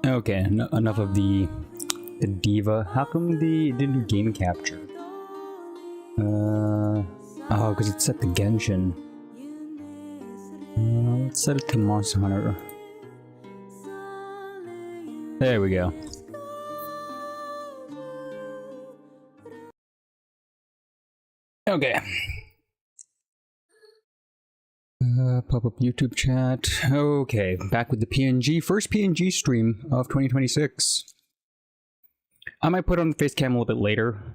Okay, enough of the diva. How come they didn't do game capture? Oh, because it's set to Genshin. Let's set it to Monster Hunter. There we go. Okay. Pop-up YouTube chat. Okay, back with the PNG. First PNG stream of 2026. I might put on the face cam a little bit later.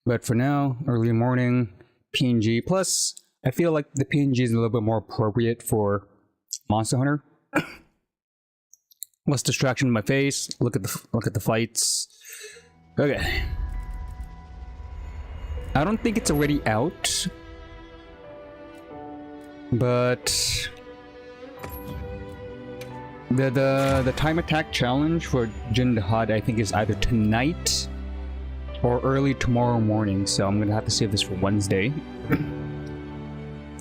But for now, early morning, PNG. Plus, I feel like the PNG is a little bit more appropriate for Monster Hunter. Less distraction in my face. Look at the fights. Okay. I don't think it's already out. But the time attack challenge for Jin Dahaad I think is either tonight or early tomorrow morning, so I'm gonna have to save this for Wednesday.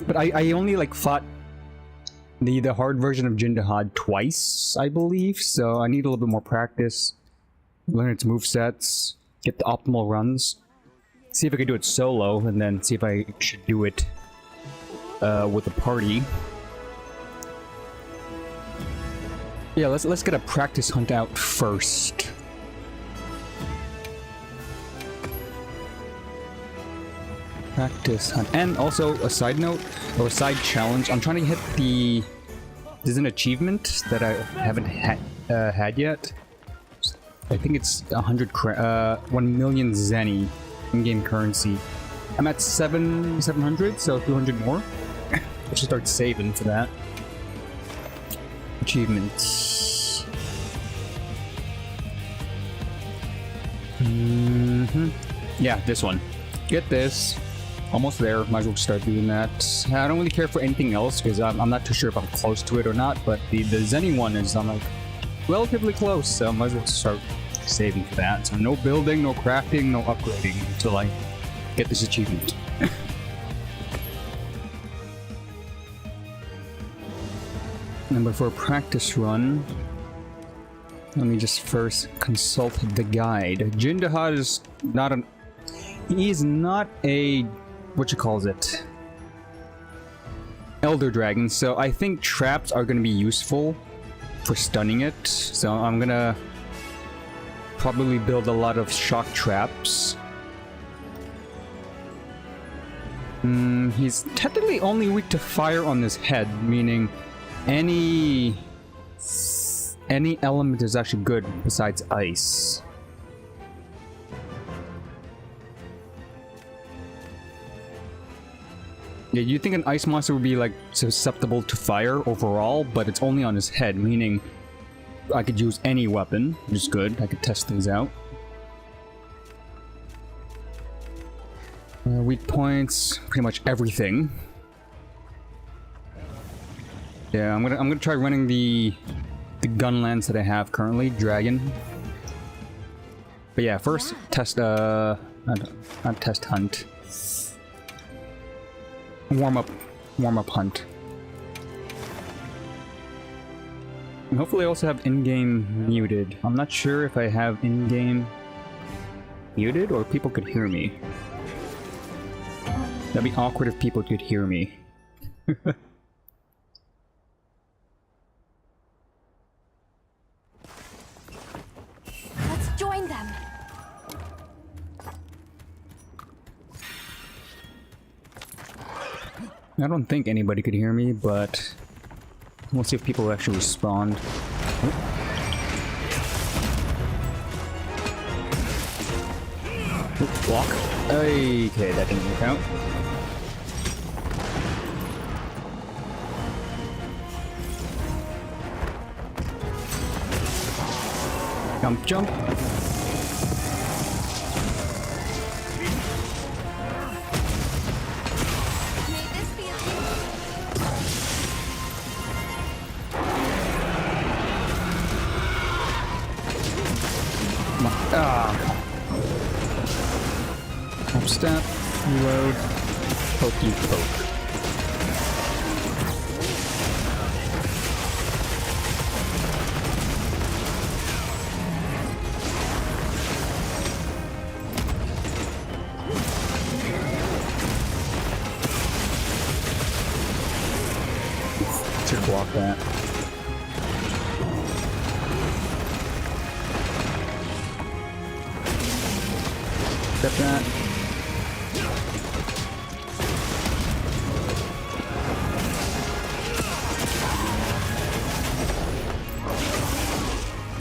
But I only like fought the hard version of Jin Dahaad twice, I believe, so I need a little bit more practice, learn its movesets, get the optimal runs, see if I can do it solo, and then see if I should do it with a party. Yeah, let's get a practice hunt out first. Practice hunt. And also a side note, or a side challenge, I'm trying to hit the... There's an achievement that I haven't had yet. I think it's 1 million Zenny in-game currency. I'm at 700, so 200 more. I should start saving for that. Achievements. Yeah, this one. Get this. Almost there. Might as well start doing that. I don't really care for anything else because I'm not too sure if I'm close to it or not. But the Zenny one is I'm like relatively close, so I might as well start saving for that. So no building, no crafting, no upgrading until I get this achievement. And for a practice run, let me just first consult the guide. Jin Dahaad is not an... He is not a... what you calls it? Elder Dragon, so I think traps are going to be useful for stunning it. So I'm going to probably build a lot of shock traps. He's technically only weak to fire on his head, meaning any element is actually good besides ice. Yeah, you think an ice monster would be like susceptible to fire overall, but it's only on his head, meaning I could use any weapon, which is good. I could test things out. Weak points, pretty much everything. Yeah, I'm gonna try running the gun lance that I have currently, Dragon. But yeah, first test not test hunt. Warm up hunt. And hopefully I also have in-game muted. I'm not sure if I have in-game muted or people could hear me. That'd be awkward if people could hear me. Let's join them. I don't think anybody could hear me, but we'll see if people actually respond. Oh, block. Okay, that didn't work out. Jump, jump. Up step, reload, poke you poke. Get that.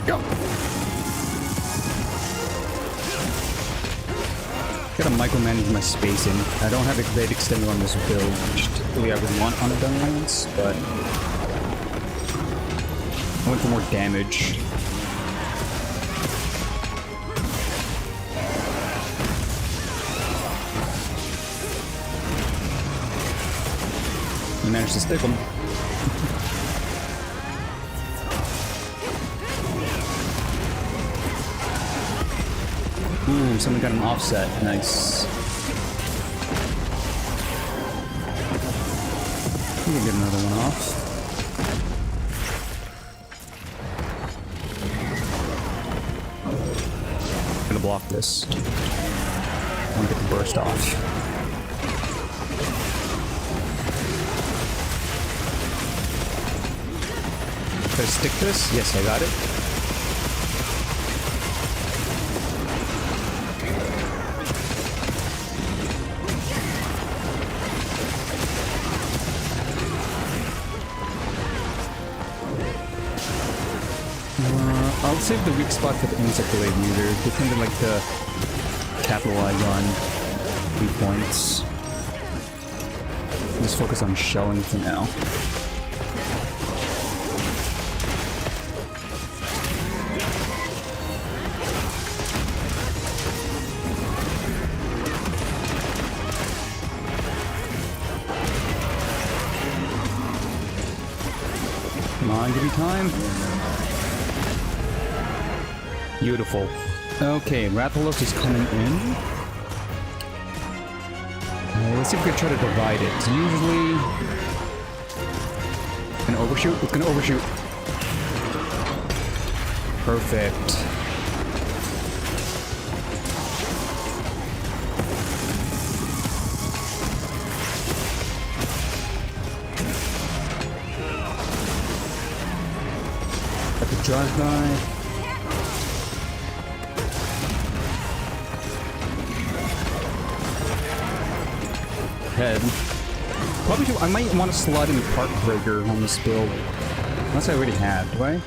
Go! Gotta micromanage my spacing. I don't have a great extender on this build, which typically I would want on a gun lance, but I went for more damage. I managed to stick him. Ooh, someone got an offset. Nice. We can get another one off. I'm gonna block this. I want to get the burst off. Can I stick this? Yes, I got it. I'll save the weak spot for the insect blade meter. They tend to like to capitalize on weak points. Just focus on shelling for now. Come on, give me time. Beautiful. Okay, Rathalos is coming in. Let's see if we can try to divide it. It's usually gonna overshoot. It's gonna overshoot. Perfect. Got the drive-by. Head. Probably should, I might want to slot in the Park Breaker on this build. Unless I already have, do I?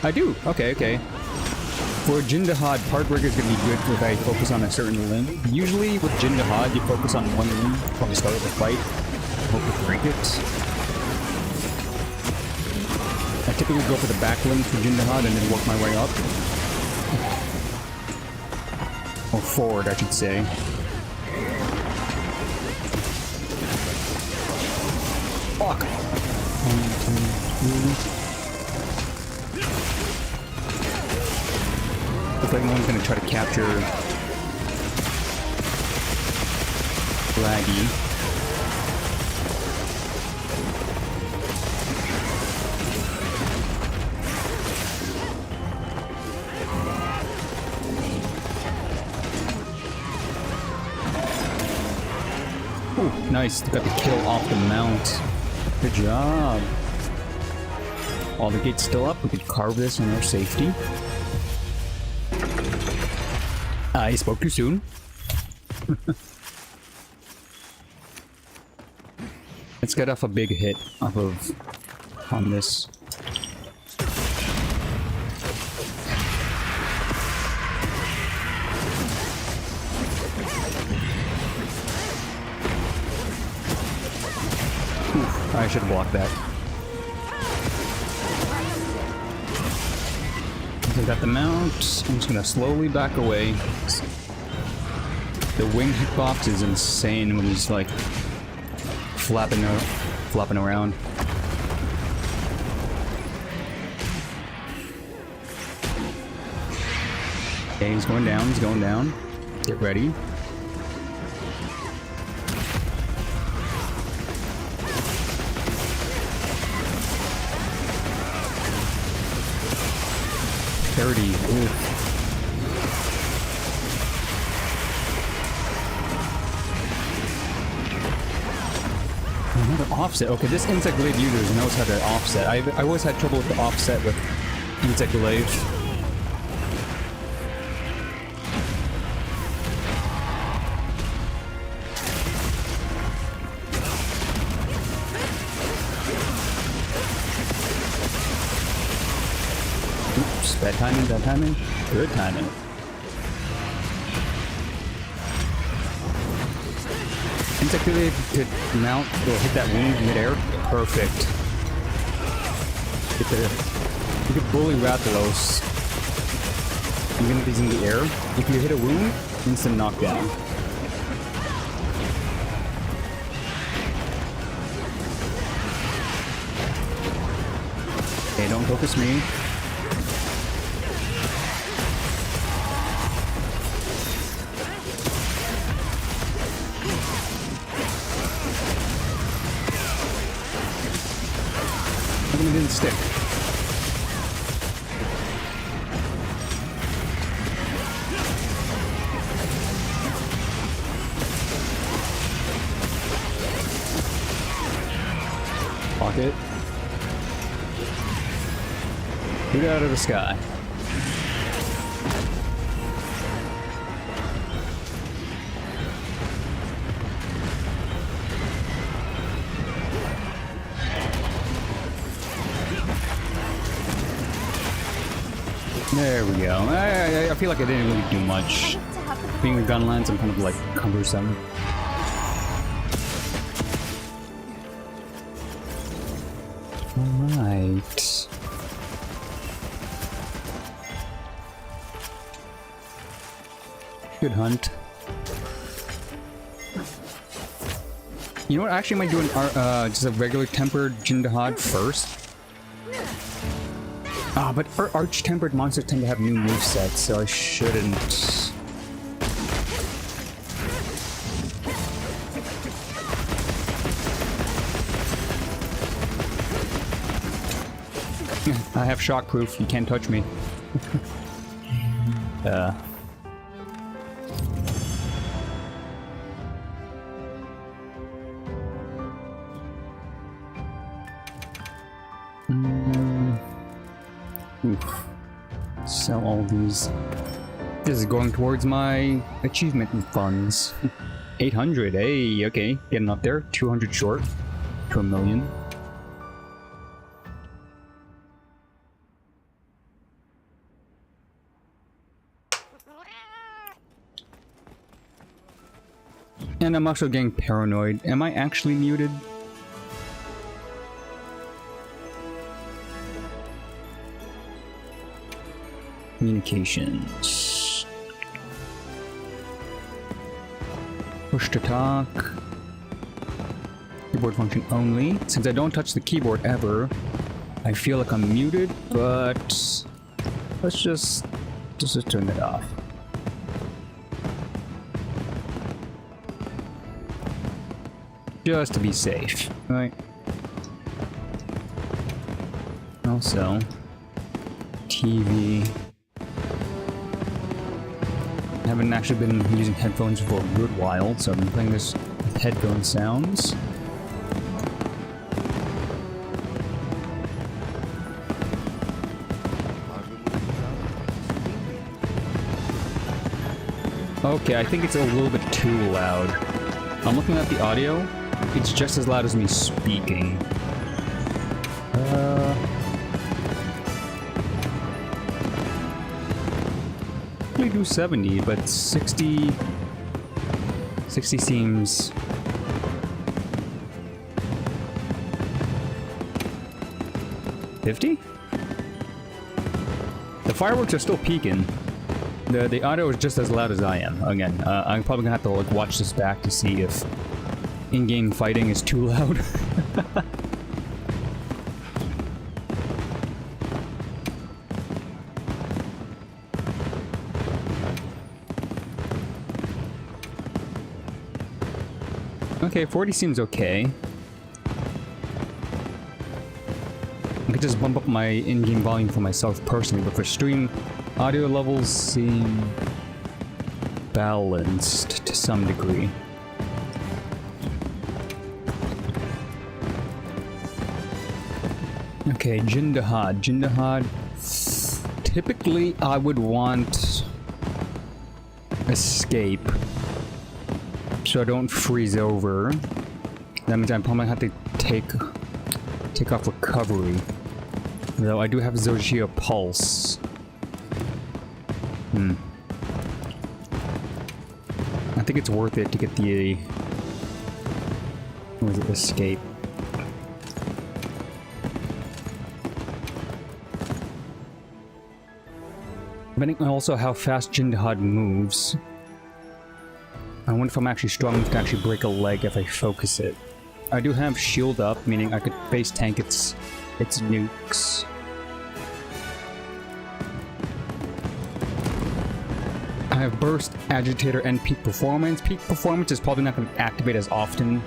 I do! Okay, okay. For Jin Dahaad, Park Breaker is going to be good if I focus on a certain limb. Usually with Jin Dahaad, you focus on one limb from the start of the fight. Hope to break it. I typically go for the back limb for Jin Dahaad and then work my way up. Or forward, I should say. Fuck! 1, 2, 3. Looks like no one's gonna try to capture Laggy. Ooh, nice. Got the kill off the mount. Good job. While the gate's still up, we could carve this in our safety. I spoke too soon. Let's get off a big hit off of on this. Oof, I should have blocked that. I got the mount. I'm just gonna slowly back away. The wing hitbox is insane when he's like flopping around. Okay, he's going down. He's going down. Get ready. Another offset. Okay, this insect glaive user knows how to offset. I always had trouble with the offset with insect glaive. Oops, bad timing, bad timing. Good timing. Insectility to mount or hit that wound mid-air. Perfect. Get there. You can bully Rathalos. Even if he's in the air. If you hit a wound, instant knockdown. Okay, don't focus me. How come it didn't stick? Pocket. Shoot out of the sky. There we go. I feel like I didn't really do much. Being the gunlands, I'm kind of like cumbersome. Alright. Good hunt. You know what? I actually might do an just a regular tempered Dahaad first. Ah, but arch tempered monsters tend to have new movesets, so I shouldn't. I have shockproof. You can't touch me. Oof. Sell all these. This is going towards my achievement funds. 800, hey, okay, getting up there. 200 short to 1,000,000. And I'm also getting paranoid. Am I actually muted? Communications. Push to talk. Keyboard function only. Since I don't touch the keyboard ever, I feel like I'm muted, but let's just turn it off. Just to be safe, right? Also, TV. I haven't actually been using headphones for a good while, so I've been playing this with headphone sounds. Okay, I think it's a little bit too loud. I'm looking at the audio. It's just as loud as me speaking. We do 70, but 60 seems. $50? The fireworks are still peaking. The audio is just as loud as I am. Again, I'm probably gonna have to like watch this back to see if in-game fighting is too loud. Okay, 40 seems okay. I could just bump up my in-game volume for myself personally, but for stream, audio levels seem balanced to some degree. Okay, Dahaad. Dahaad. Typically, I would want escape, so I don't freeze over. That means I probably have to take off recovery. Though I do have Zogio Pulse. I think it's worth it to get the... What was it? Escape. Depending on also how fast Dahaad moves. I wonder if I'm actually strong enough to actually break a leg if I focus it. I do have shield up, meaning I could base tank its nukes. I have burst, agitator, and peak performance. Peak performance is probably not going to activate as often,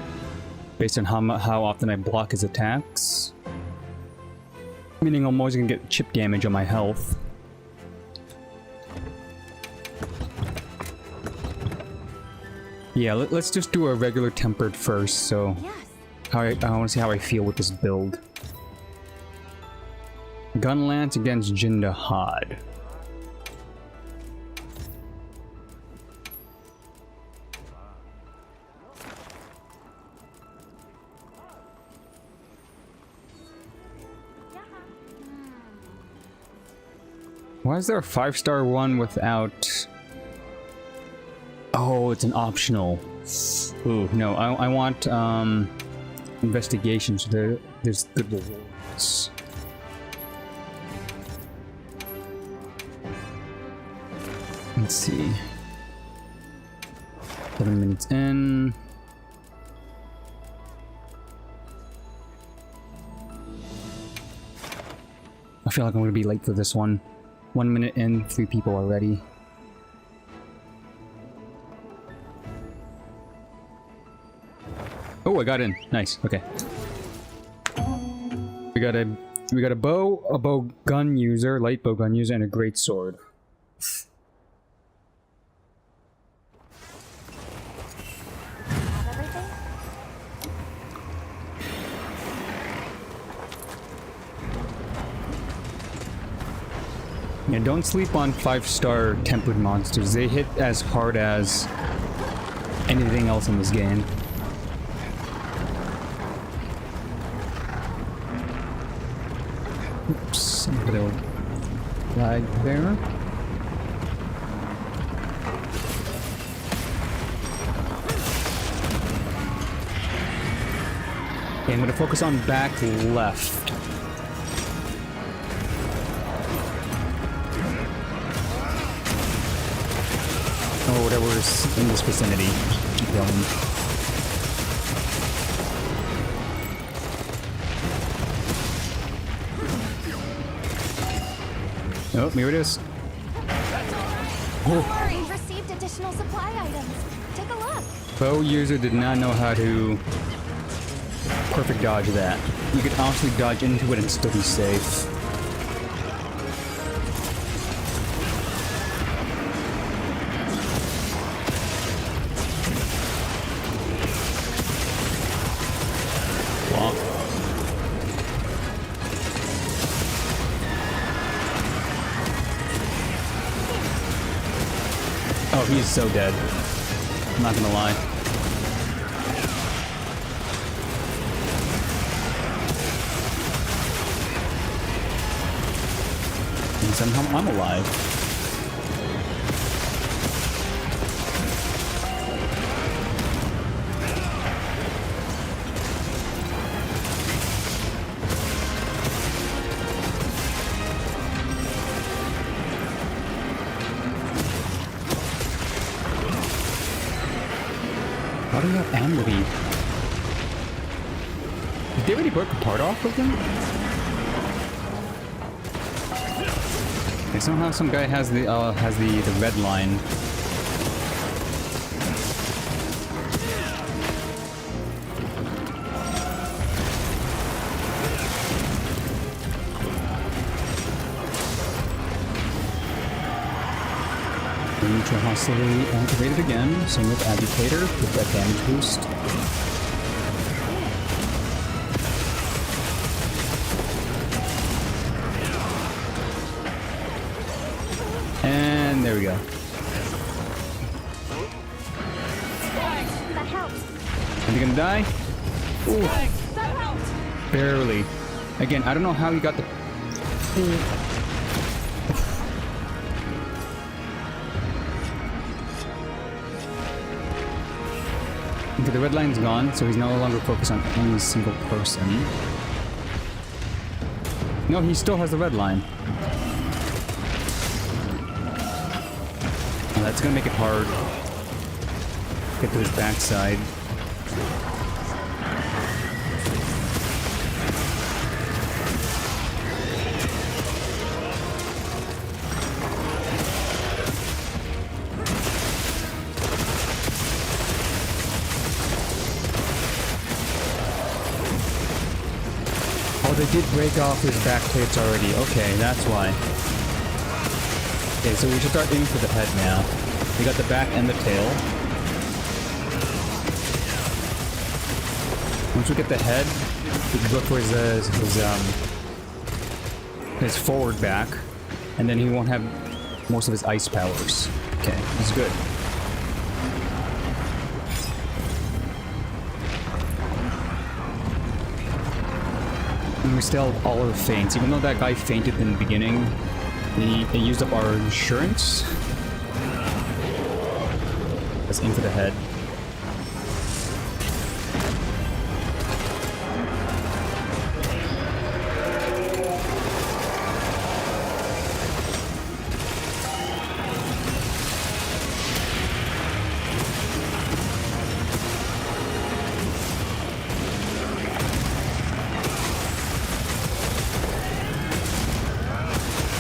based on how often I block his attacks. Meaning I'm always going to get chip damage on my health. Yeah, let's just do a regular tempered first, so... Yes. I want to see how I feel with this build. Gun Lance against Dahaad. Why is there a 5-star one without... Oh, it's an optional. Ooh, no, I want, investigation, so there's good rewards. Let's see. 7 minutes in. I feel like I'm gonna be late for this one. 1 minute in, 3 people already. Oh, I got in. Nice. Okay. We got a bow gun user, light bow gun user, and a great sword. Have everything? Yeah, don't sleep on 5-star tempered monsters. They hit as hard as anything else in this game. Oops, a bit of lag there. Okay, I'm gonna focus on back left. Or whatever's in this vicinity. Keep going. Oh, here it is. Oh. We've received additional supply items. Take a look. Bow user did not know how to perfect dodge that. You could honestly dodge into it and still be safe. Block. Oh, he's so dead. I'm not gonna lie. And somehow I'm alive. Why do we have Amity? Did they already break a part off of them? Okay, somehow some guy has the red line. Neutral hostility activated again. Same with agitator with that damage boost. And there we go. That helped. Are you gonna die? Ooh, That helped. barely. Again, I don't know how he got the Okay, the red line's gone, so he's no longer focused on any single person. No, he still has the red line. Oh, that's gonna make it hard. Get to his backside. Oh, they did break off his back plates already. Okay, that's why. Okay, so we should start aiming for the head now. We got the back and the tail. Once we get the head, we can look for his forward back, and then he won't have most of his ice powers. Okay, that's good. And we still have all of the feints. Even though that guy fainted in the beginning, they used up our insurance. Let's aim for the head.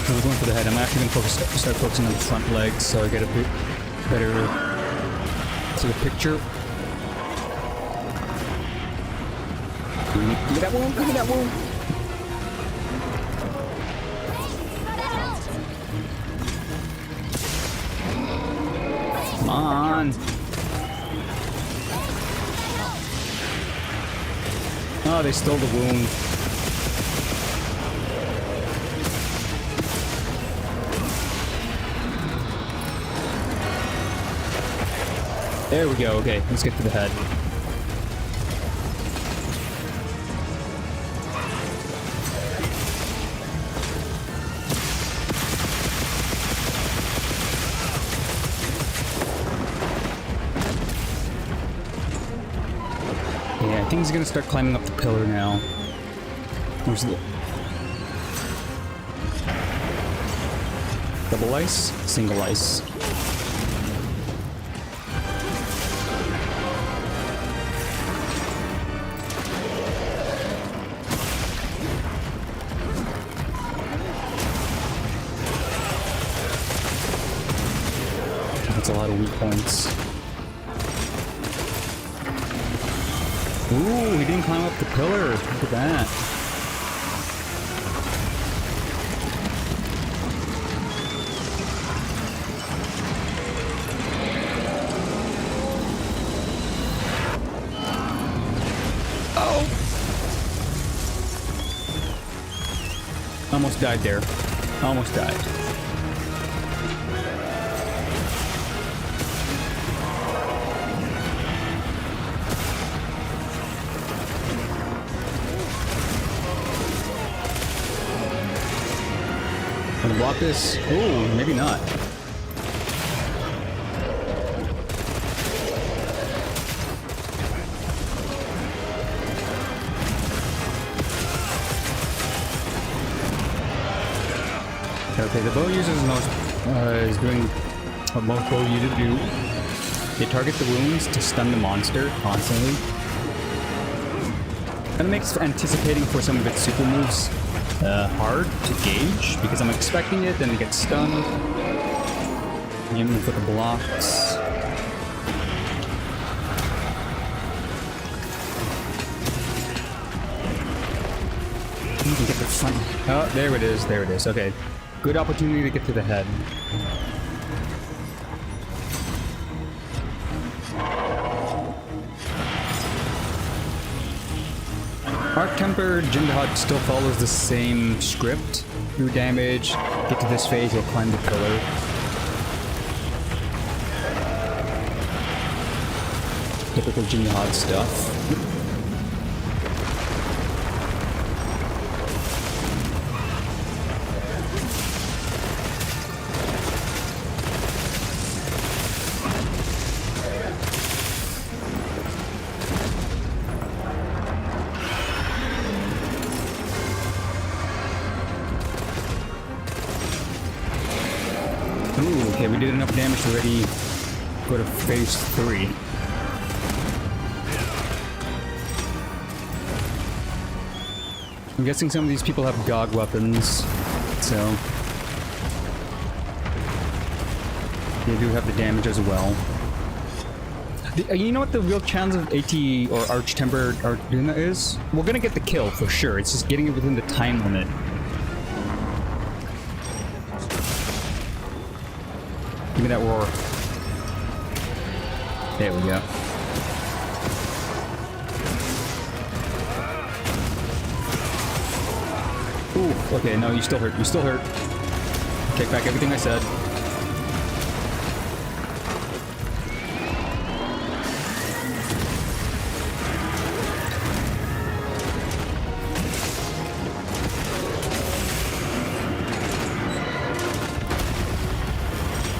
So we're going for the head. I'm actually going to start focusing on the front legs so I get a bit better sort of picture. Look at that one! Look at that one! Come on! Oh, they stole the wound. There we go. Okay, let's get to the head. Yeah, I think he's gonna start climbing up the pillar now. Where's the double ice? Single ice. That's a lot of weak points. Ooh, he didn't climb up the pillar. Look at that. Oh! Almost died there. Almost died. Gonna block this? Ooh, maybe not. Okay, the bow user is doing what most bow users do. They target the wounds to stun the monster constantly. Kind of makes anticipating for some of its super moves hard to gauge, because I'm expecting it, then it gets stunned. Aiming for the blocks. You can get the front. Oh, there it is. There it is. Okay. Good opportunity to get to the head. Arc Temper Dahaad still follows the same script. Do damage, get to this phase, he'll climb the pillar. Typical Dahaad stuff. Ooh, okay, we did enough damage to already go to phase 3. I'm guessing some of these people have GOG weapons, so they do have the damage as well. You know what the real chance of AT or Arch-Tempered Arjuna is? We're gonna get the kill for sure, it's just getting it within the time limit. Give me that roar. There we go. Ooh, okay, no, you still hurt. You still hurt. Take back everything I said.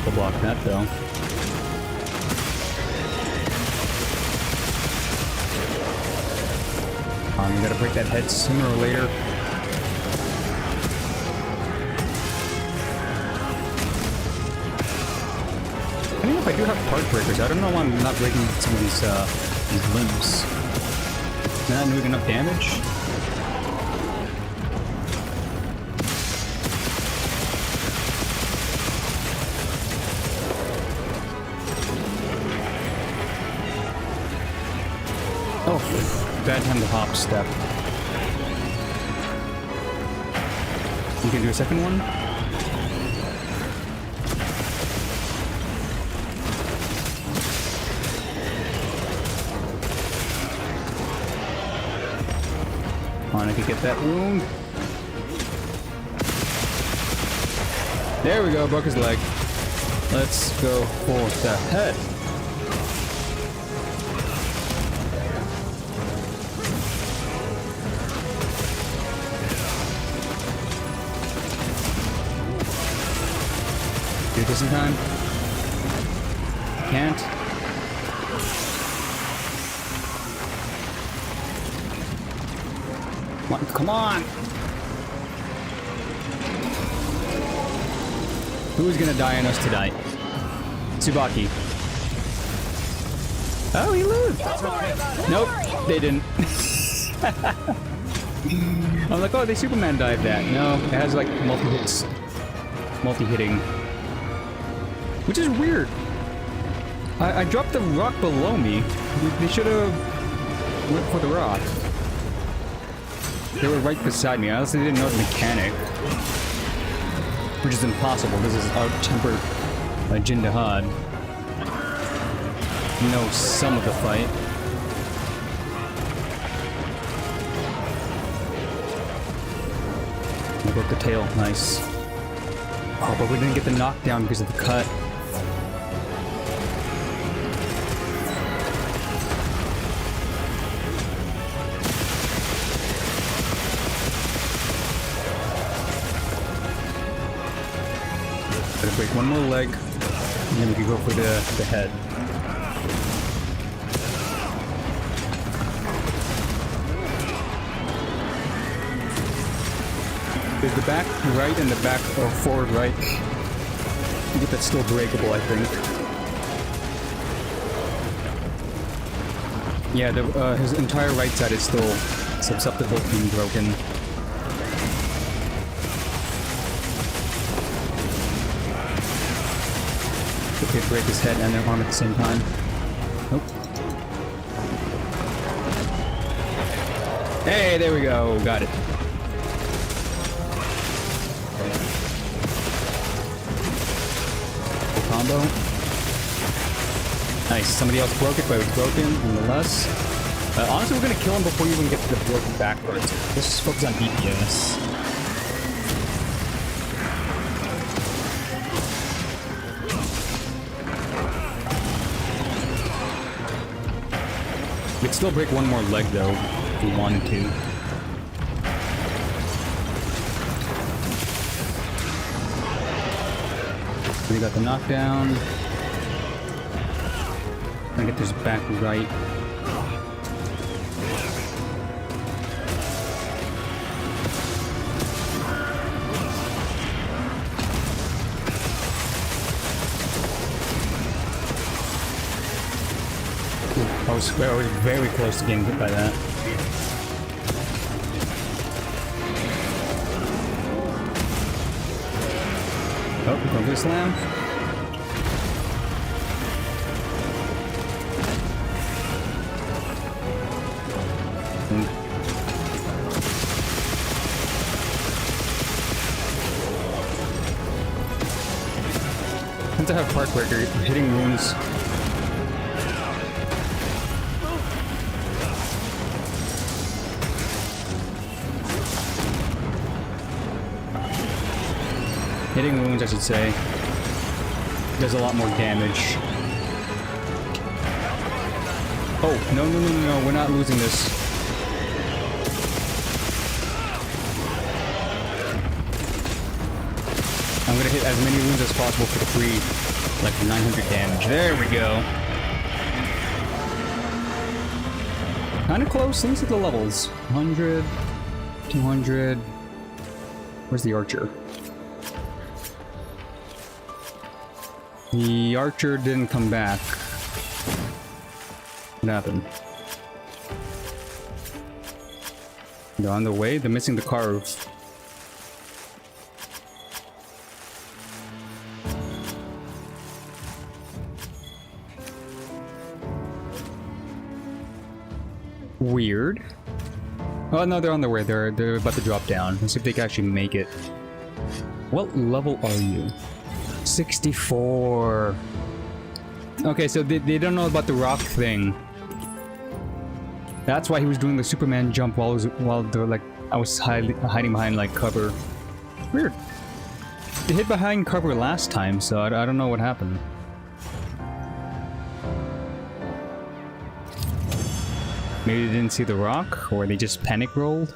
We'll block that, though. You gotta break that head sooner or later. I don't know if I do have part breakers. I don't know why I'm not breaking some of these limbs. Is that not doing enough damage? Oh, bad time to hop step. You can do a second one? Come on, I can get that wound. There we go, broke his leg. Let's go for the head. Do this in time. Can't. Come on! Who's gonna die on us tonight? Tsubaki. Oh, he lived! Nope, they didn't. I'm like, oh, they Superman dived that. No, it has like multi-hits. Multi-hitting. Which is weird. I dropped the rock below me. They should have went for the rock. They were right beside me. I honestly didn't know the mechanic. Which is impossible. This is Arch-Tempered Jin Dahaad. You know some of the fight. I broke the tail. Nice. Oh, but we didn't get the knockdown because of the cut. Gotta break one more leg, and then we can go for the head. There's the back right and the back or forward right. I think that's still breakable, I think. Yeah, his entire right side is still susceptible to being broken. Okay, break his head and their arm at the same time. Nope. Hey, there we go. Got it. Full combo. Nice. Somebody else broke it, but it was broken nonetheless. Honestly, we're gonna kill him before you even get to the broken backwards. Let's just focus on DPS. We could still break one more leg though, if we wanted to. We got the knockdown. I get this back right. I was very close to getting hit by that. Oh, grumpy slam. Since I have Heartbreaker, hitting wounds. Hitting wounds, I should say, does a lot more damage. Oh, no, we're not losing this. I'm gonna hit as many wounds as possible for the free, like 900 damage. There we go. Kinda close, let's at the levels. 100, 200. Where's the archer? The archer didn't come back. What happened? They're on the way? They're missing the carve. Weird. Oh no, they're on their way. They're about to drop down. Let's see if they can actually make it. What level are you? 64. Okay, so they don't know about the rock thing. That's why he was doing the Superman jump while they're like I was hiding behind like cover. Weird. They hid behind cover last time, so I don't know what happened. Maybe they didn't see the rock, or they just panic rolled.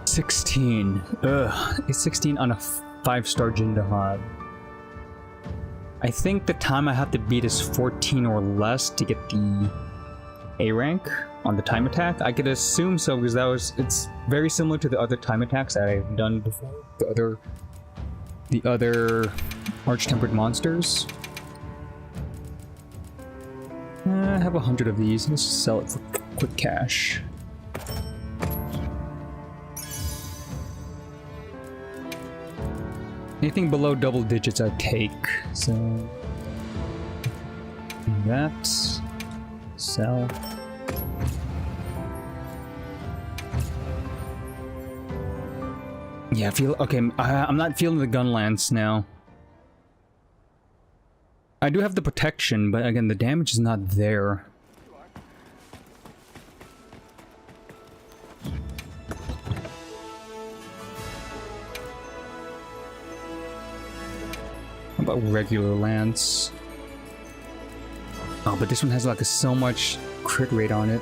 16. Ugh. It's 16 on a 5-star Dahaad. I think the time I have to beat is 14 or less to get the A rank on the time attack. I could assume so because it's very similar to the other time attacks that I've done before. The other Arch-Tempered monsters. I have 100 of these. Let's sell it for quick cash. Anything below double digits I take. So that sell. Yeah, I feel okay. I'm not feeling the gun lance now. I do have the protection, but again, the damage is not there. How about regular lance? Oh, but this one has like so much crit rate on it.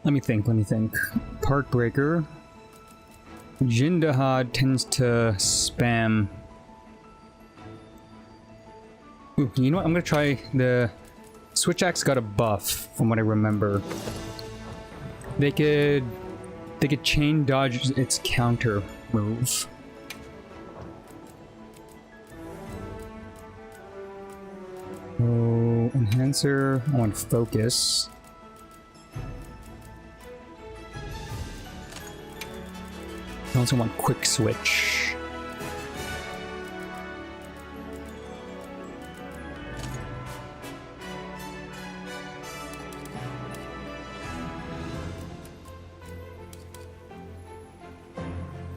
Let me think. Heartbreaker. Dahaad tends to spam. Ooh, you know what? I'm gonna try the Switch Axe. Got a buff from what I remember. They could chain dodge its counter move. Oh, enhancer. I want focus. I also want quick switch.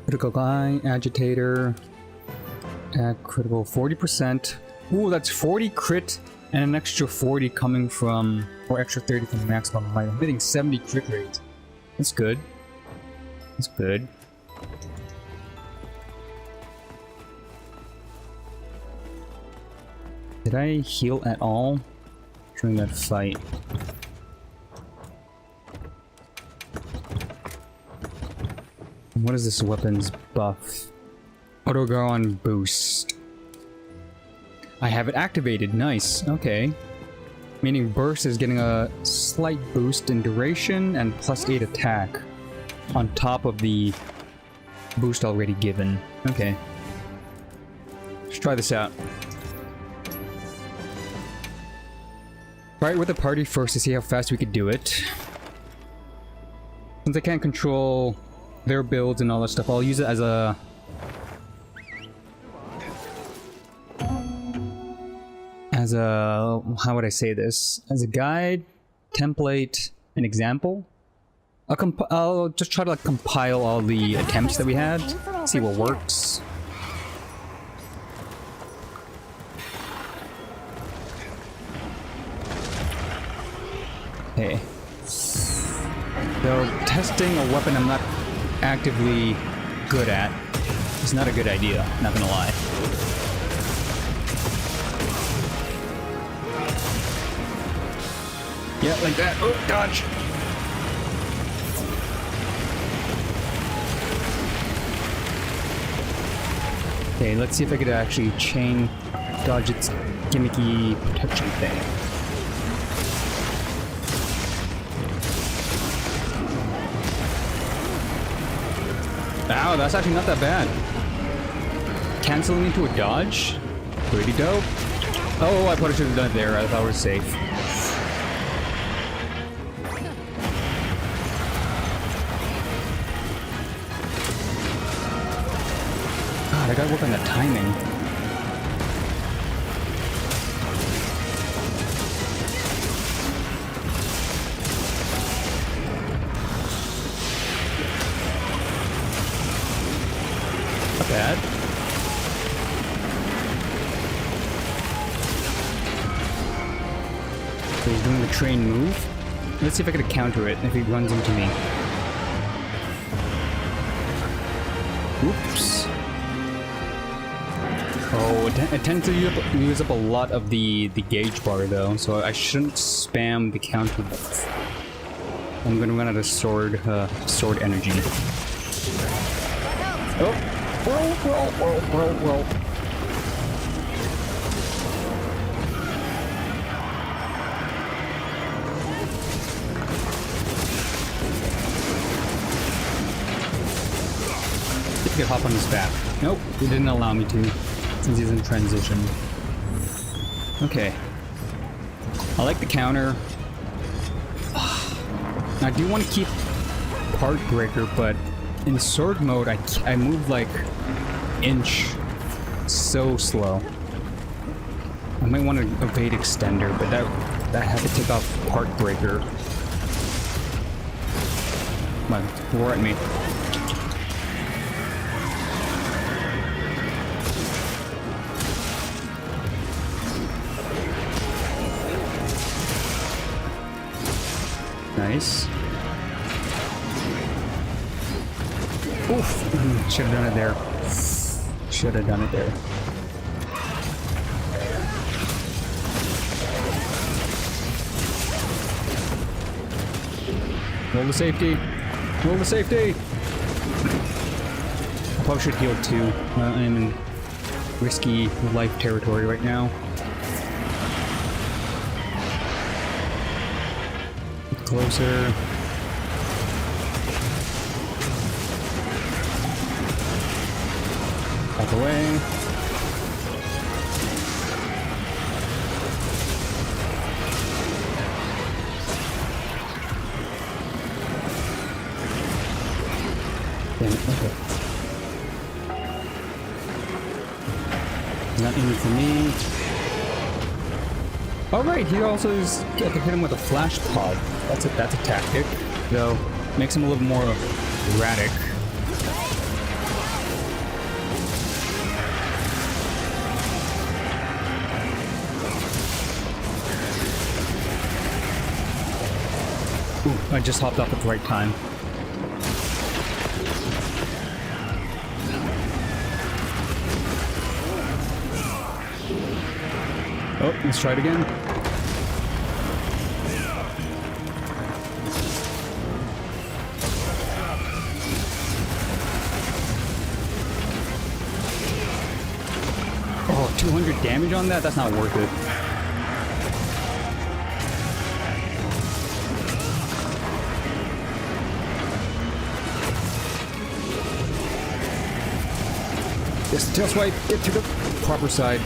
Critical eye, agitator, attack critical 40%. Ooh, that's 40 crit and an extra 40 coming from, or extra 30 from the maximum height. I'm hitting 70 crit rate. That's good. That's good. Did I heal at all during that fight? What is this weapon's buff? Autogaron boost. I have it activated. Nice. Okay. Meaning burst is getting a slight boost in duration and +8 attack on top of the boost already given. Okay. Let's try this out. Try it with the party first to see how fast we could do it. Since I can't control their builds and all that stuff, I'll use it as a... how would I say this? As a guide, template, an example. I'll just try to like compile all the attempts that we had, see what works. Okay. So testing a weapon I'm not actively good at is not a good idea, not gonna lie. Yeah, like that. Oh, dodge! Okay, let's see if I could actually chain dodge its gimmicky protection thing. Ow, that's actually not that bad. Canceling into a dodge? Pretty dope. Oh, I probably should have done it there. I thought I was safe. God, I gotta work on the timing. Not bad. So he's doing the train move. Let's see if I can counter it if he runs into me. Oops. Oh, it tends to use up a lot of the gauge bar though, so I shouldn't spam the counter. I'm gonna run out of sword energy. Oh! Roll. If you could hop on his back. Nope, it didn't allow me to, since he's in transition. Okay. I like the counter. I do want to keep Part Breaker, but in sword mode, I move like inch so slow. I might want to evade extender, but that had to take off Part Breaker. Come on, roar at me. Nice. Oof! Should have done it there. Should have done it there. Roll the safety! Roll the safety! I probably should heal too. I'm in risky life territory right now. Closer. Back away. Damn it, okay. Not aiming for me. Alright, he also is. I can hit him with a flash pod. That's a tactic. Though, makes him a little more erratic. Ooh, I just hopped off at the right time. Oh, let's try it again. Oh, 200 damage on that? That's not worth it. Yes, the tail swipe. Get to the proper side.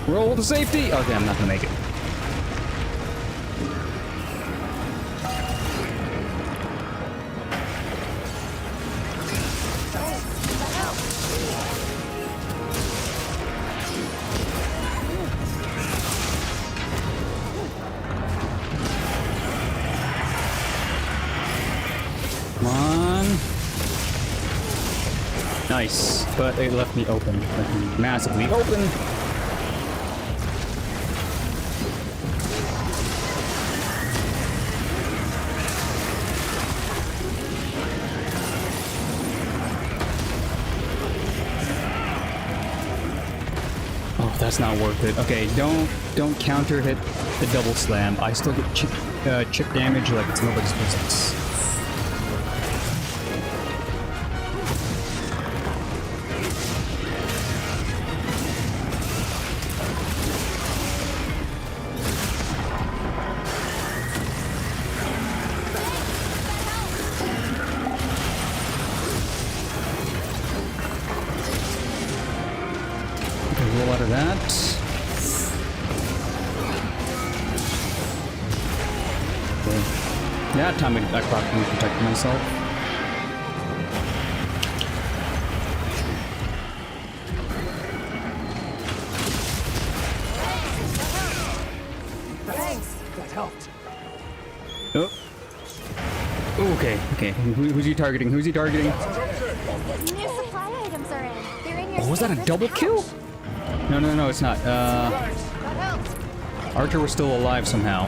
Roll to safety. Okay, I'm not gonna make it. Come on. Nice, but it left me open, left me massively open. Oh, that's not worth it. Okay, don't counter hit the double slam. I still get chip damage like it's nobody's business. Roll out of that. Okay. Yeah, time I properly protect myself. Thanks. That helped. Oh. Okay, okay. Who's he targeting? Who's he targeting? New supply items are in. They're in your Oh, was that a favorite double house. kill? No, it's not. That helped. Archer was still alive somehow.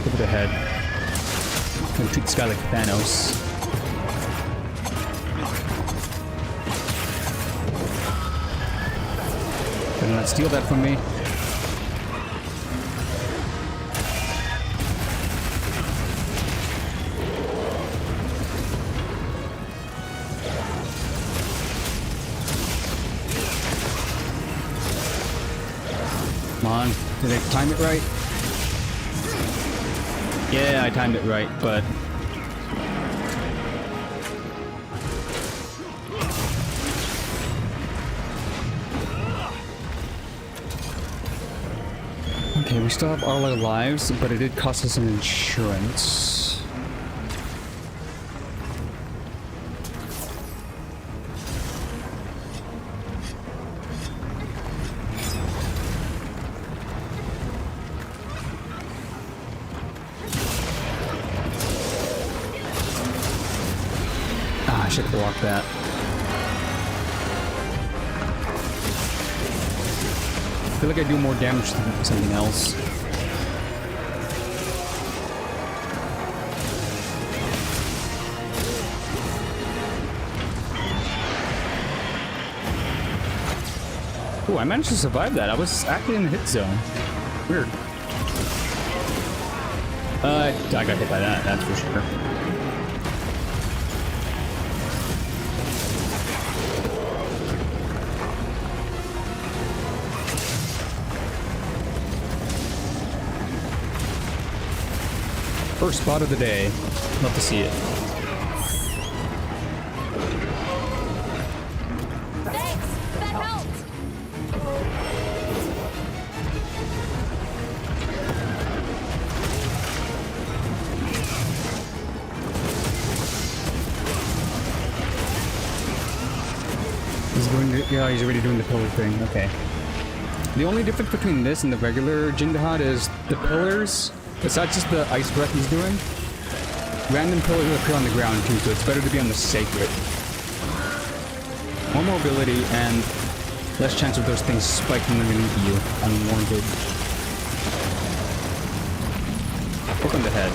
Look at the head. Gonna treat this guy like Thanos. Better not steal that from me. Come on. Did I time it right? Yeah, I timed it right, but... Okay, we still have all our lives, but it did cost us some insurance. Ah, I should have blocked that. I feel like I do more damage than something else. Ooh, I managed to survive that. I was actually in the hit zone. Weird. I got hit by that, that's for sure. First spot of the day. Love to see it. Thanks. That helped. He's going to, yeah, he's already doing the pillar thing. Okay. The only difference between this and the regular Dahaad is the pillars, besides just the ice breath he's doing, random pillars appear on the ground too, so it's better to be on the sacred. More mobility and less chance of those things spiking underneath you, unwarranted. Hook on the head.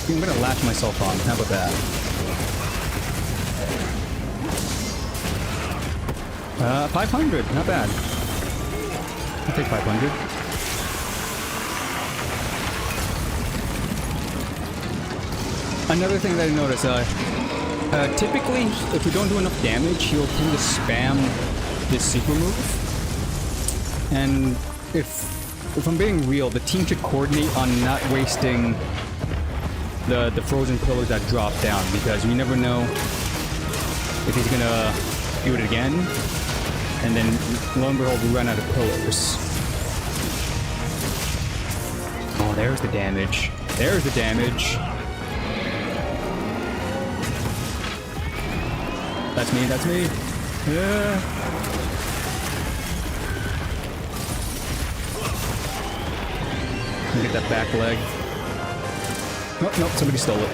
I'm gonna latch myself on. How about that? 500. Not bad. I'll take 500. Another thing that I noticed, typically, if we don't do enough damage, he'll tend to spam this secret move. And if I'm being real, the team should coordinate on not wasting the frozen pillars that drop down, because you never know if he's gonna do it again, and then lo and behold, we run out of pillars. Oh, there's the damage. There's the damage. That's me, that's me. Yeah. Get that back leg. Oh, no, somebody stole it.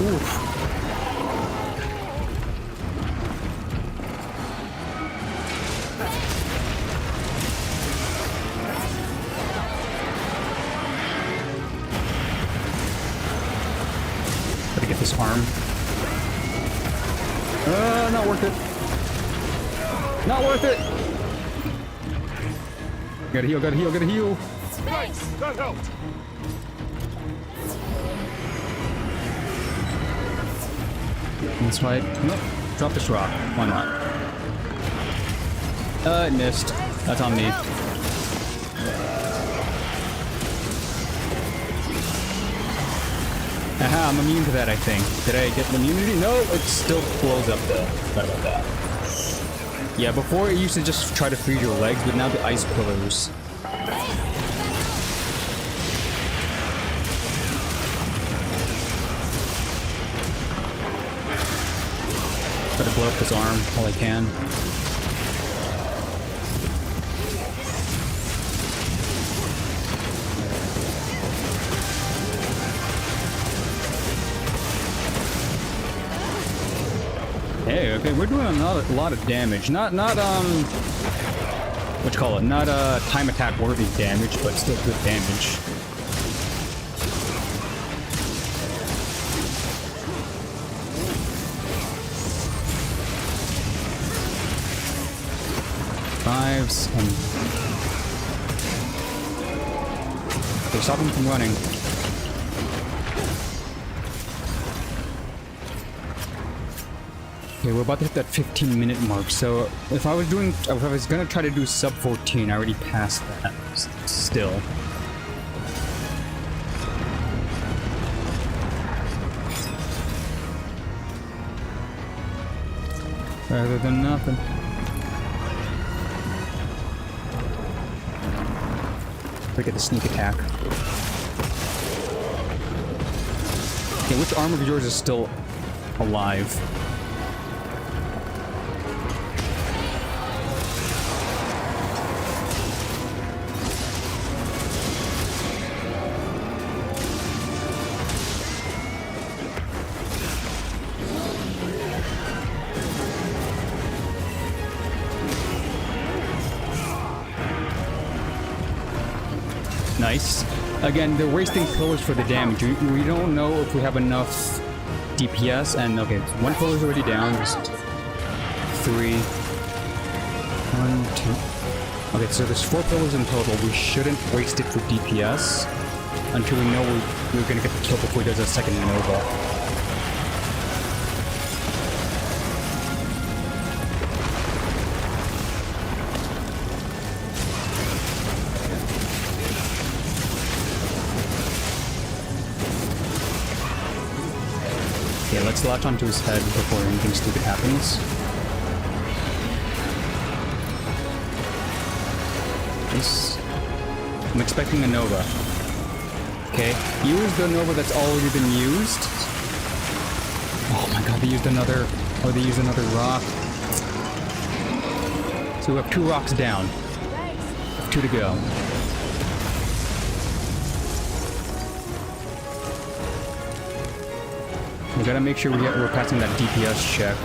Oof. Gotta get this arm. Not worth it. Not worth it! Gotta heal, gotta heal, gotta heal. Nice! That helped! That's right. Nope. Drop this rock. Why not? It missed. That's on me. Aha, I'm immune to that, I think. Did I get immunity? No, it still blows up though. Sorry about that. Yeah, before it used to just try to freeze your legs, but now the ice pillars. Try to blow up his arm while I can. Hey, okay, we're doing a lot of damage. Not what you call it? Not time attack worthy damage, but still good damage. Fives and they stop him from running. Okay, we're about to hit that 15-minute mark, so if I was gonna try to do sub 14, I already passed that still. Better than nothing. Look at the sneak attack. Okay, which arm of yours is still alive? Nice. Again, they're wasting pillars for the damage. We don't know if we have enough DPS, and okay, one pillar's already down. Just 3. 1, 2. Okay, so there's 4 pillars in total. We shouldn't waste it for DPS until we know we're gonna get the kill before he does a second Nova. Okay, let's latch onto his head before anything stupid happens. Nice. I'm expecting a Nova. Okay, use the Nova that's already been used. Oh my god, they used another... Oh, they used another rock. So we have 2 rocks down. 2 to go. We gotta make sure we're passing that DPS check.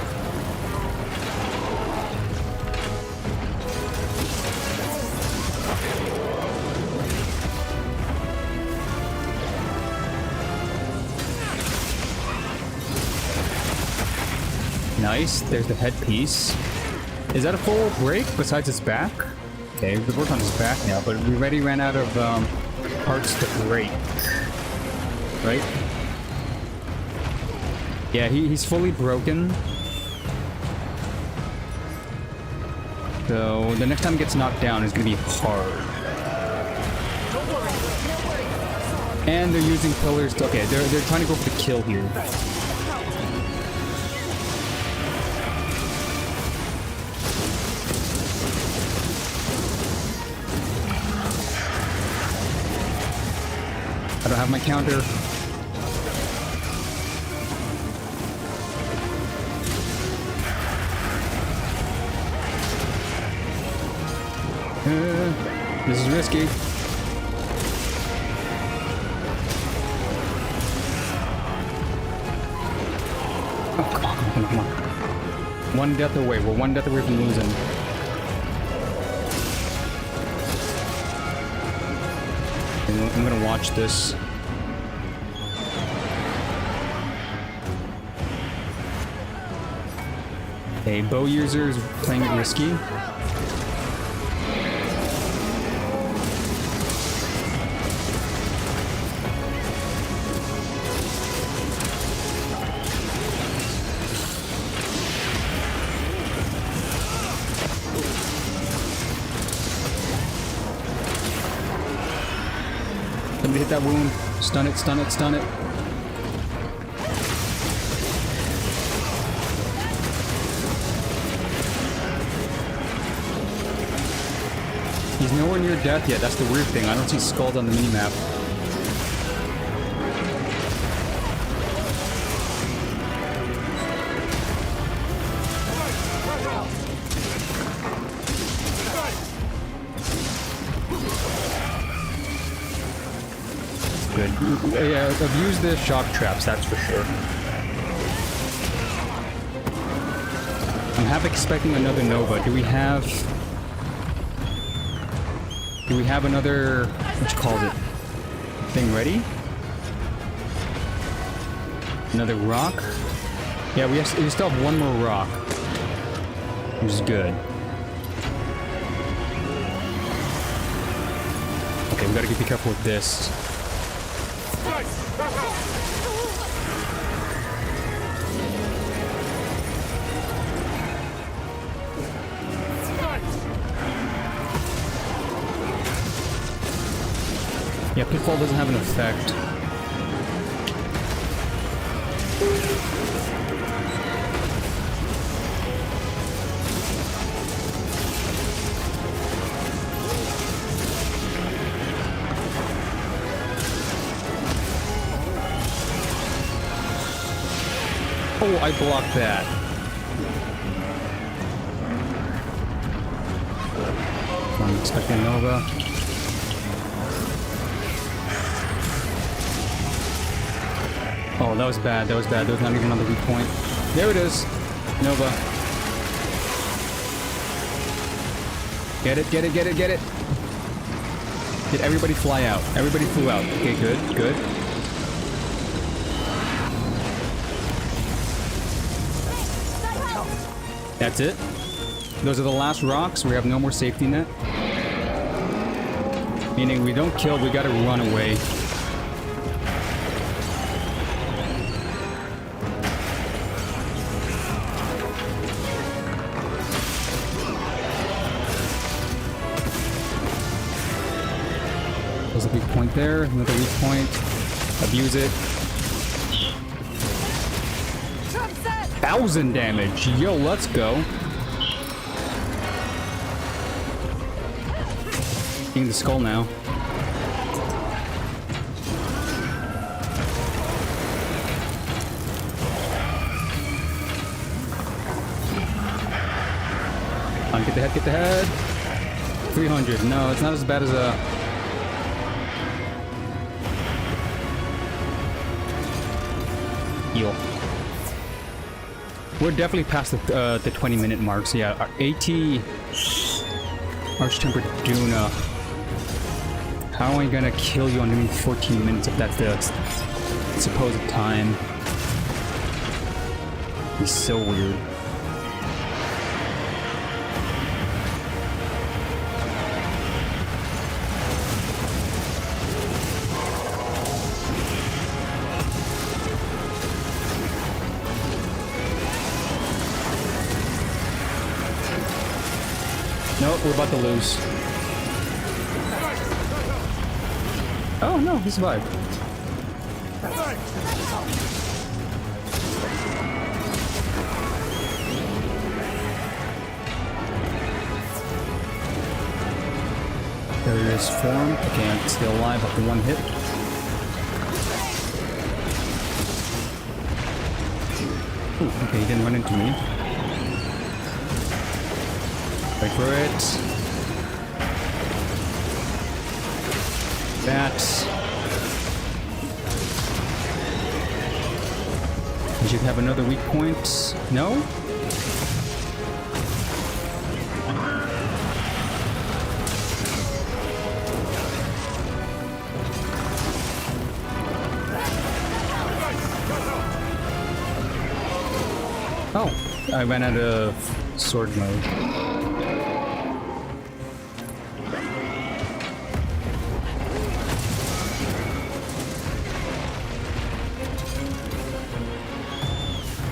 Nice, there's the headpiece. Is that a full break besides his back? Okay, we work on his back now, but we already ran out of parts to break. Right? Yeah, he's fully broken. So the next time he gets knocked down is gonna be hard. And they're using pillars to, okay, they're trying to go for the kill here. I don't have my counter. This is risky. Oh, come on, come on, come on. One death away. We're one death away from losing. I'm gonna watch this. A bow user is playing it risky. Somebody hit that wound. Stun it, stun it, stun it. He's nowhere near death yet. That's the weird thing. I don't see skulls on the minimap. Good. Yeah, abuse the shock traps, that's for sure. I'm half expecting another Nova. Do we have another, what you call it, thing ready? Another rock? Yeah, we still have one more rock, which is good. Okay, we gotta be careful with this. Yeah, Pitfall doesn't have an effect. Oh, I blocked that. I'm expecting Nova. Oh, that was bad. That was bad. There was not even another weak point. There it is. Nova. Get it, get it, get it, get it. Did everybody fly out? Everybody flew out. Okay, good, good. That's it. Those are the last rocks. We have no more safety net. Meaning we don't kill, we gotta run away. There's a weak point there, another weak point. Abuse it. 1,000 damage. Yo, let's go. Getting the skull now. Get the head, get the head. 300. No, it's not as bad as a... heal. We're definitely past the 20-minute mark. So yeah, our AT Arch-Tempered Duna. How am I gonna kill you underneath 14 minutes if that's the supposed time? It's so weird. we're about to lose. Oh no, he survived. There is form. Okay, I'm still alive after one hit. Ooh, okay, he didn't run into me. Wait for it. That. You should have another weak point. No? Oh, I ran out of sword mode.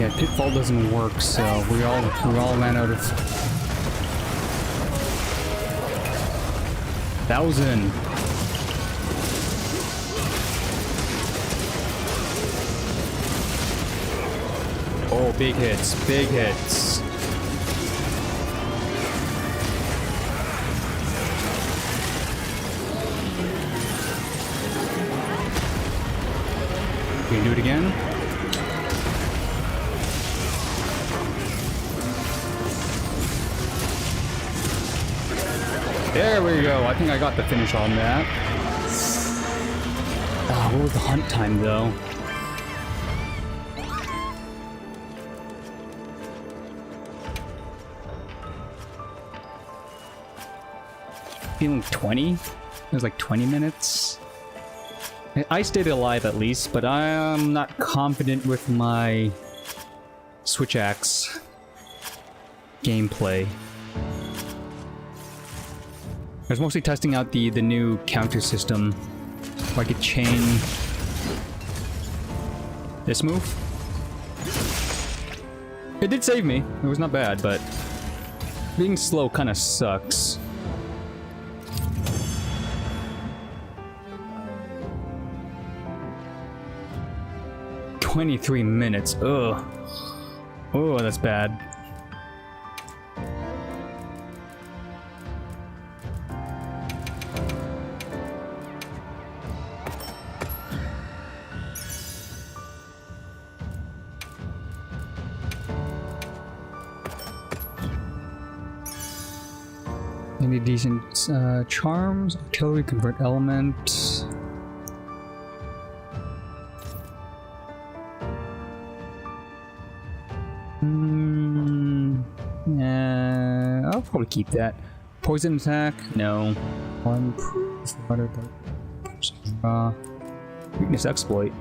Yeah, pitfall doesn't work, so we all ran out of 1,000. Oh, big hits, big hits. Can you do it again? There we go. I think I got the finish on that. Ah, what was the hunt time though? Feeling 20? It was like 20 minutes. I stayed alive at least, but I'm not confident with my switch axe gameplay. I was mostly testing out the new counter system, if I could chain this move. It did save me. It was not bad, but being slow kind of sucks. "23 minutes. Ugh. Oh, that's bad. Any decent charms? Artillery, convert element. I'll probably keep that. Poison attack? No. One proof, water, weakness exploit.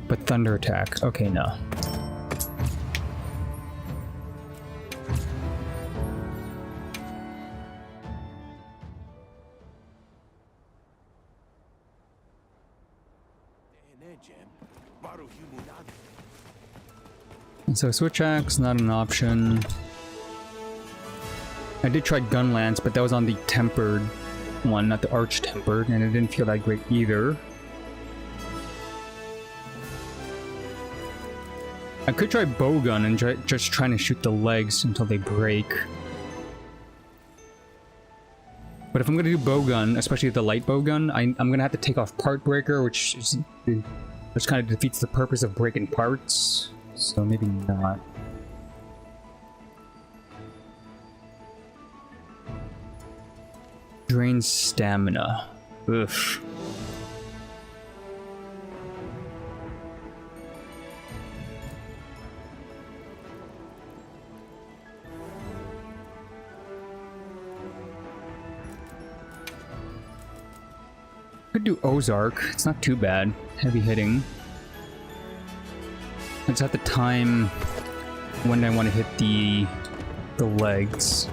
But thunder attack. Okay, no. So switch axe, not an option. I did try gun lance, but that was on the tempered one, not the arch tempered, and it didn't feel that great either. I could try bowgun and just trying to shoot the legs until they break. But if I'm gonna do bowgun, especially the light bowgun, I'm gonna have to take off part breaker, which kind of defeats the purpose of breaking parts. So maybe not. Drains stamina. Oof. Could do Ozark. It's not too bad. Heavy hitting. I just have to time when I want to hit the legs.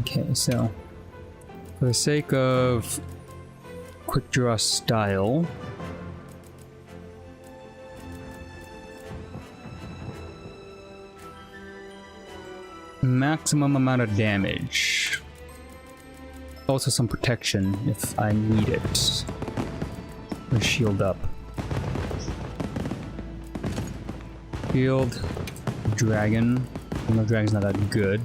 Okay, so for the sake of quick draw style, maximum amount of damage. Also some protection if I need it. Or shield up. Shield. Dragon. No, dragon's not that good.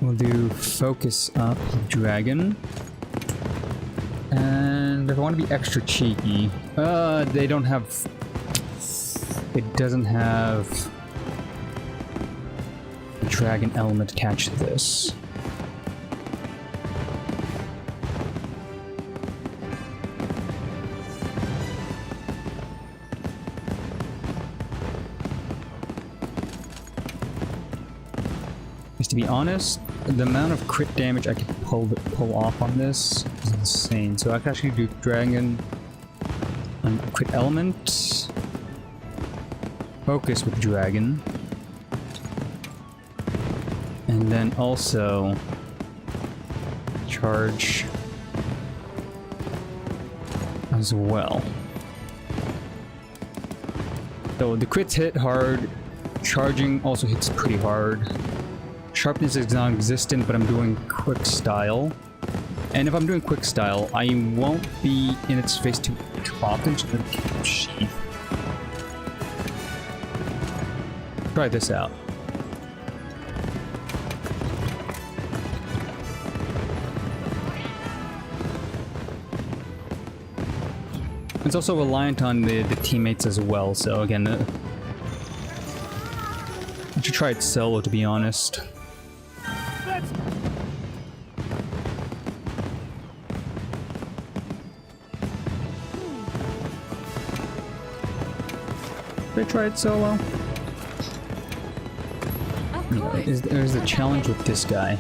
We'll do focus up dragon. And if I want to be extra cheeky, they don't have... It doesn't have a dragon element attached to this. Because to be honest, the amount of crit damage I can pull off on this is insane. So I can actually do dragon on crit element. Focus with dragon. And then also charge as well. So the crits hit hard, charging also hits pretty hard. Sharpness is non-existent, but I'm doing quick style. And if I'm doing quick style, I won't be in its face too often. Just gonna keep sheath. Try this out. It's also reliant on the teammates as well, so again, I should try it solo to be honest. Should I try it solo? There's a challenge with this guy.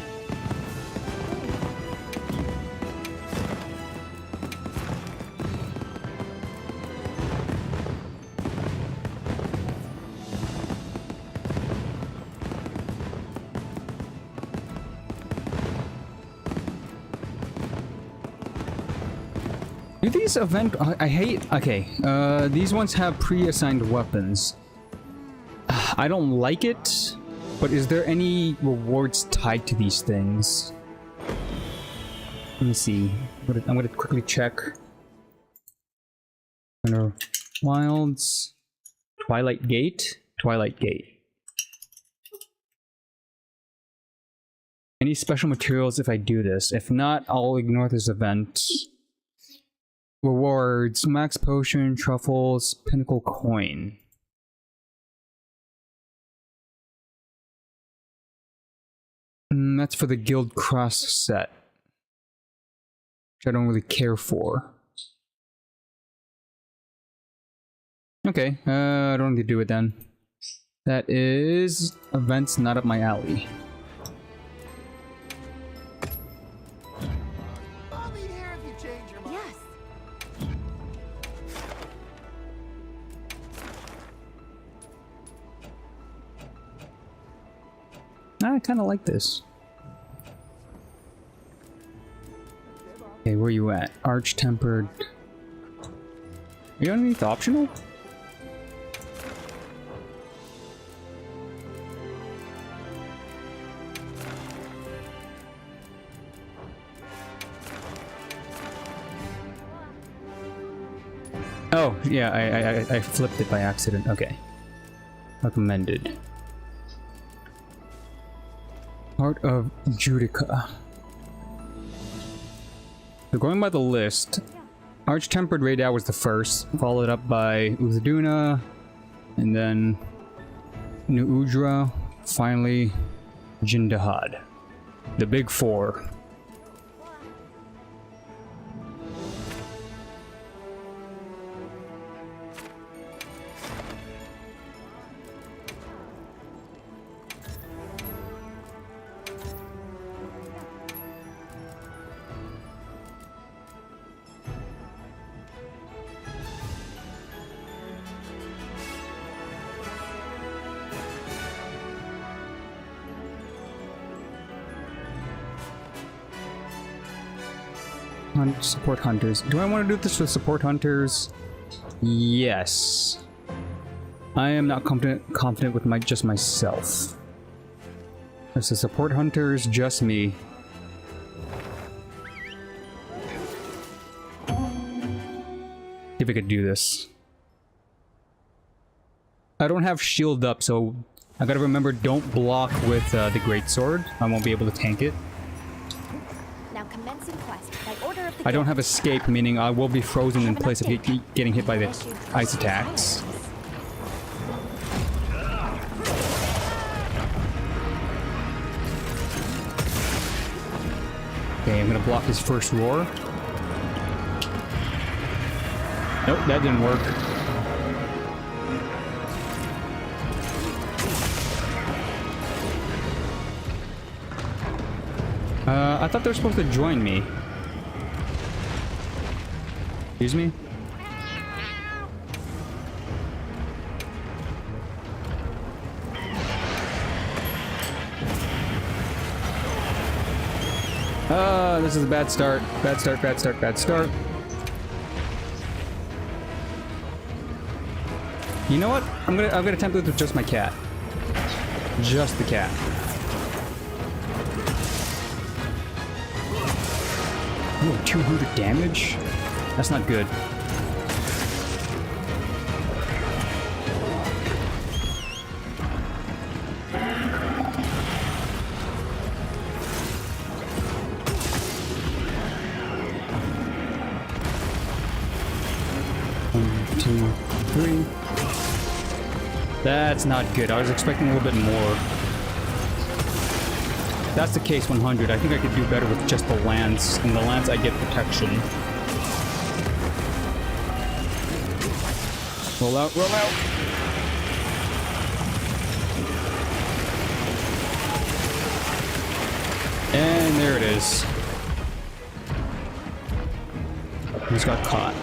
Do these event... I hate... Okay, these ones have pre-assigned weapons. I don't like it. But is there any rewards tied to these things? Let me see. I'm gonna quickly check. Under Wilds, Twilight Gate, Twilight Gate. Any special materials if I do this? If not, I'll ignore this event. Rewards: Max Potion, Truffles, Pinnacle Coin. That's for the Guild Cross set, which I don't really care for. Okay, I don't need to do it then. That is events not up my alley. I'll be here if you change your mind. Yes. I kind of like this. Okay, where you at? Arch-tempered. Are you underneath optional? Oh, yeah, I flipped it by accident. Okay. Recommended. Heart of Judica. So going by the list, Arch-Tempered Radar was the first, followed up by Uzduna, and then New Udra, finally Dahaad. The big four. Support hunters. Do I want to do this with support hunters? Yes. I am not confident with just myself. There's a support hunters, just me. See if I could do this. I don't have shield up, so I gotta remember, don't block with the greatsword. I won't be able to tank it. Now commencing quest by order of the I don't guild. have escape, meaning I will be frozen in place of getting hit by the ice attacks. Okay, I'm gonna block his first roar. Nope, that didn't work. I thought they were supposed to join me. Excuse me? This is a bad start. Bad start, bad start, bad start. You know what? I'm gonna attempt it with just my cat. Just the cat. Oh, 200 damage? That's not good. One, two, three. That's not good. I was expecting a little bit more. If that's the case, 100. I think I could do better with just the lance. In the lance, I get protection. Roll out, roll out! And there it is. He's got caught.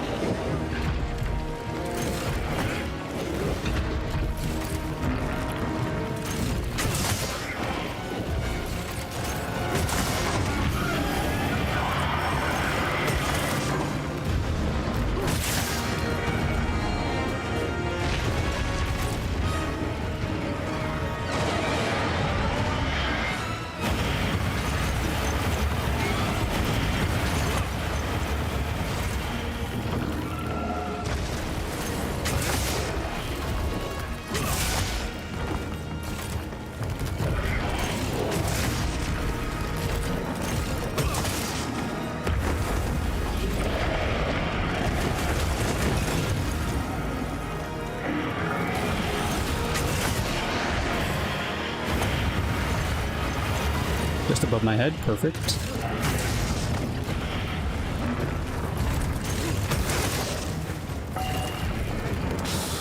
Just above my head, perfect.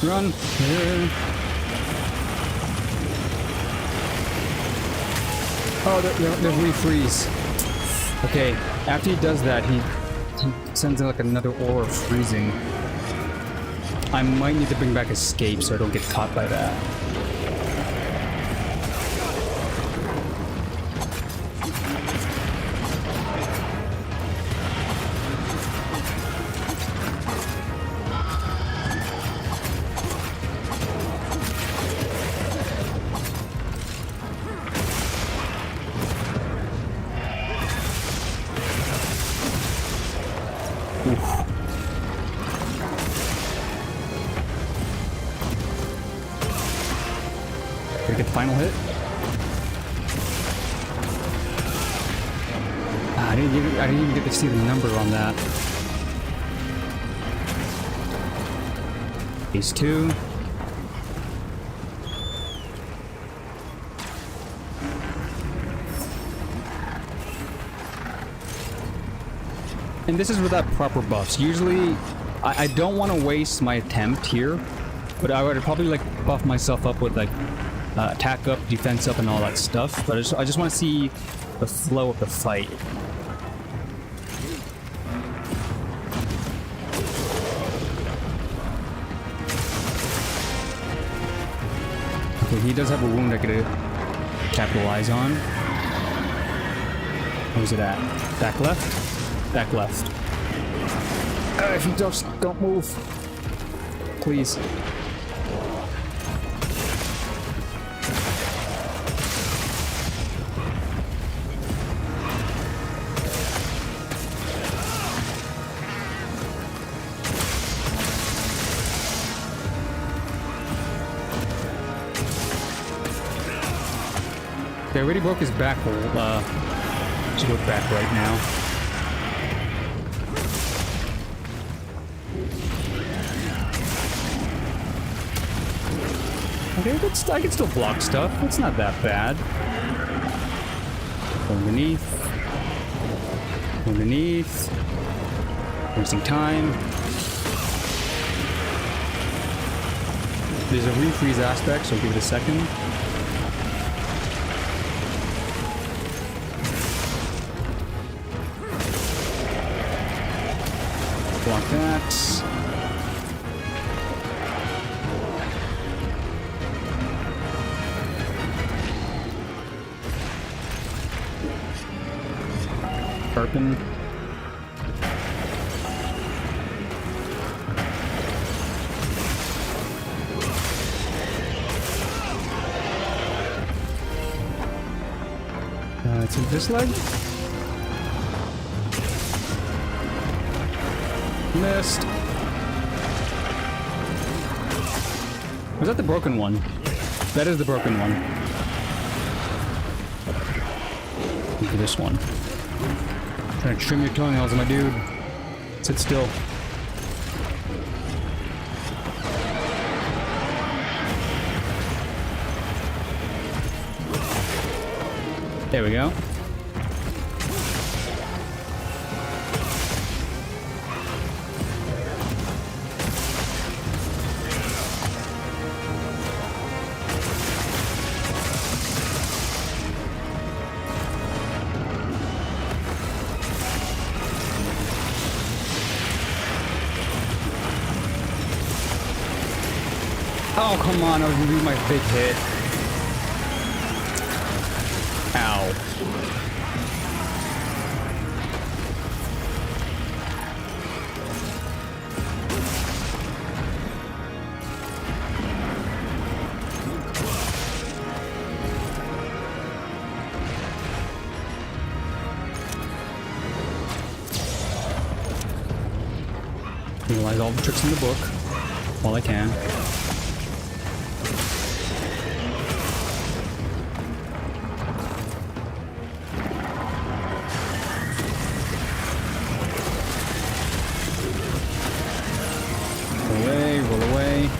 Run! Oh, they're refreeze. Okay, after he does that, he sends in like another aura of freezing. I might need to bring back escape so I don't get caught by that. Did I get the final hit? I didn't even get to see the number on that. Phase 2. And this is without proper buffs. Usually, I don't want to waste my attempt here, but I would probably like buff myself up with like attack up, defense up, and all that stuff. But I just want to see the flow of the fight. Okay, he does have a wound I could capitalize on. Where's it at? Back left? Back left. If you just don't move. Please. They already broke his back. We'll just look back right now. Okay, I can still block stuff. It's not that bad. Underneath. Underneath. Wasting time. There's a refreeze aspect, so give it a second. Block that. Sharpen. It's in this leg. Missed. Was that the broken one? That is the broken one. Look at this one. Trying to trim your toenails, my dude. Sit still. There we go. Oh, come on, I was gonna do my big hit. Ow. Utilize all the tricks in the book while I can. Roll away.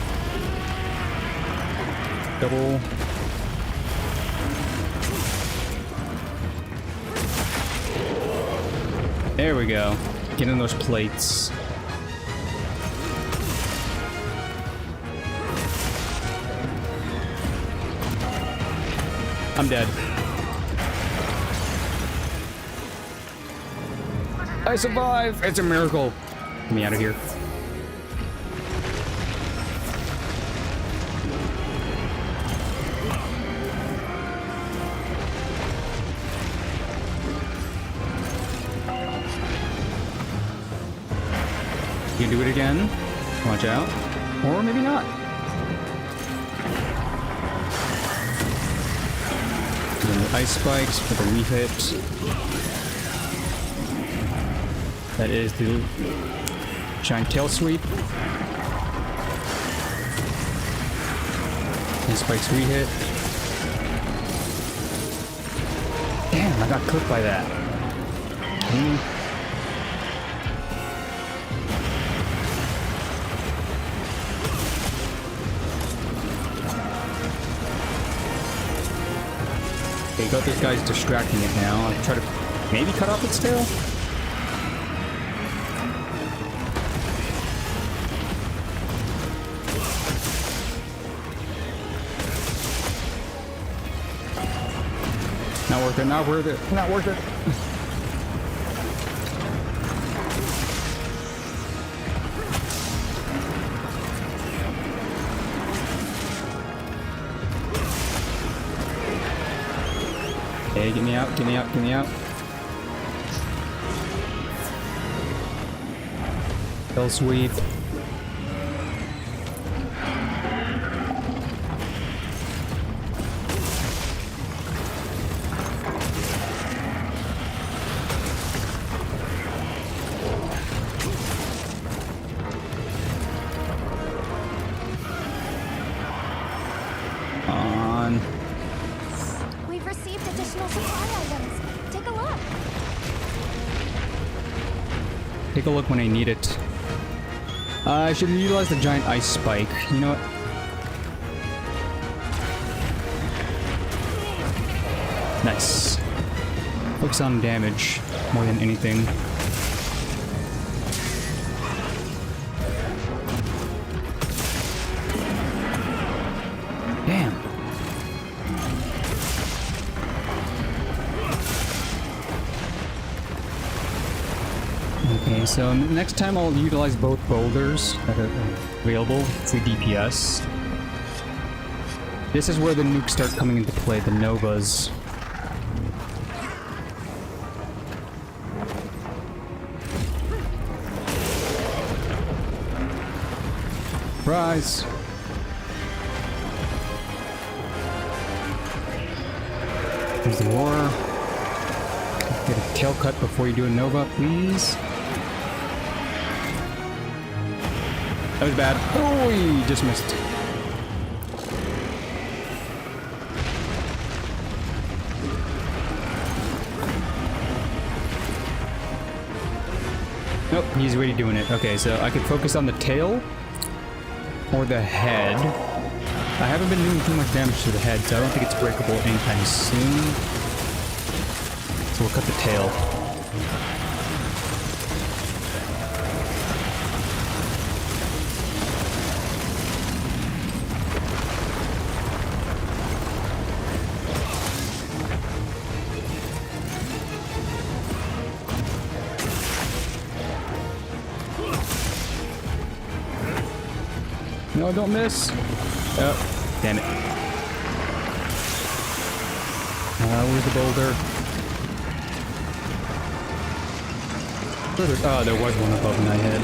Double. There we go. Get in those plates. I'm dead. I survived! It's a miracle. Get me out of here. You can do it again. Watch out. Or maybe not. And the ice spikes for the refit. That is the giant tail sweep. And spikes rehit. Damn, I got cooked by that. Okay, got these guys distracting it now. I'll try to maybe cut off its tail. Not worth it, not worth it, not worth it. Okay, get me out, get me out, get me out. Kill sweep. received additional supply items. Take a look. Take a look when I need it. I should utilize the giant ice spike. You know what? Nice. Focus on damage more than anything. Damn. Okay, so next time I'll utilize both boulders that are available for DPS. This is where the nukes start coming into play, the Novas. Surprise! There's the war. Get a tail cut before you do a Nova, please. That was bad. Oh, he just missed. Nope, he's already doing it. Okay, so I could focus on the tail or the head. I haven't been doing too much damage to the head, so I don't think it's breakable anytime soon. So we'll cut the tail. No, don't miss. Oh, damn it. Where's the boulder? Oh, there was one above my head.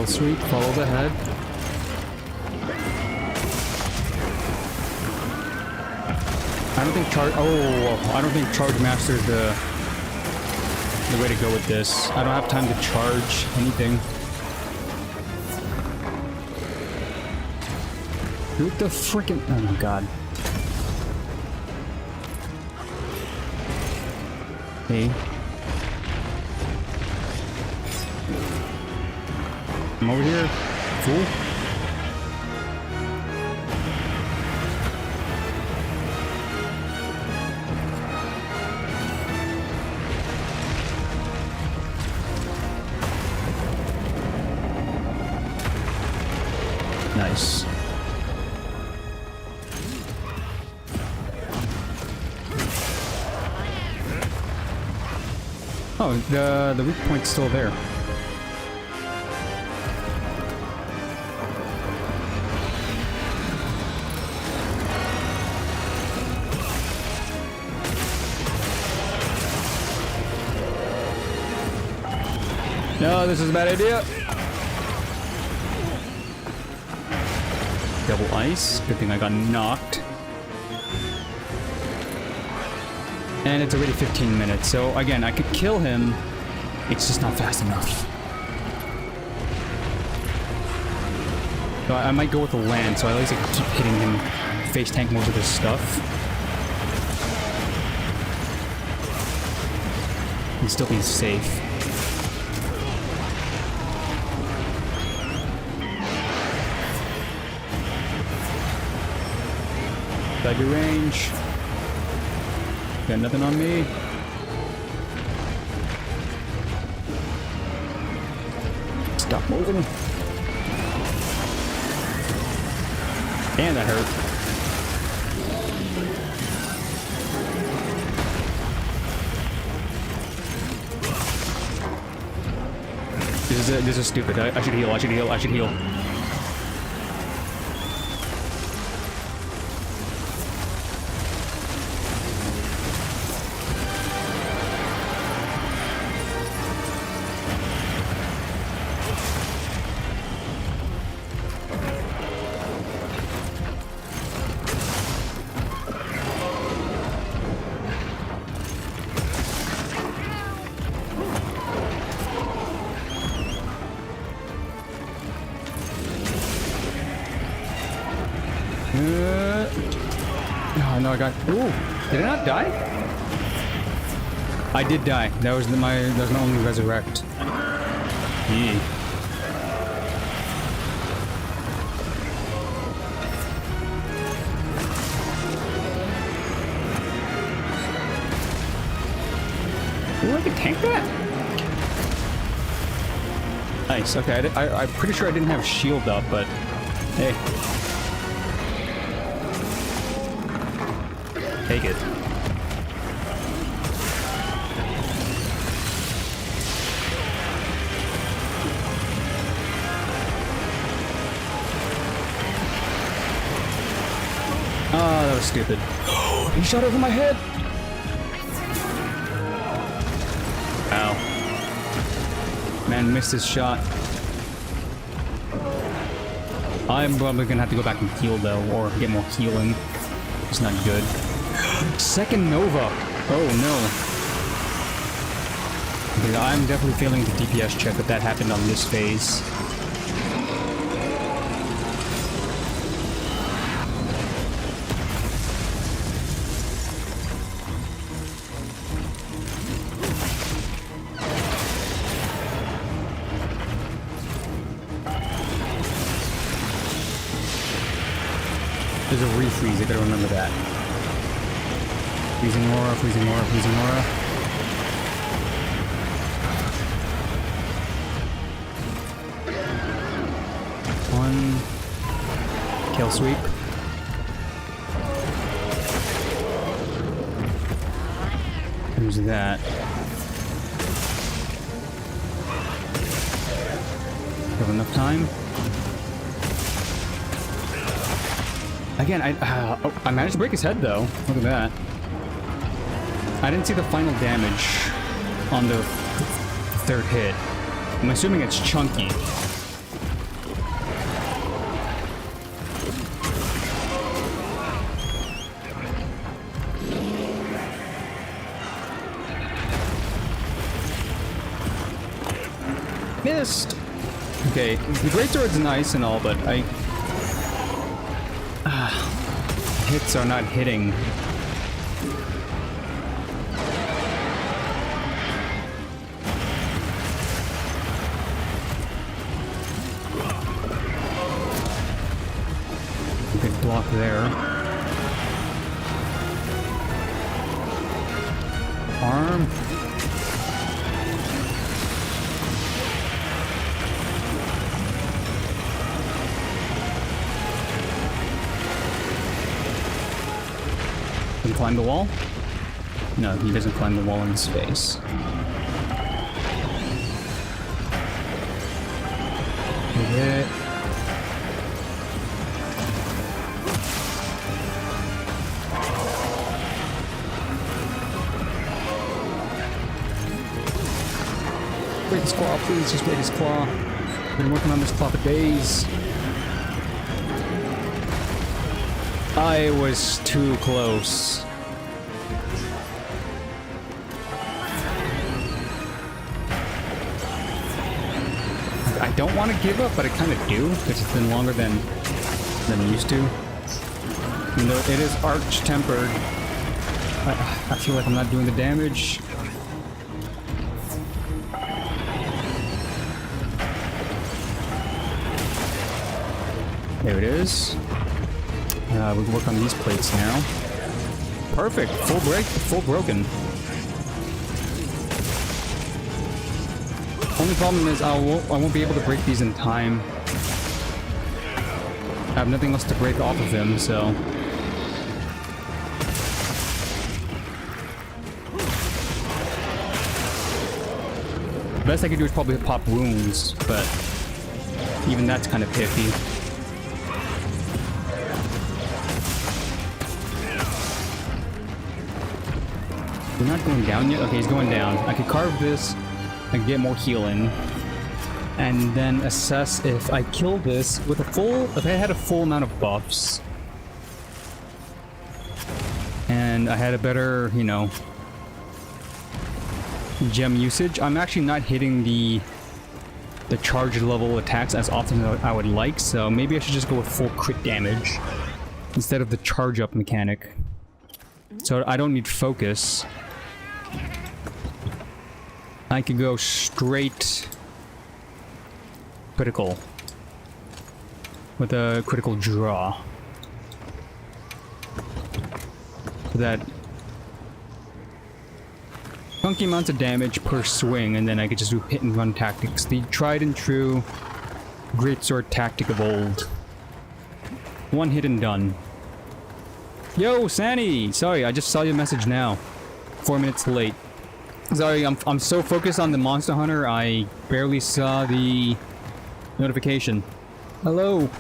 Sweet, follow the head. I don't think I don't think Charge Master's the way to go with this. I don't have time to charge anything. Who the freaking? Oh my god. Hey. I'm over here, fool. Nice. Oh, the weak point's still there. No, this is a bad idea. Double ice. Good thing I got knocked. And it's already 15 minutes. So again, I could kill him. It's just not fast enough. So I might go with the land, so at least I can keep hitting him. Face tank most of his stuff. And still be safe. Got your range. Got nothing on me. Stop moving. And that hurt. This is stupid. I should heal. I should heal. I should heal. Oh no, I got. Ooh, did I not die? I did die. That was my only resurrect. Yeah. Ooh, I can tank that? Nice, okay, I'm pretty sure I didn't have shield up, but hey. Take it. Oh, that was stupid. He shot over my head! Ow. Man missed his shot. I'm probably gonna have to go back and heal though, or get more healing. It's not good. Second Nova! Oh no. Okay, I'm definitely failing the DPS check if that happened on this phase. There's a refreeze, I gotta remember that. Freezing aura, freezing aura, freezing aura. One. Kill sweep. Who's that? Have enough time? Again, I managed to break his head though. Look at that. I didn't see the final damage on the third hit. I'm assuming it's chunky. Missed! Okay, the greatsword's nice and all, but hits are not hitting. Big block there. Arm. Can he climb the wall? No, he doesn't climb the wall in his face. Hit it. Break his claw, please, just break his claw. I've been working on this claw for days. I was too close. I don't want to give up, but I kind of do, because it's been longer than I'm used to. Even though it is arch-tempered, I feel like I'm not doing the damage. There it is. We can work on these plates now. Perfect. Full break. Full broken. Only problem is I won't be able to break these in time. I have nothing else to break off of him, so. The best I could do is probably pop wounds, but even that's kind of iffy. We're not going down yet? Okay, he's going down. I could carve this and get more healing. And then assess if I kill this with if I had a full amount of buffs. And I had a better, you know, gem usage. I'm actually not hitting the charge level attacks as often as I would like, so maybe I should just go with full crit damage. instead of the charge up mechanic. So I don't need focus. I could go straight critical with a critical draw. So that chunky amounts of damage per swing, and then I could just do hit and run tactics. The tried and true greatsword tactic of old. One hit and done. Yo, Sandy! Sorry, I just saw your message now. 4 minutes late. Sorry, I'm so focused on the Monster Hunter, I barely saw the notification. Hello.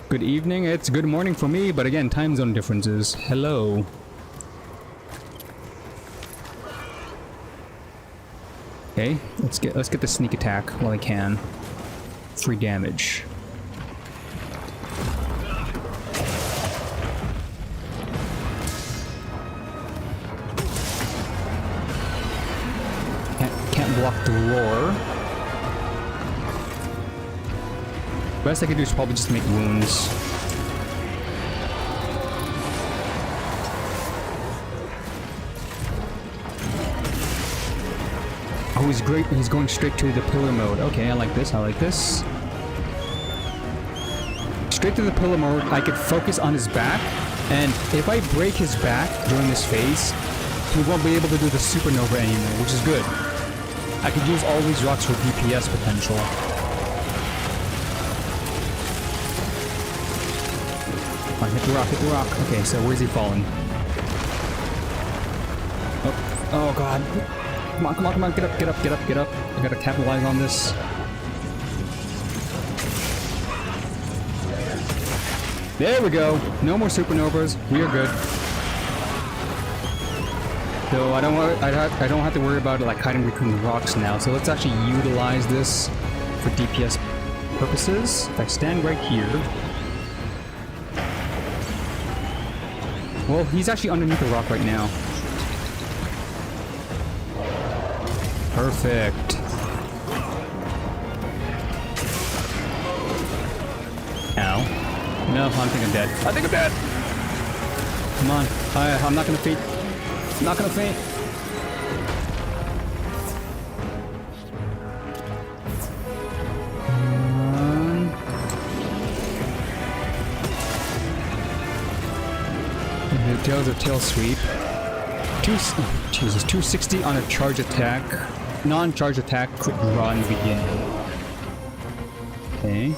Good evening. It's good morning for me, but again, time zone differences. Hello. Okay, let's get the sneak attack while I can. Free damage. Can't block the roar. Best I can do is probably just make wounds. Oh, he's great. He's going straight to the pillar mode. Okay, I like this. I like this. Straight to the pillar mode. I could focus on his back, and if I break his back during this phase, he won't be able to do the supernova anymore, which is good. I could use all these rocks for DPS potential. Alright, hit the rock, hit the rock. Okay, so where's he falling? Oh god. Come on, come on, come on, get up, get up, get up, get up. I gotta capitalize on this. There we go. No more supernovas. We are good. So I don't have to worry about like hiding between the rocks now. So let's actually utilize this for DPS purposes. If I stand right here. Well, he's actually underneath the rock right now. Perfect. Ow. No, I think I'm dead. I think I'm dead! Come on. I'm not gonna faint. I'm not gonna faint. Tails of tail sweep. Jesus, 260 on a charge attack. Non-charge attack could draw in the beginning. Okay.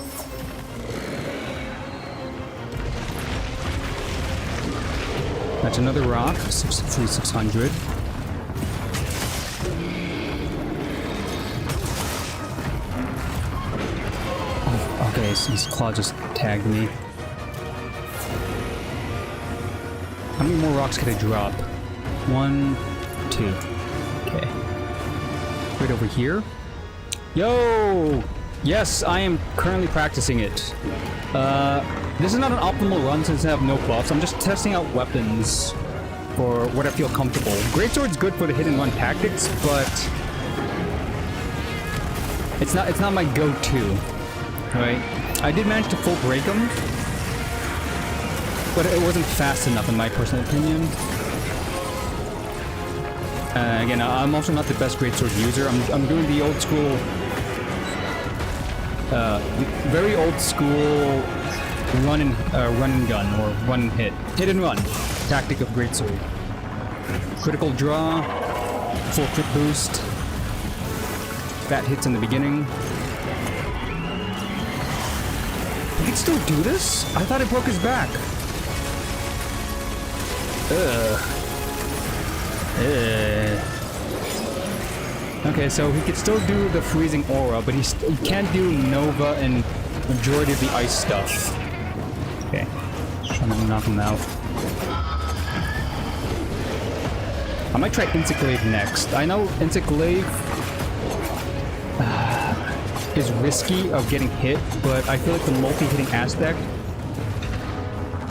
That's another rock. 600. Oh, okay, so his claw just tagged me. How many more rocks could I drop? 1, 2. Okay. Right over here. Yo! Yes, I am currently practicing it. This is not an optimal run since I have no buffs. I'm just testing out weapons for what I feel comfortable. Greatsword's good for the hit and run tactics, but it's not my go-to. Right? I did manage to full break them, but it wasn't fast enough in my personal opinion. Again, I'm also not the best greatsword user. I'm doing the old school, very old school run and gun or run and hit and run tactic of greatsword. Critical draw, full crit boost, fat hits in the beginning. He can still do this? I thought it broke his back. Okay, so he could still do the freezing aura, but he can't do Nova and majority of the ice stuff. Okay, just trying to knock him out. I might try Insect next. I know Insect is risky of getting hit, but I feel like the multi-hitting aspect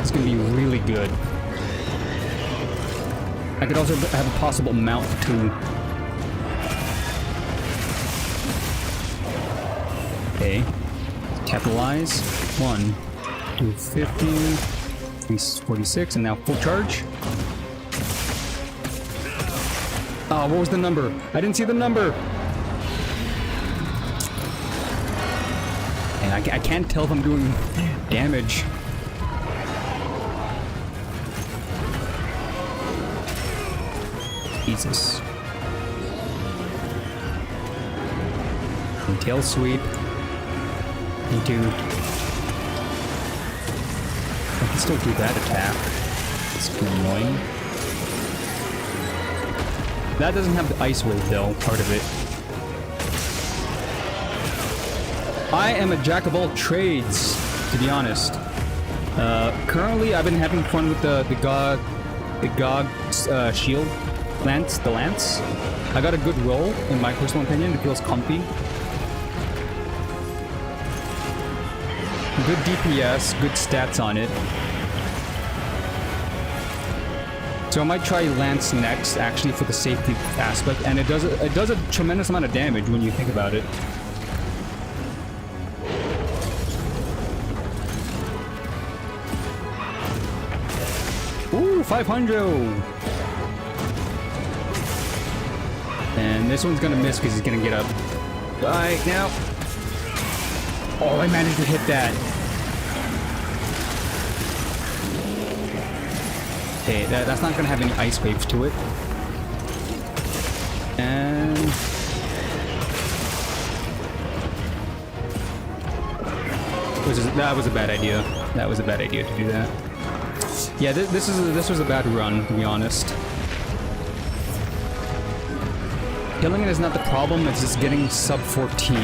is going to be really good. I could also have a possible mount too. Okay. Capitalize. 1, 250. He's 46, and now full charge. Oh, what was the number? I didn't see the number. And I can't tell if I'm doing damage. Jesus. And tail sweep. Into. I can still do that attack. It's kind of annoying. That doesn't have the ice wave though, part of it. I am a jack of all trades, to be honest. Currently, I've been having fun with the GOG shield lance, the lance. I got a good roll, in my personal opinion. It feels comfy. Good DPS, good stats on it. So I might try Lance next, actually, for the safety aspect, and it does a tremendous amount of damage when you think about it. Ooh, 500! And this one's gonna miss because he's gonna get up. Right now. Oh, I managed to hit that. Okay, that's not gonna have any ice waves to it. And that was a bad idea. That was a bad idea to do that. Yeah, this was a bad run, to be honest. Killing it is not the problem, it's just getting sub 14.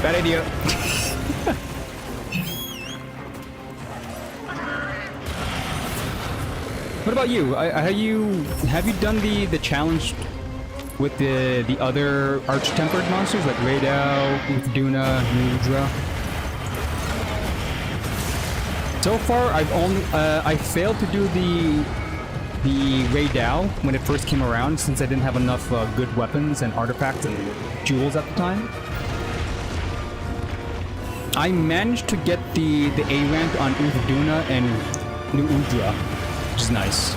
Bad idea. What about you? Have you done the challenge with the other arch-tempered monsters like Raidao, Duna, Nudra? So far, I failed to do the Raidao when it first came around, since I didn't have enough good weapons and artifacts and jewels at the time. I managed to get the A rank on Duna and New Udra, which is nice.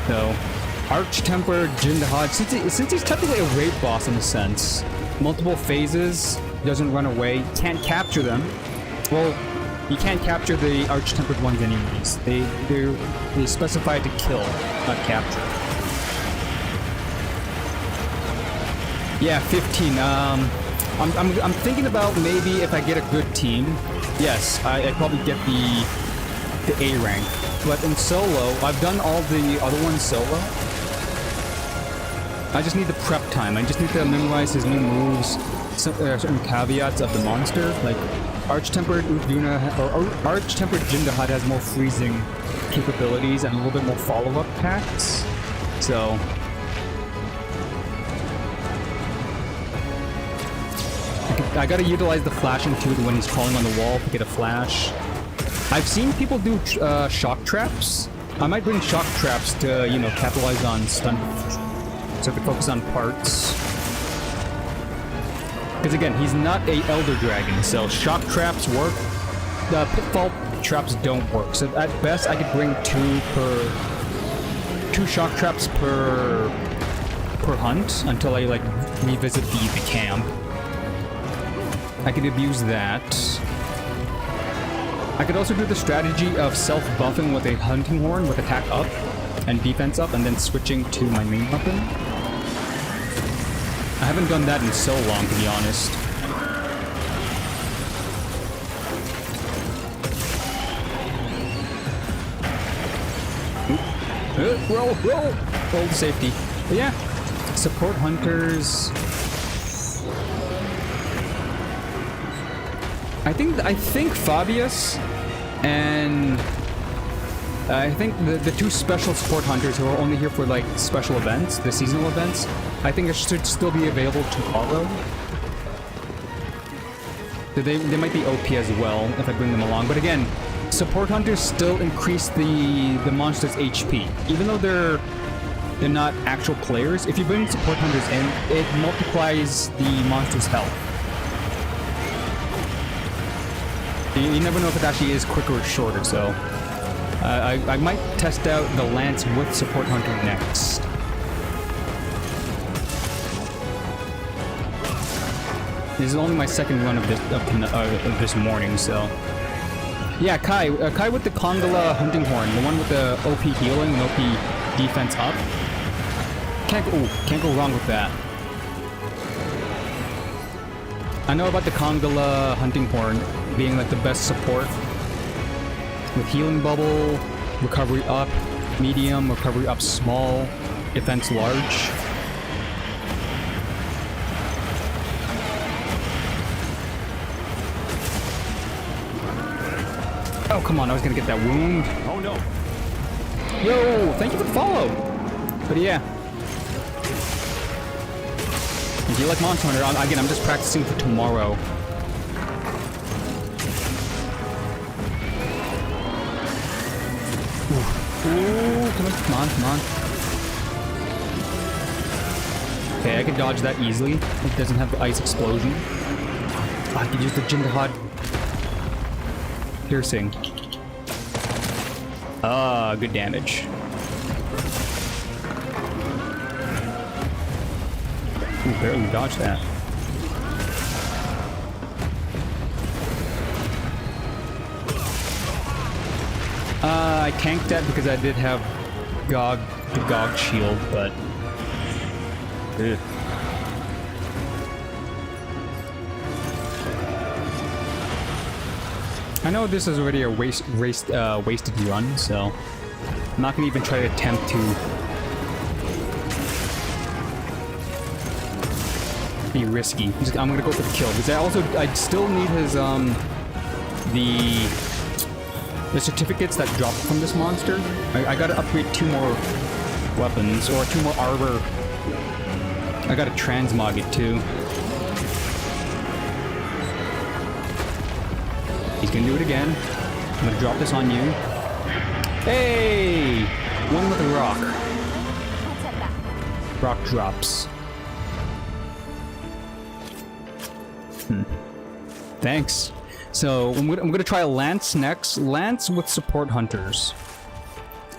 So, Arch-Tempered Dahaad, since he's technically a raid boss in a sense, multiple phases, doesn't run away, can't capture them. Well, you can't capture the Arch-Tempered ones anyways. They're specified to kill, not capture. Yeah, 15. I'm thinking about maybe if I get a good team, yes, I'd probably get the A rank. But in solo, I've done all the other ones solo. I just need the prep time. I just need to memorize his new moves, certain caveats of the monster, like Arch-Tempered Duna or Arch-Tempered Dahaad has more freezing capabilities and a little bit more follow-up attacks. So I gotta utilize the flashing too when he's crawling on the wall to get a flash. I've seen people do shock traps. I might bring shock traps to, you know, capitalize on stun. So to focus on parts. Because again, he's not a Elder Dragon, so shock traps work. The pitfall traps don't work. So at best, I could bring two shock traps per hunt until I like revisit the camp. I could abuse that. I could also do the strategy of self-buffing with a hunting horn with attack up and defense up, and then switching to my main weapon. I haven't done that in so long, to be honest. Roll to safety. But yeah, support hunters. I think Fabius and I think the two special support hunters who are only here for like special events, the seasonal events, I think it should still be available tomorrow. They might be OP as well if I bring them along. But again, support hunters still increase the monster's HP. Even though they're not actual players, if you bring support hunters in, it multiplies the monster's health. You never know if it actually is quicker or shorter, so... I might test out the Lance with Support Hunter next. This is only my second run of this morning, so... Yeah, Kai with the Kongala Hunting Horn, the one with the OP healing and OP defense up. Can't go wrong with that. I know about the Kongala Hunting Horn being like the best support. With healing bubble, recovery up, medium, recovery up small, defense large. Oh, come on, I was gonna get that wound. Oh no. Yo, thank you for the follow. But yeah. If you like Monster Hunter, again, I'm just practicing for tomorrow. Ooh, come on. Okay, I can dodge that easily. It doesn't have the ice explosion. I can use the Dahaad piercing. Good damage. Ooh, barely dodged that. I tanked that because I did have the Gog shield, but... Ugh. I know this is already a wasted run, so... I'm not gonna even try to attempt to... be risky. I'm gonna go for the kill, because I still need his, the certificates that drop from this monster. I gotta upgrade 2 more weapons, or 2 more armor. I gotta transmog it too. He's gonna do it again. I'm gonna drop this on you. Hey! One with a rock. Let's head back. Rock drops. Thanks. So I'm gonna try Lance next. Lance with support hunters.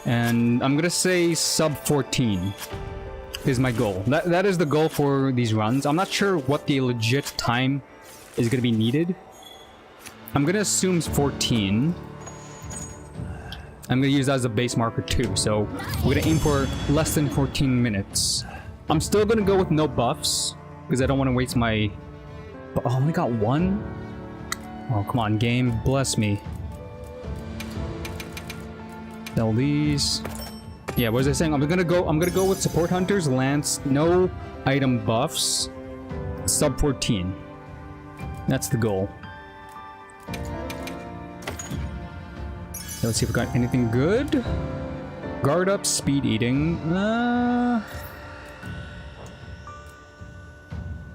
And I'm gonna say sub 14 is my goal. That is the goal for these runs. I'm not sure what the legit time is gonna be needed. I'm gonna assume 14. I'm gonna use that as a base marker too. So we're gonna aim for less than 14 minutes. I'm still gonna go with no buffs because I don't want to waste my... Oh, I only got 1? Oh, come on, game. Bless me. Sell these. Yeah, what was I saying? I'm gonna go with support hunters, Lance, no item buffs, sub 14. That's the goal. Let's see if we got anything good. Guard up, speed eating.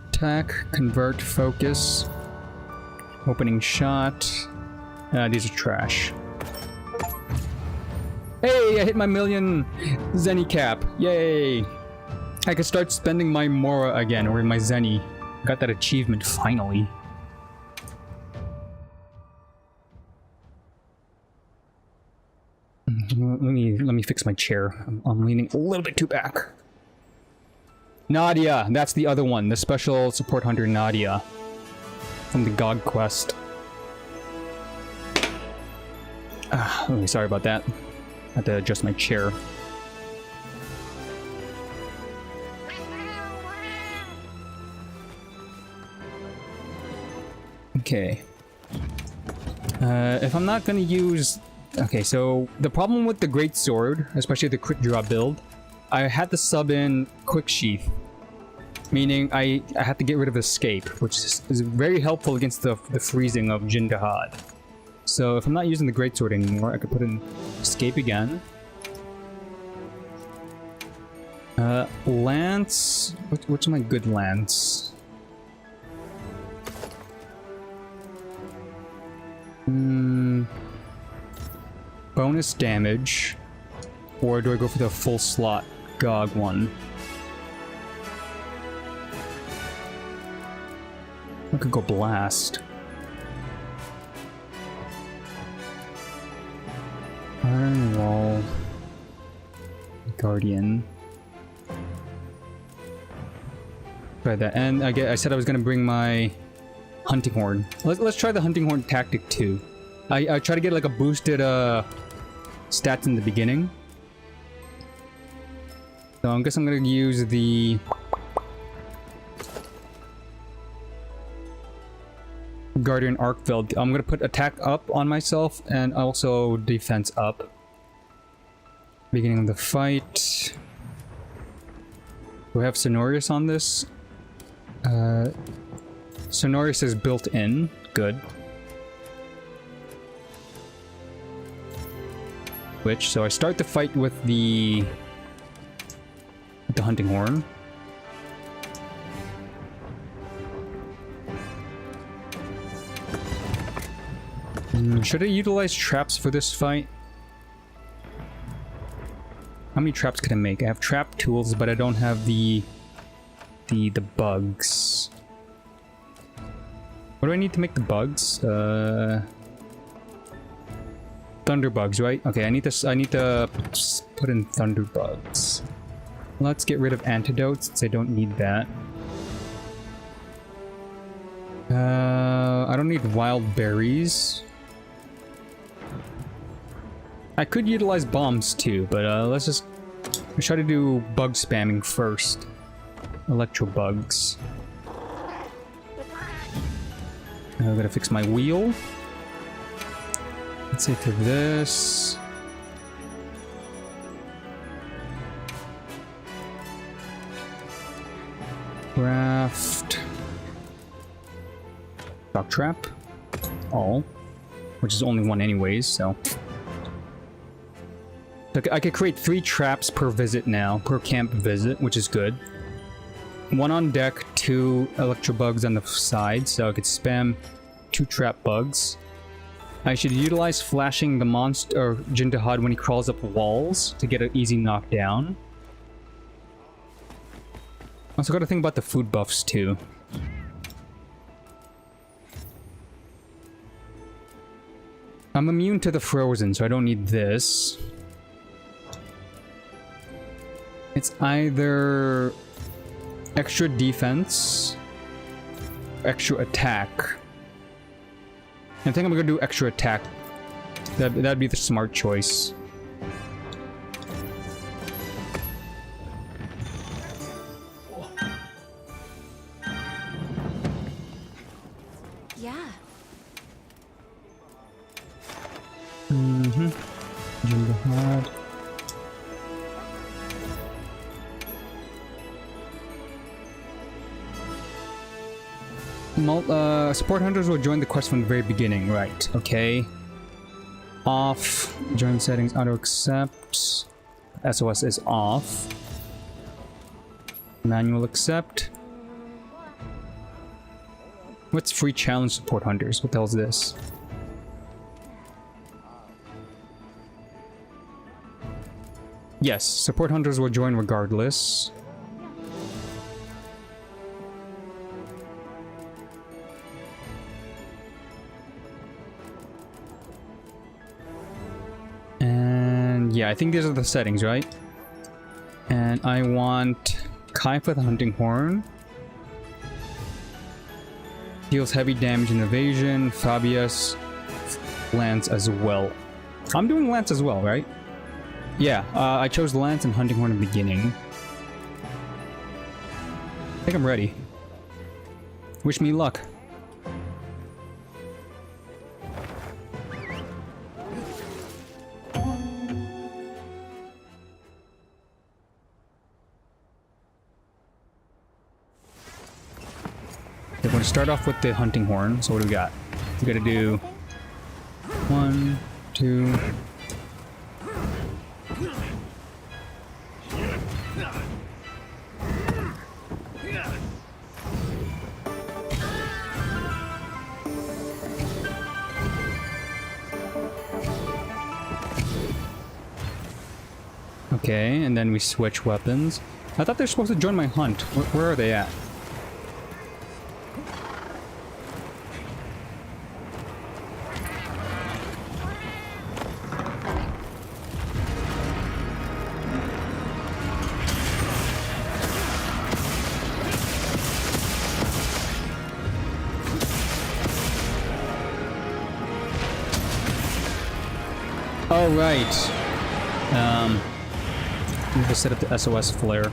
Attack, convert, focus. Opening shot. These are trash. Hey, I hit my million Zenny cap. Yay! I can start spending my Mora again, or my Zenny. Got that achievement finally. Let me fix my chair. I'm leaning a little bit too back. Nadia, that's the other one, the special support hunter Nadia from the God quest. Really sorry about that. I had to adjust my chair. Okay. If I'm not gonna use... Okay, so the problem with the Great Sword, especially the quick draw build, I had to sub in Quick Sheath. Meaning I had to get rid of Escape, which is very helpful against the freezing of Jin Dahaad. So if I'm not using the Great Sword anymore, I could put in Escape again. Lance... What's my good Lance? Bonus damage. Or do I go for the full slot GOG one? I could go Blast. Iron wall. Guardian. Try that. And I said I was gonna bring my hunting horn. Let's try the hunting horn tactic too. I try to get like a boosted stats in the beginning. So I guess I'm gonna use the Guardian Arcveld. I'm gonna put attack up on myself and also defense up. Beginning of the fight. Do we have Sonorius on this? Sonorius is built in. Good. So I start the fight with the hunting horn. Should I utilize traps for this fight? How many traps can I make? I have trap tools, but I don't have the bugs. What do I need to make the bugs? Thunder bugs, right? Okay, I need to put in thunder bugs. Let's get rid of antidotes since I don't need that. I don't need wild berries. I could utilize bombs too, but let's try to do bug spamming first. Electro bugs. I gotta fix my wheel. Let's say for this. Craft. Shock trap. All. Which is only one anyways, so. I could create 3 traps per visit now, per camp visit, which is good. 1 on deck, 2 electro bugs on the side, so I could spam 2 trap bugs. I should utilize flashing the monster or Dahaad when he crawls up walls to get an easy knockdown. Also gotta think about the food buffs too. I'm immune to the frozen, so I don't need this. It's either extra defense, extra attack. I think I'm gonna do extra attack. That'd be the smart choice. Yeah. Dahaad. Support hunters will join the quest from the very beginning, right? Okay. Off. Join settings. Auto accept. SOS is off. Manual accept. What's free challenge support hunters? What the hell is this? Yes, support hunters will join regardless. Yeah, I think these are the settings, right? And I want Kai for the hunting horn. Deals heavy damage and evasion. Fabius, Lance as well. I'm doing Lance as well, right? Yeah, I chose Lance and hunting horn in the beginning. I think I'm ready. Wish me luck. We're going to start off with the hunting horn. So what do we got? We got to do 1, 2. Okay, and then we switch weapons. I thought they're supposed to join my hunt. Where are they at? Oh, right. We have to set up the SOS flare.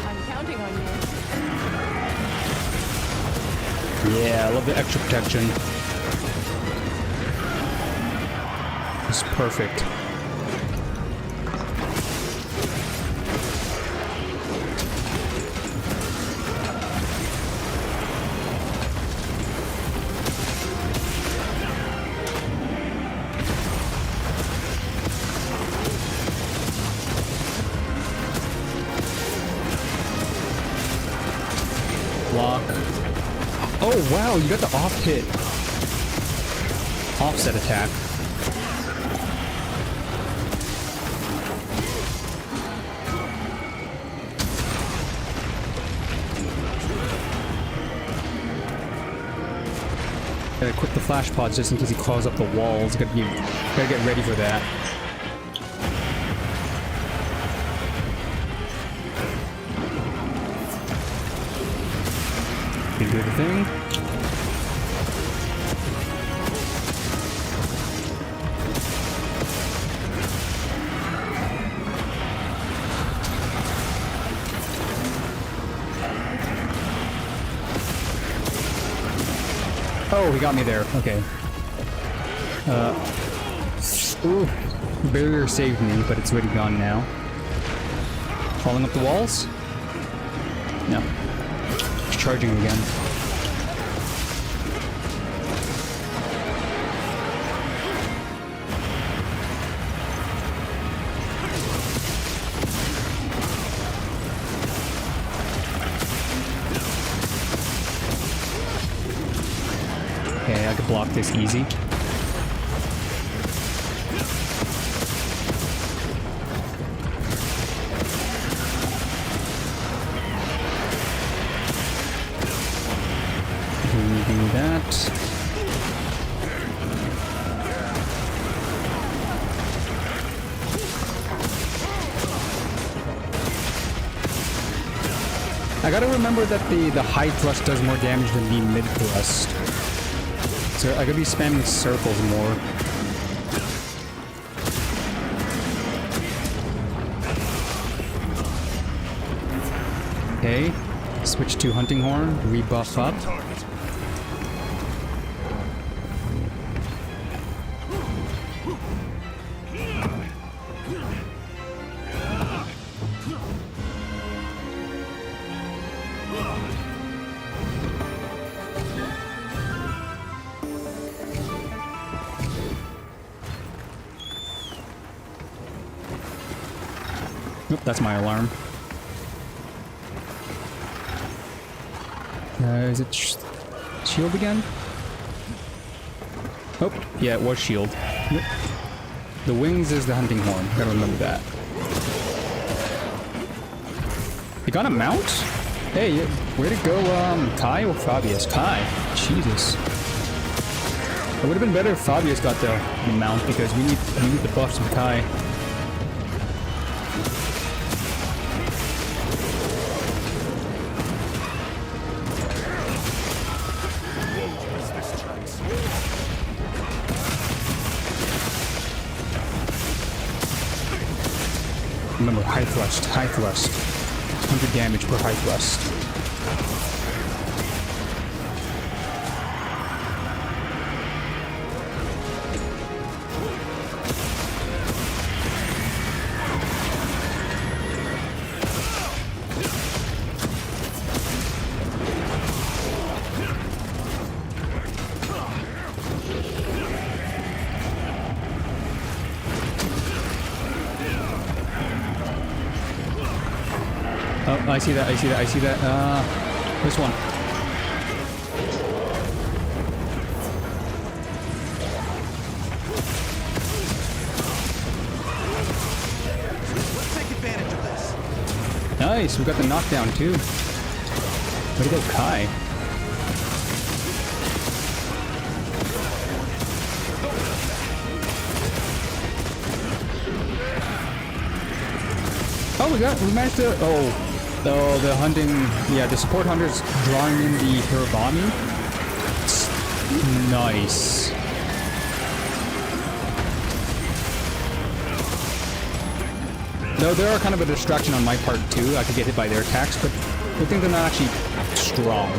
I'm counting on you. Yeah, I love the extra protection. It's perfect. Block. Oh wow, you got the off hit. Offset attack. Gotta equip the flash pods just in case he claws up the walls. Gotta get ready for that. You do the thing. Oh, he got me there. Okay. Ooh. Barrier saved me, but it's already gone now. Falling up the walls? No. It's charging again. Okay, I could block this easy. Do that. I gotta remember that the high thrust does more damage than the mid thrust. So I could be spamming circles more. Okay, switch to hunting horn, rebuff up. Nope, that's my alarm. Is it shield again? Oh, yeah, it was shield. The wings is the hunting horn. Gotta remember that. You got a mount? Hey, where'd it go, Kai or Fabius? Kai. Jesus. It would have been better if Fabius got the mount because we need the buffs from Kai. Remember, high thrust, high thrust. 100 damage per high thrust. Oh, I see that, I see that, I see that. This one. Nice, we got the knockdown too. Way to go, Kai. Oh, we managed to, oh, the hunting, yeah, the support hunter's drawing in the Hiragami. Nice. Though they are kind of a distraction on my part too. I could get hit by their attacks, but I think they're not actually strong.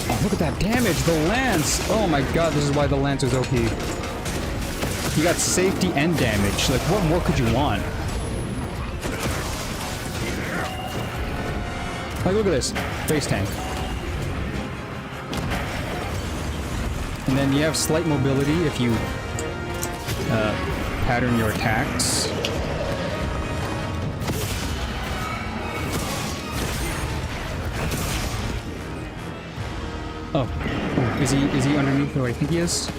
Oh, look at that damage! The lance! Oh my god, this is why the lance was OP. You got safety and damage. Like, what more could you want? Like, look at this. Face tank. And then you have slight mobility if you pattern your attacks. Oh. Is he underneath who I think he is?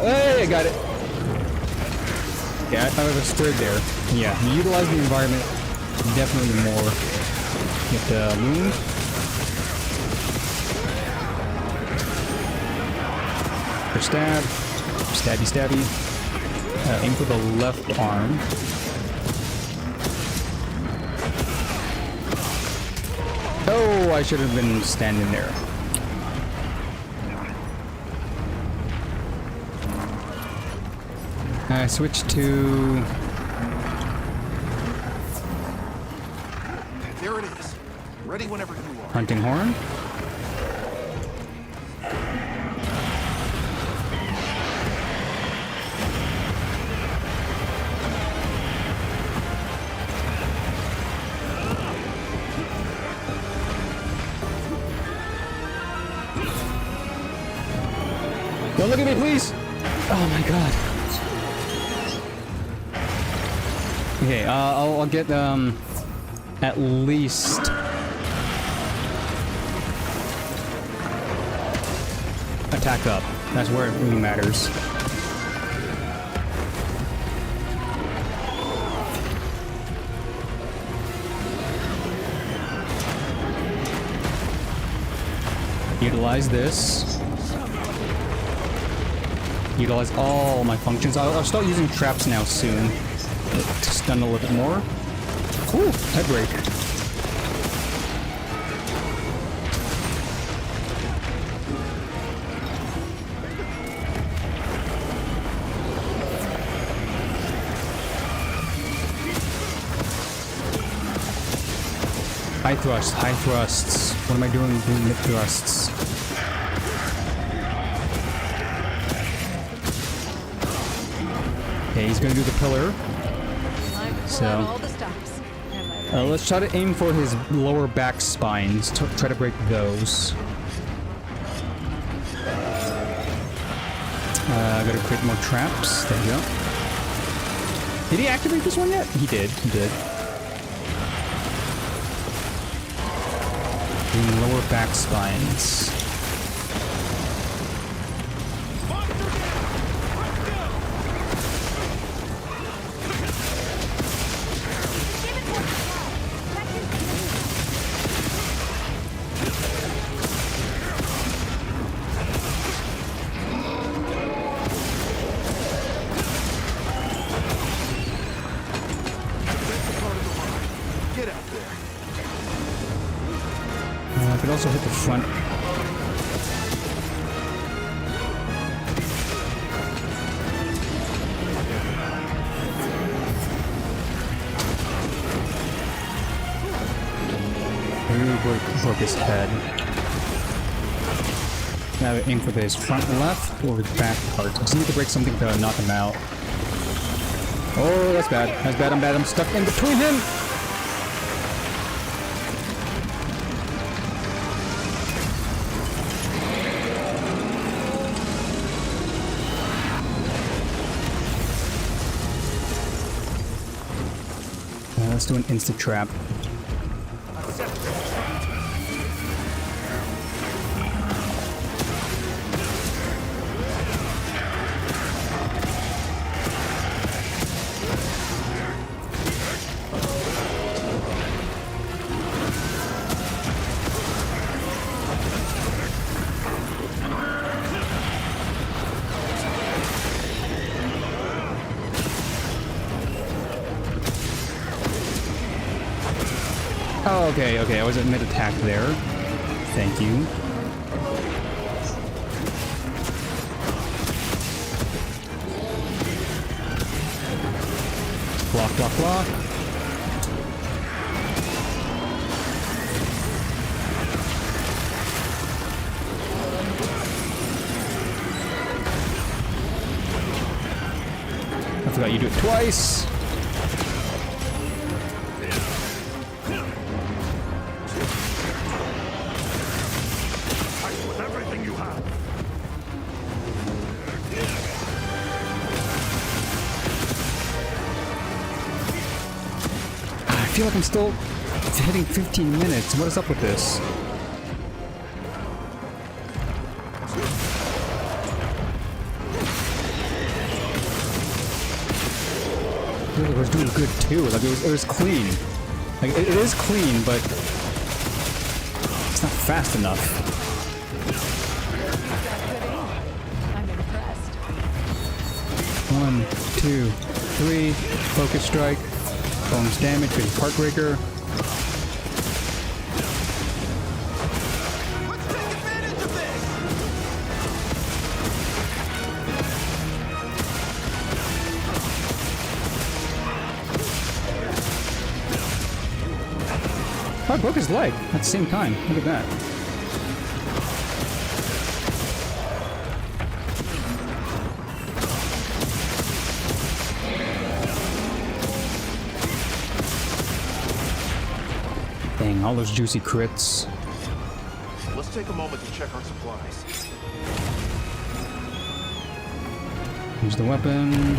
Hey, I got it. Yeah, I thought it was third there. Yeah, you utilize the environment definitely more. Get the wound. For stab. Stabby, stabby. Aim for the left arm. Oh, I should have been standing there. I switch to... There it is. Ready whenever you are. Hunting horn. Don't look at me, please! Oh my god. Okay, I'll get, at least... attack up. That's where it really matters. Utilize this. Utilize all my functions. I'll start using traps now soon. To stun a little bit more. Ooh, head break. High thrust, high thrusts. What am I doing mid thrusts? Okay, he's gonna do the pillar. So, let's try to aim for his lower back spines. Try to break those. Gotta create more traps. There you go. Did he activate this one yet? He did. He did. Doing lower back spines. I could also hit the front. Maybe broke his head. Now aim for his front left or his back part. I just need to break something to knock him out. Oh, that's bad. That's bad. I'm bad. I'm stuck in between him. Let's do an instant trap. Oh, okay, okay, I wasn't mid-attack there. Thank you. Block, block, block. I forgot you do it twice. I feel like I'm still hitting 15 minutes. What is up with this? It was doing good too. Like it was clean. Like it is clean, but it's not fast enough. I'm impressed. 1, 2, 3. Focus strike. Bonus damage. Big Heartbreaker. Let's take advantage of this! Oh, I broke his leg at the same time. Look at that. Dang, all those juicy crits. Let's take a moment to check our supplies. Here's the weapon.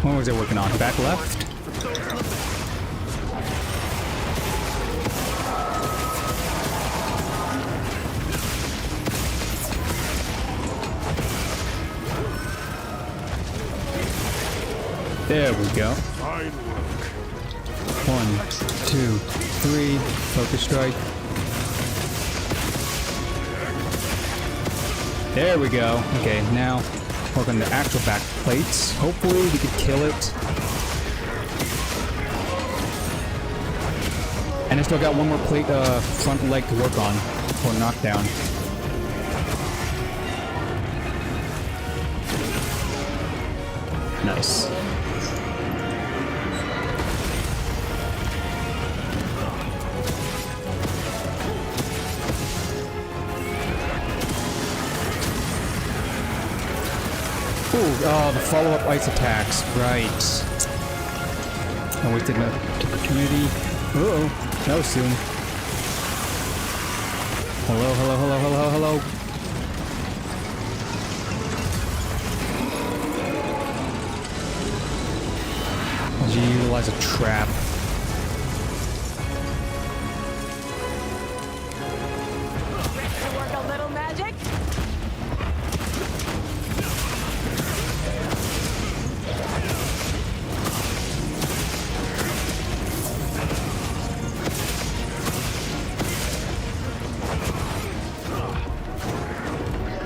What was it working on? Back left? There we go. 1, 2, 3. Focus strike. There we go. Okay, now work on the actual back plates. Hopefully we can kill it. And I still got one more plate, front leg to work on for knockdown. Nice. Ooh, oh, the follow-up ice attacks, right. I wasted an opportunity. Uh-oh, that was soon. Hello, hello, hello, hello, hello. As you utilize a trap. Ready to work a little magic?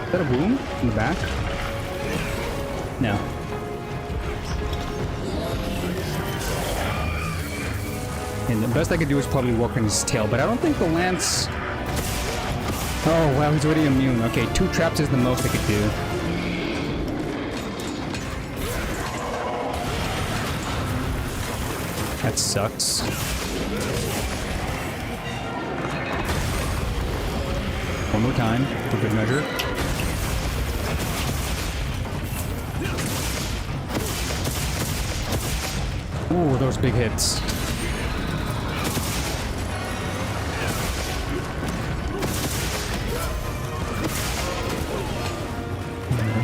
Is that a boom in the back? No. And the best I could do is probably work on his tail, but I don't think the lance... Oh, wow, he's already immune. Okay, 2 traps is the most I could do. That sucks. One more time, for good measure. Ooh, those big hits.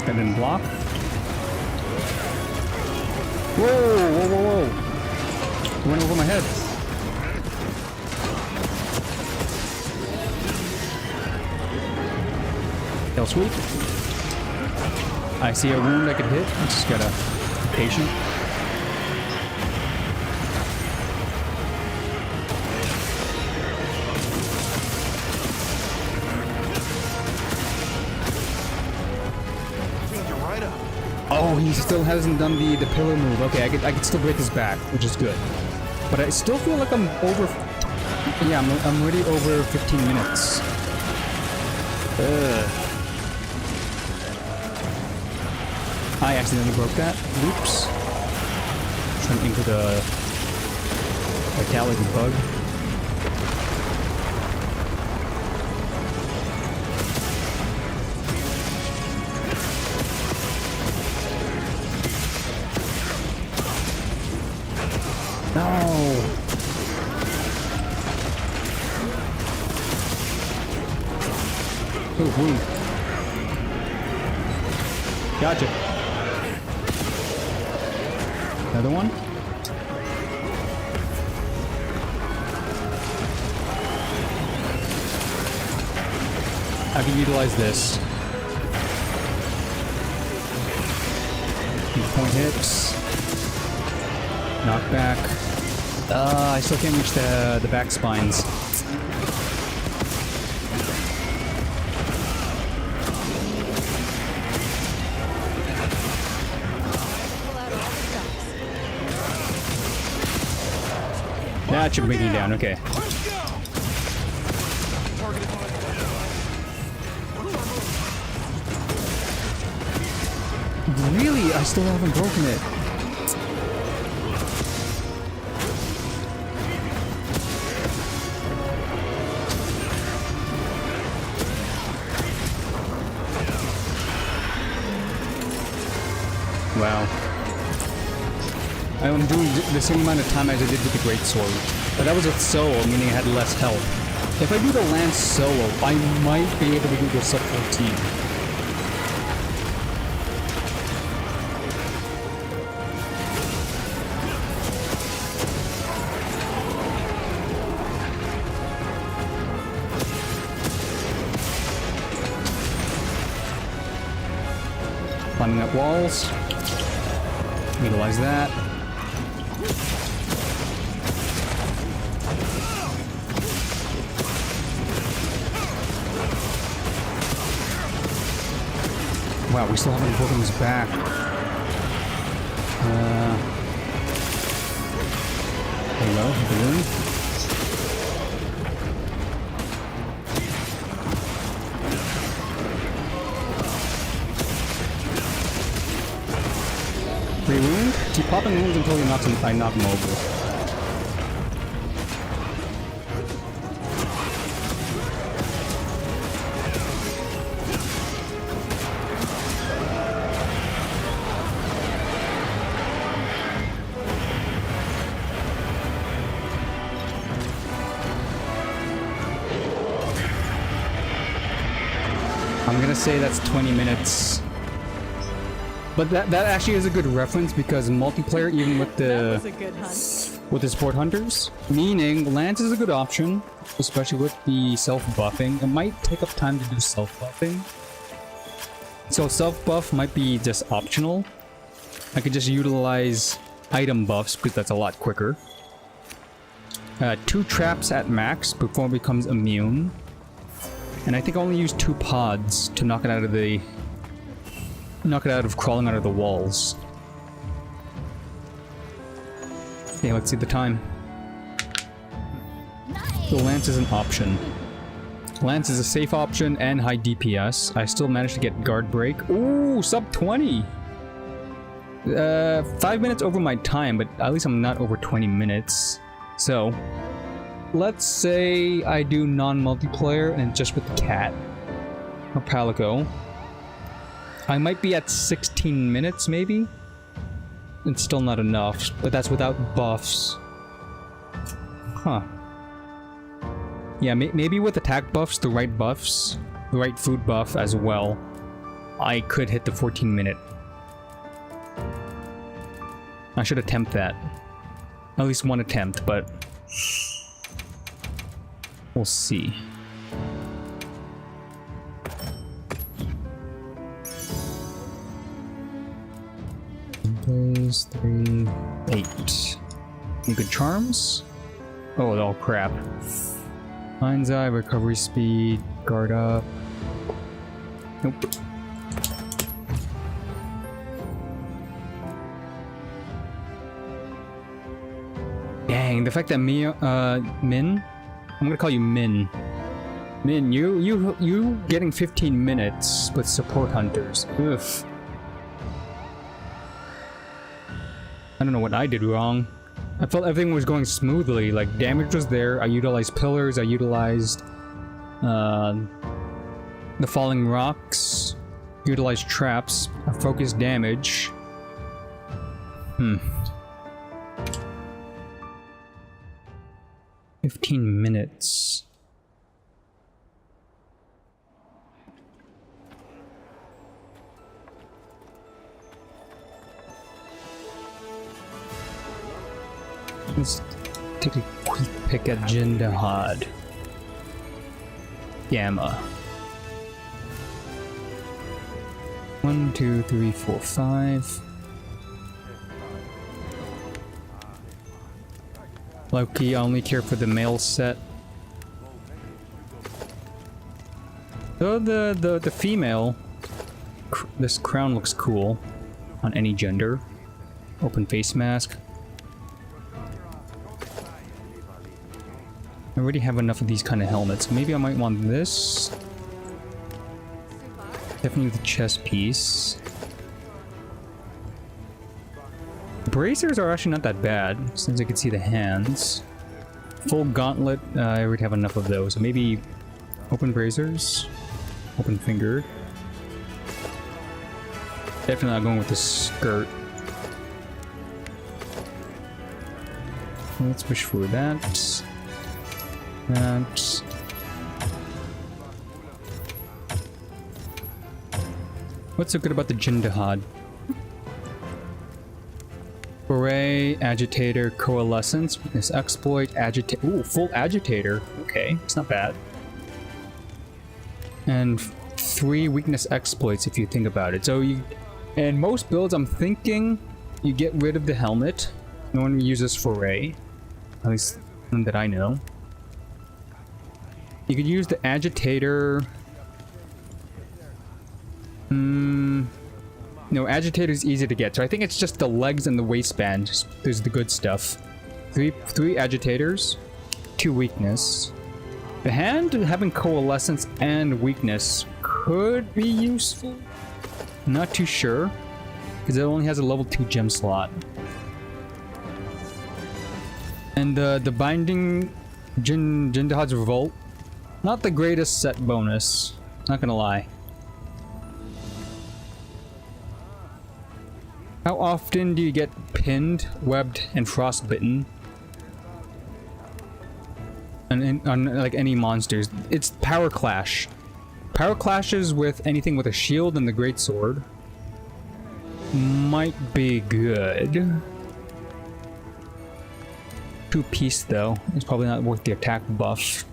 That didn't block. Whoa, whoa, whoa, whoa. It went over my head. Kill sweep. I see a wound I could hit. I just gotta be patient. Oh, he still hasn't done the pillar move. Okay, I could still break his back, which is good. But I still feel like I'm over. Yeah, I'm already over 15 minutes. I accidentally broke that. Oops. Trying to enter the vitality bug. No. Oh, wound. Gotcha. Another one? I can utilize this. Point hits. Knockback. I still can't reach the back spines. That should bring you down, okay. Really? I still haven't broken it. Wow. I'm doing the same amount of time as I did with the Great Sword. But that was a solo, meaning I had less health. If I do the Lance solo, I might be able to do the sub 14. Climbing up walls. Utilize that. Wow, we still haven't broken his back. There you go, balloon. Free wound? Keep popping wounds until I knock him over. I'm gonna say that's 20 minutes. But that actually is a good reference because multiplayer, even with the support hunters, meaning Lance is a good option, especially with the self-buffing. It might take up time to do self-buffing. So self-buff might be just optional. I could just utilize item buffs because that's a lot quicker. 2 traps at max before it becomes immune. And I think I only use 2 pods to knock it out of crawling out of the walls. Okay, let's see the time. The Lance is an option. Lance is a safe option and high DPS. I still managed to get guard break. Ooh, sub 20! 5 minutes over my time, but at least I'm not over 20 minutes. So, let's say I do non-multiplayer and just with the cat. Or Palico. I might be at 16 minutes, maybe? it's still not enough, but that's without buffs. Huh. Yeah, maybe with attack buffs, the right food buff as well, I could hit the 14-minute. I should attempt that. At least one attempt, but we'll see. Days 3, 8. Any good charms? Oh crap. Mind's Eye, recovery speed, guard up. Nope. Dang, the fact that Min, I'm gonna call you Min. Min, you getting 15 minutes with support hunters. Ugh. I don't know what I did wrong. I felt everything was going smoothly, like damage was there, I utilized pillars, I utilized the falling rocks, utilized traps, I focused damage. 15 minutes. Let's take a quick pick at Dahaad. Gamma. 1, 2, 3, 4, 5. Loki, I only care for the male set. Though the female, this crown looks cool on any gender. Open face mask. I already have enough of these kind of helmets. Maybe I might want this. Definitely the chest piece. Bracers are actually not that bad, since I can see the hands. Full gauntlet, I already have enough of those. So maybe open bracers, open fingered. Definitely not going with the skirt. Let's push for that. That. What's so good about the Dahaad? Foray, Agitator, Coalescence, Weakness Exploit, Agitate. Ooh, full Agitator. Okay, it's not bad. And 3 Weakness Exploits if you think about it. So you, in most builds, I'm thinking you get rid of the helmet. No one uses Foray, at least none that I know. You could use the Agitator. No, Agitator is easy to get, so I think it's just the legs and the waistband. There's the good stuff. Three Agitators, 2 Weakness. The hand having Coalescence and Weakness could be useful. Not too sure, because it only has a level 2 gem slot. And the Binding Dahaad's Revolt, not the greatest set bonus, not gonna lie. How often do you get pinned, webbed, and frostbitten? And on like any monsters, it's power clash. Power clashes with anything with a shield and the greatsword might be good. 2-piece though, it's probably not worth the attack buff.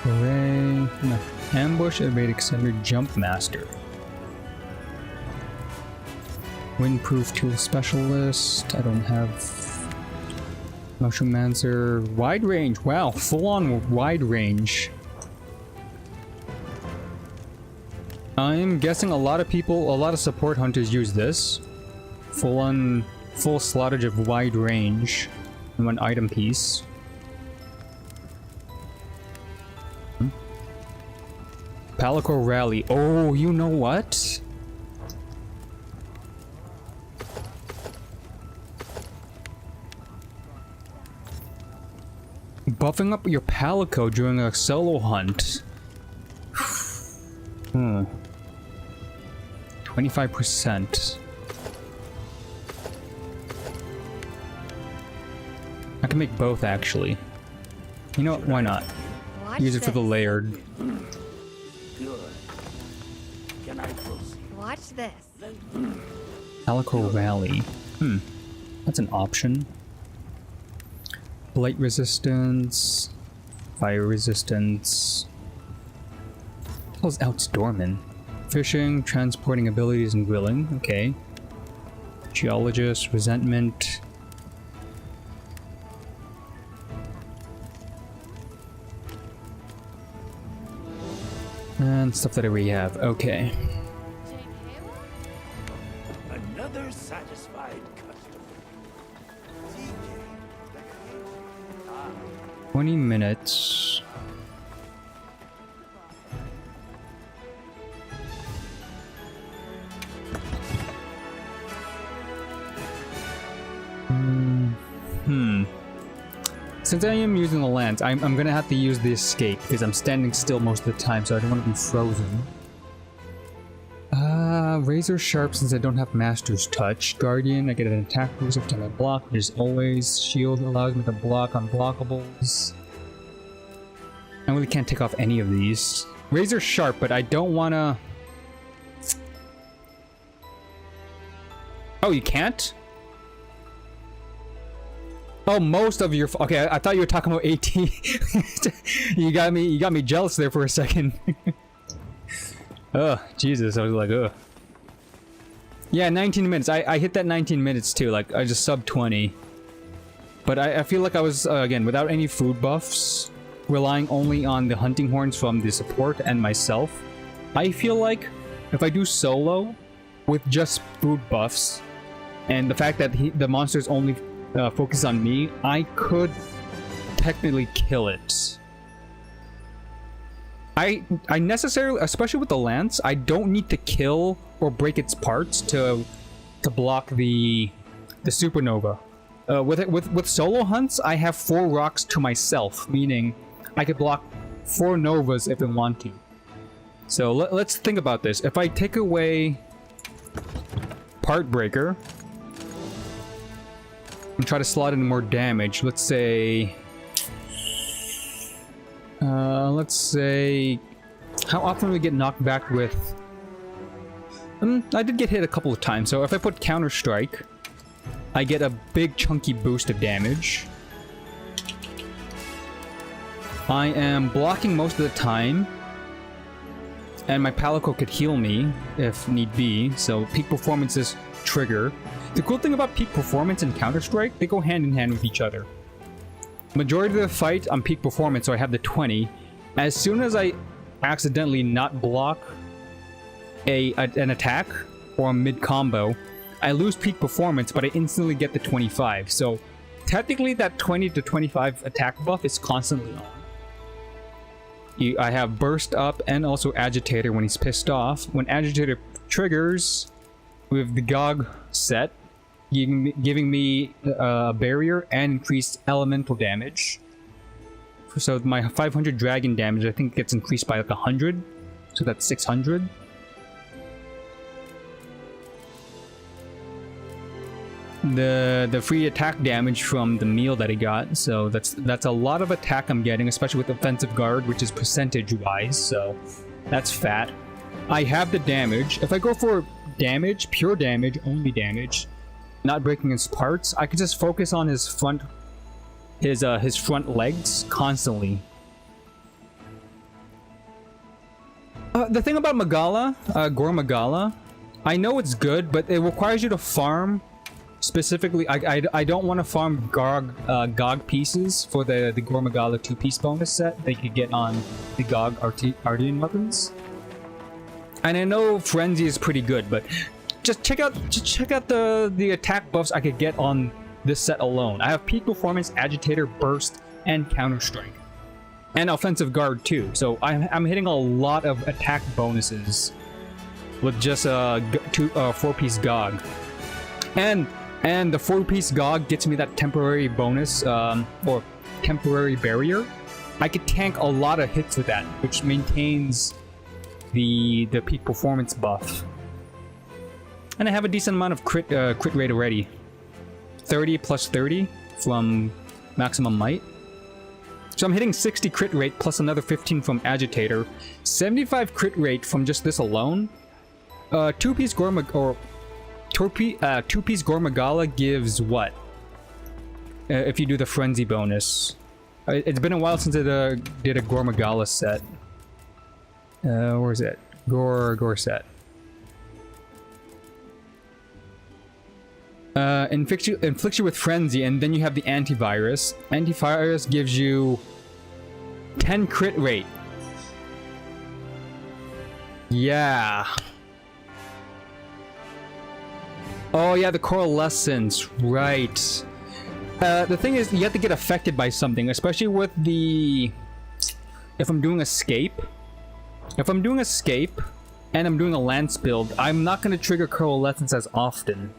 Hooray. No. Ambush, Evade Extender, Jump Master. Windproof Tool Specialist. I don't have... Mushroomancer. Wide range. Wow, full-on wide range. I'm guessing a lot of people, a lot of support hunters use this. Full slottage of wide range in one item piece. Palico Rally. Oh, you know what? Buffing up your Palico during a solo hunt. 25%. I can make both actually. You know what? Why not? Use it for the layered. Good. Can I proceed? Watch this. Palico Valley. That's an option. Blight resistance. Fire resistance. How's Outstorming? Fishing, transporting abilities, and grilling. Okay. Geologist, resentment. And stuff that I already have. Okay. Another satisfied customer. 20 minutes. Since I am using the lance, I'm gonna have to use the escape because I'm standing still most of the time, so I don't want to be frozen. Razor sharp since I don't have Master's Touch. Guardian, I get an attack boost every time I block, which is always. Shield allows me to block unblockables. I really can't take off any of these. Razor sharp, but I don't wanna... Oh, you can't? Oh, most of your... Okay, I thought you were talking about 18. You got me jealous there for a second. Oh, Jesus, I was like, ugh. Yeah, 19 minutes. I hit that 19 minutes too, like, I just sub 20. But I feel like I was, again, without any food buffs, relying only on the hunting horns from the support and myself. I feel like if I do solo with just food buffs, and the fact that the monsters only focus on me, I could technically kill it. I necessarily, especially with the lance, I don't need to kill or break its parts to block the supernova. With solo hunts, I have 4 rocks to myself, meaning I could block 4 novas if I want to. So let's think about this. If I take away Part Breaker and try to slot in more damage, let's say, how often do we get knocked back with? I did get hit a couple of times, so if I put Counter Strike, I get a big chunky boost of damage. I am blocking most of the time, and my Palico could heal me if need be, so peak performance is trigger. The cool thing about peak performance and Counter Strike, they go hand in hand with each other. Majority of the fight, I'm peak performance, so I have the 20. As soon as I accidentally not block an attack or a mid combo, I lose peak performance, but I instantly get the 25. So technically that 20 to 25 attack buff is constantly on. I have Burst Up and also Agitator when he's pissed off. When Agitator triggers with the GOG set, giving me a barrier and increased elemental damage. So my 500 dragon damage, I think, gets increased by like 100. So that's 600. The free attack damage from the meal that I got, so that's a lot of attack I'm getting, especially with offensive guard, which is percentage wise, so that's fat. I have the damage. If I go for damage, pure damage, only damage, not breaking his parts, I can just focus on his front legs constantly. The thing about Magala, Gore Magala, I know it's good, but it requires you to farm. Specifically, I don't want to farm GOG pieces for the Gore Magala 2-piece bonus set they could get on the GOG Ardean weapons. And I know Frenzy is pretty good, but just check out the attack buffs I could get on this set alone. I have peak performance, agitator, burst, and counter strike, and offensive guard too. So I'm hitting a lot of attack bonuses with just a 4-piece GOG, and the 4-piece GOG gets me that temporary bonus or temporary barrier. I could tank a lot of hits with that, which maintains the peak performance buff. And I have a decent amount of crit rate already. 30 plus 30 from maximum might. So I'm hitting 60 crit rate plus another 15 from Agitator. 75 crit rate from just this alone. Two-piece Gormagala gives what? If you do the Frenzy bonus. It's been a while since I did a Gormagala set. Where is it? Gore set. Inflicts you with Frenzy, and then you have the Antivirus. Antivirus gives you 10 crit rate. Yeah. Oh yeah, the Coalescence, right. The thing is, you have to get affected by something, especially with the... If I'm doing Escape. If I'm doing Escape, and I'm doing a Lance build, I'm not going to trigger Coalescence as often.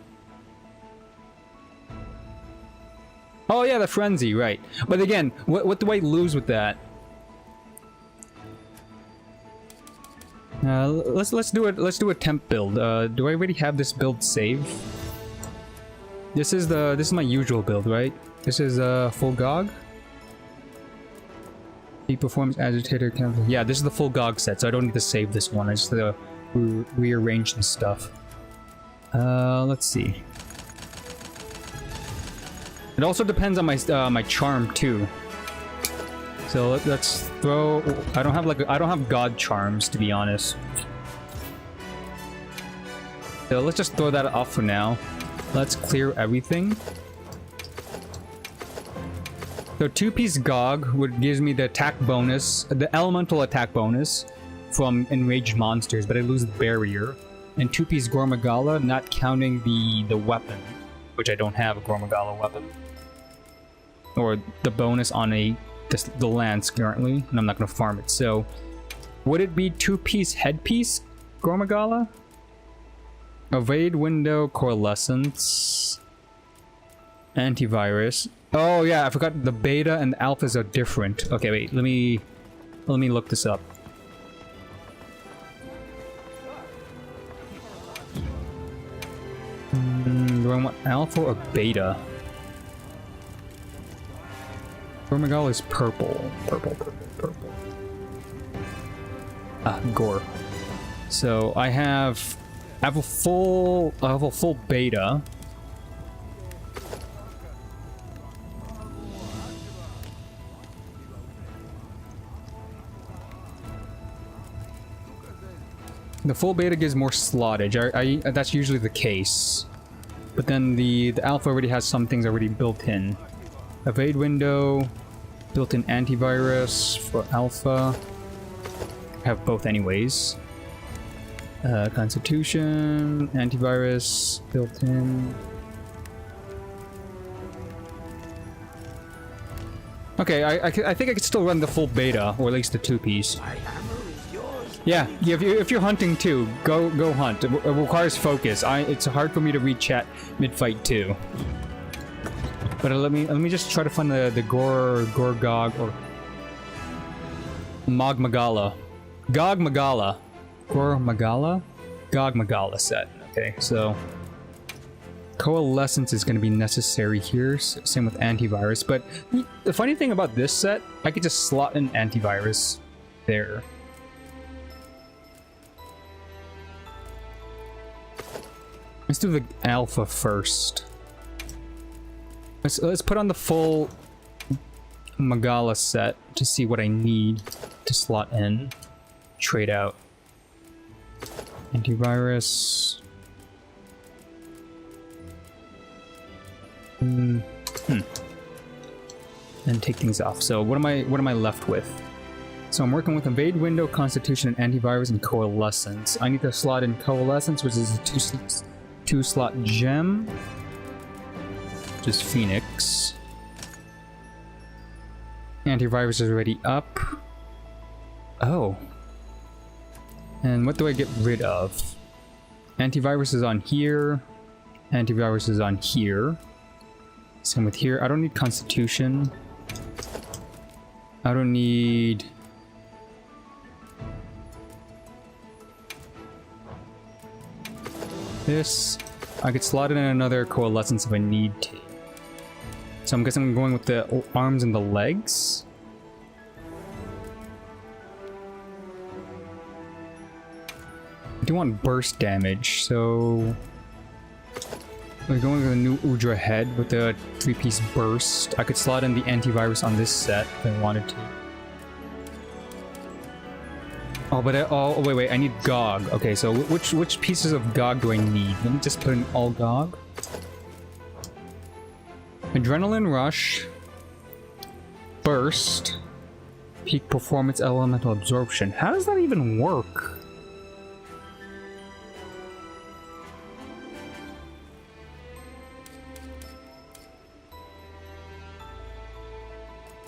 Oh yeah, the Frenzy, right. But again, what do I lose with that? Let's do it. Let's do a temp build. Do I already have this build saved? This is my usual build, right? This is full GOG. The performance agitator cancel. Yeah, this is the full GOG set, so I don't need to save this one. I just rearrange some stuff. Let's see. It also depends on my my charm too. So let's throw. I don't have God charms, to be honest. So let's just throw that off for now. Let's clear everything. So two-piece Gog would gives me the attack bonus, the elemental attack bonus from enraged monsters, but I lose the barrier. And two-piece Gormagala, not counting the weapon, which I don't have a Gormagala weapon. Or the bonus on the lance currently, and I'm not going to farm it. So, would it be two-piece headpiece Gormagala? Evade window, Coalescence, Antivirus. Oh yeah, I forgot the beta and the alphas are different. Okay, wait, let me look this up. Do I want alpha or beta? Gormagala is purple. Purple. Ah, gore. So I have a full beta. The full beta gives more slottage. That's usually the case. But then the alpha already has some things already built in. Evade window, built-in antivirus for alpha. Have both anyways. Constitution, antivirus, built-in. Okay, I think I could still run the full beta, or at least the two-piece. Yeah, if you're hunting too, go hunt. It requires focus. It's hard for me to read chat mid-fight too. But let me just try to find the Gog or Magmagala. Gogmagala. Gormagala? Gogmagala set. Okay, so Coalescence is going to be necessary here. Same with Antivirus. But the funny thing about this set, I could just slot in Antivirus there. Let's do the alpha first. Let's put on the full Magala set to see what I need to slot in. Trade out. Antivirus. And take things off. So what am I left with? So I'm working with Evade Window, Constitution, and Antivirus, and Coalescence. I need to slot in Coalescence, which is a two slot gem. Just Phoenix. Antivirus is already up. Oh. And what do I get rid of? Antivirus is on here. Antivirus is on here. Same with here. I don't need Constitution. I don't need... this. I could slot in another coalescence if I need to. So I'm guessing I'm going with the arms and the legs. I do want burst damage, so we're going with a new Udra head with the 3-piece burst. I could slot in the antivirus on this set if I wanted to. Oh, but oh wait, I need GOG. Okay, so which pieces of GOG do I need? Let me just put in all GOG. Adrenaline Rush, Burst, Peak Performance, Elemental Absorption. How does that even work?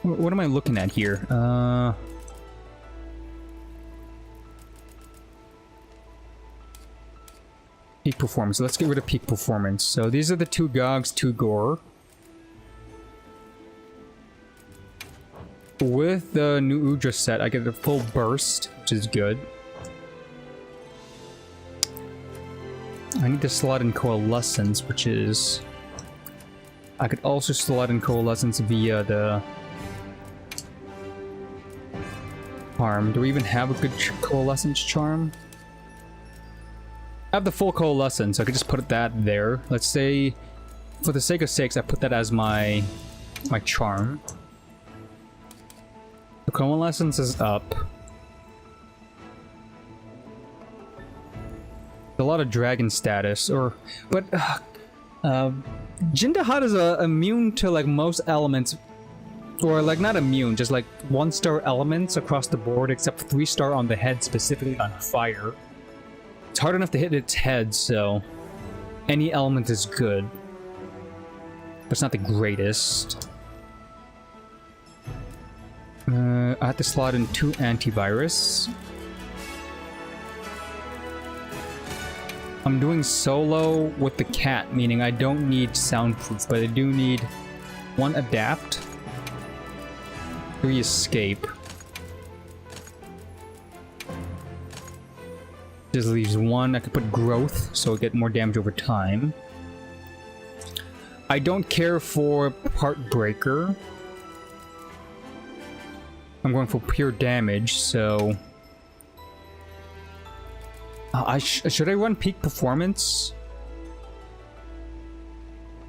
What am I looking at here? Peak Performance. Let's get rid of Peak Performance. So these are the 2 GOGs, 2 Gore. With the new Udra set, I get a full burst, which is good. I need to slot in Coalescence, which is... I could also slot in Coalescence via the... Charm. Do we even have a good Coalescence charm? I have the full Coalescence, so I could just put that there. Let's say, for the sake of sakes, I put that as my charm. The Coalescence is up. A lot of dragon status, but Jin Dahaad is immune to like most elements, or like not immune, just like 1-star elements across the board, except 3-star on the head, specifically on fire. It's hard enough to hit its head, so any element is good, but it's not the greatest. I have to slot in 2 antivirus. I'm doing solo with the cat, meaning I don't need soundproof, but I do need 1 adapt, 3 escape. Just leaves 1. I could put growth, so I get more damage over time. I don't care for part breaker. I'm going for pure damage, so... should I run peak performance?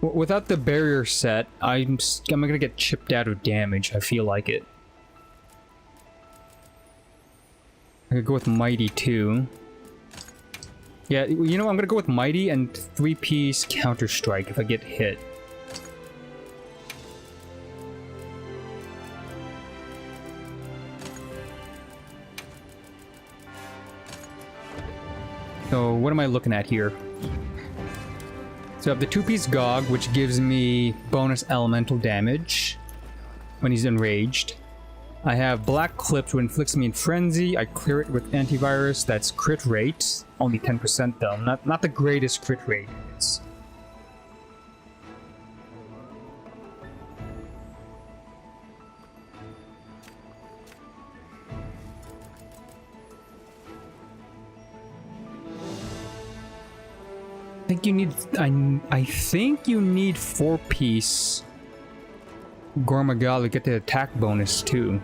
Without the barrier set, I'm gonna get chipped out of damage. I feel like it. I could go with Mighty too. Yeah, you know, I'm gonna go with Mighty and 3-piece Counter Strike if I get hit. So what am I looking at here? So I have the 2-piece GOG, which gives me bonus elemental damage when he's enraged. I have Black Clips, which inflicts me in Frenzy. I clear it with antivirus. That's crit rate. Only 10% though. Not the greatest crit rate. It's... I think you need... I think you need 4-piece Gormagal to get the attack bonus too.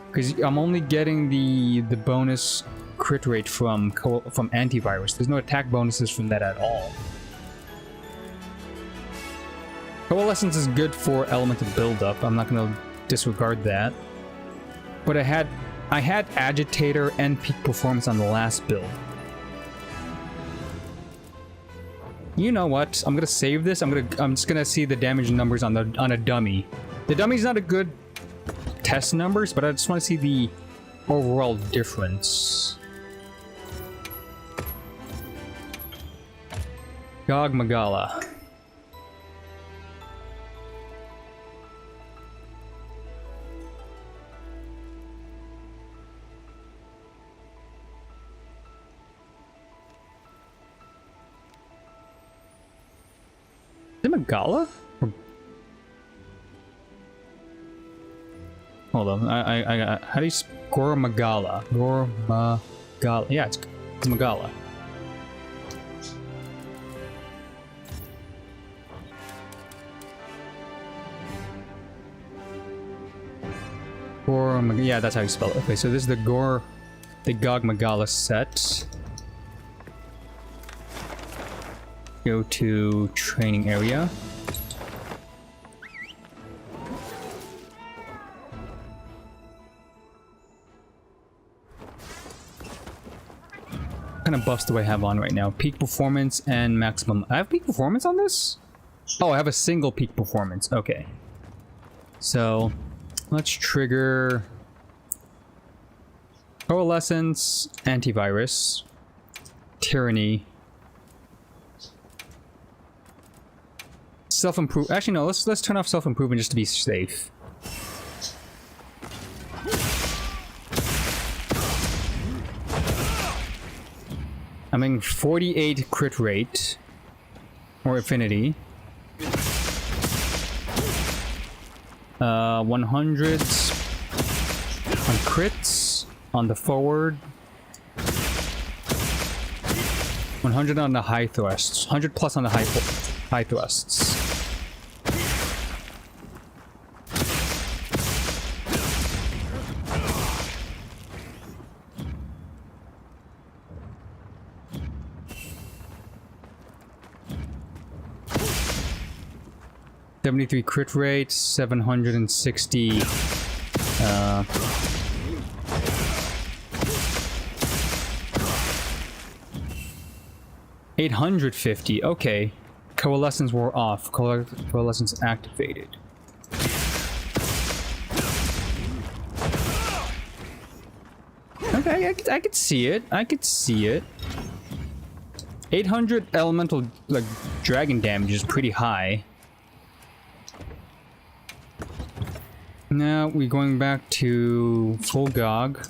Because I'm only getting the bonus crit rate from antivirus. There's no attack bonuses from that at all. Coalescence is good for elemental buildup. I'm not gonna disregard that. But I had Agitator and Peak Performance on the last build. You know what? I'm gonna save this. I'm just gonna see the damage numbers on a dummy. The dummy's not a good test numbers, but I just want to see the overall difference. Gog Magala. Is it Magala? Hold on. How do you... Gormagala. Gormagala. Yeah, it's Magala. Yeah, that's how you spell it. Okay, so this is the Gog Magala set. Go to training area. What kind of buffs do I have on right now? Peak performance and maximum. I have peak performance on this? Oh, I have a single peak performance. Okay. So, let's trigger Coalescence, Antivirus, Tyranny, Self-improve. Actually, no. Let's turn off self-improvement just to be safe. I'm in 48 crit rate or affinity. 100s on crits on the forward. 100 on the high thrusts. 100 plus on the high thrusts. .73 crit rate, 760 850. Okay. Coalescence wore off. Coalescence activated. Okay, I could see it. I could see it. 800 elemental, like, dragon damage is pretty high. Now we're going back to full GOG.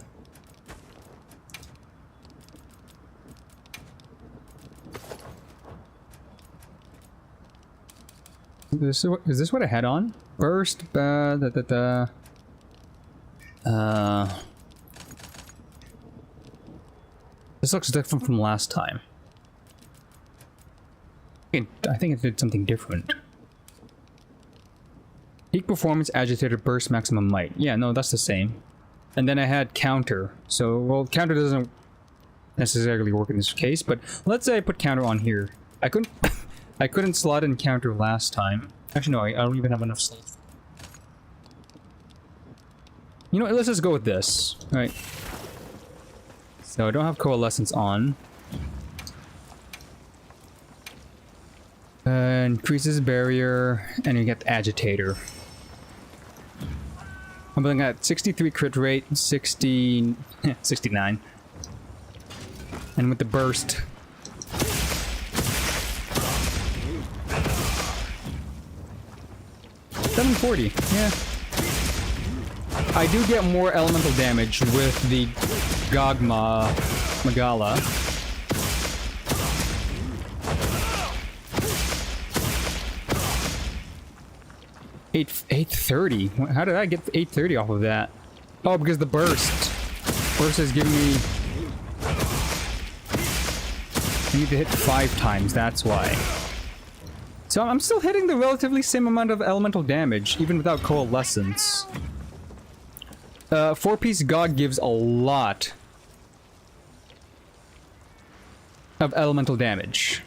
Is this what I had on? Burst, this looks different from last time. I think it did something different. Peak performance, agitator, burst, maximum might. Yeah, no, that's the same. And then I had counter. So, well, counter doesn't necessarily work in this case, but let's say I put counter on here. I couldn't I couldn't slot in counter last time. Actually, no, I don't even have enough slots. You know what, let's just go with this. Alright. So I don't have coalescence on. Increases barrier, and you get the agitator. I'm looking at 63 crit rate, 69. And with the burst. $740, yeah. I do get more elemental damage with the Magala. 830. How did I get 830 off of that? Oh, because the burst. Burst is giving me... I need to hit 5 times, that's why. So I'm still hitting the relatively same amount of elemental damage, even without coalescence. 4-piece God gives a lot of elemental damage.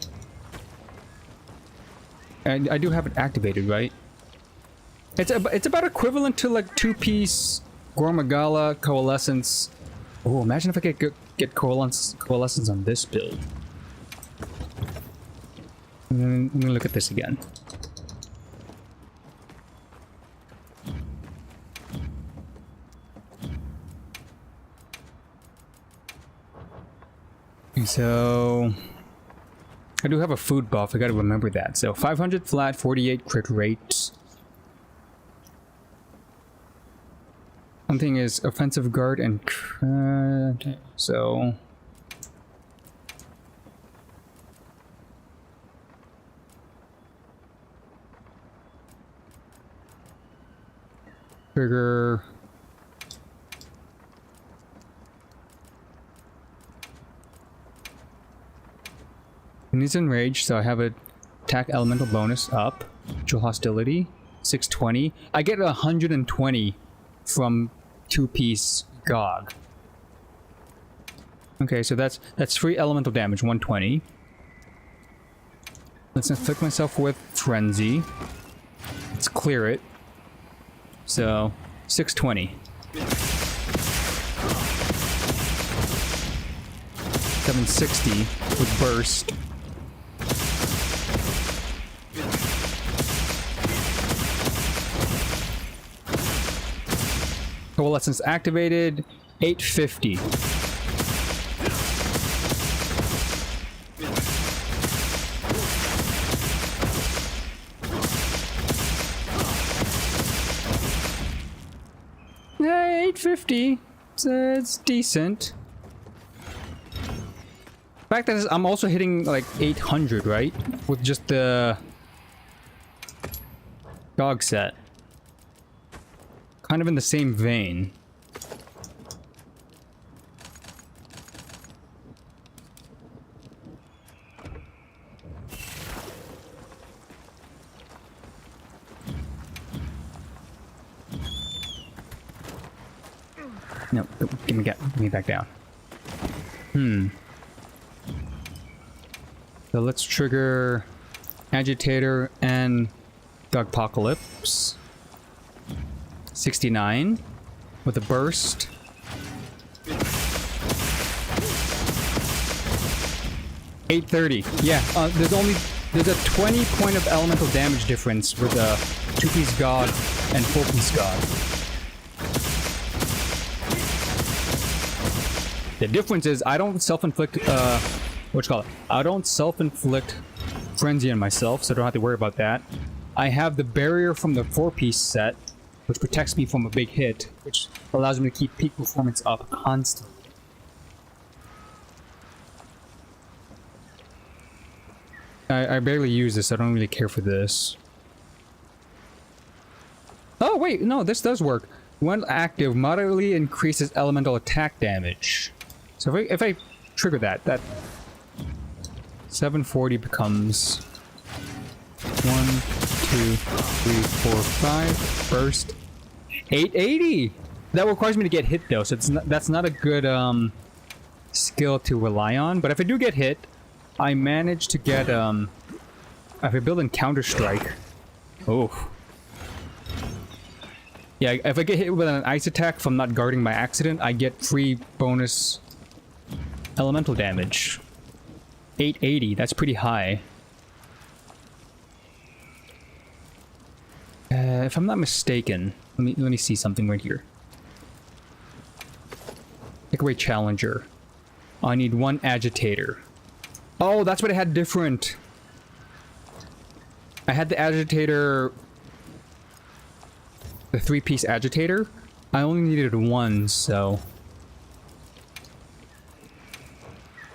And I do have it activated, right? It's about equivalent to like 2-piece Gormagala coalescence. Oh, imagine if I could get coalescence on this build. Let me look at this again. So I do have a food buff. I gotta remember that. So 500 flat, 48 crit rate. Something is offensive guard and so trigger And he's enraged, so I have a attack elemental bonus up. Mutual hostility, 620. I get 120 from two-piece Gog. Okay, so that's free elemental damage, 120. Let's inflict myself with Frenzy. Let's clear it. So, 620. 760 with Burst. Coalescence activated, 850. Yeah, 850. It's decent. The fact that I'm also hitting like 800, right? With just the Gog set. Kind of in the same vein. No, give me back down. So let's trigger Agitator and Dogpocalypse. 69 with a burst. $830. Yeah, there's a 20 point of elemental damage difference with a 2-piece God and 4-piece God. The difference is I don't self-inflict I don't self-inflict frenzy on myself, so I don't have to worry about that. I have the barrier from the 4-piece set, which protects me from a big hit, which allows me to keep peak performance up constantly. I barely use this, I don't really care for this. Oh wait, no, this does work. When active, moderately increases elemental attack damage. So if I trigger that 740 becomes 1, 2, 3, 4, 5. Burst. 880! That requires me to get hit though, so that's not a good skill to rely on. But if I do get hit, I manage to get if I build in Counter-Strike. Oh. Yeah, if I get hit with an ice attack from not guarding by accident, I get free bonus elemental damage. 880, that's pretty high. If I'm not mistaken, let me see something right here. Take away Challenger. I need 1 Agitator. Oh, that's what I had different. I had the Agitator, the 3-piece Agitator. I only needed 1, so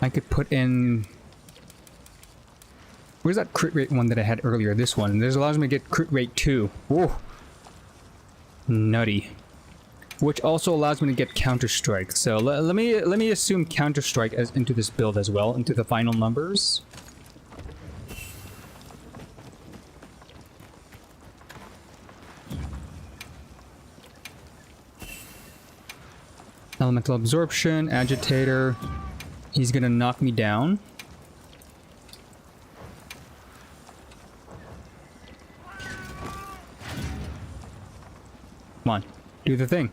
I could put in. Where's that crit rate one that I had earlier? This one. This allows me to get crit rate 2. Whoa. Nutty. Which also allows me to get Counter-Strike. So let me assume Counter-Strike as into this build as well, into the final numbers. Elemental Absorption, Agitator. He's gonna knock me down. Come on, do the thing.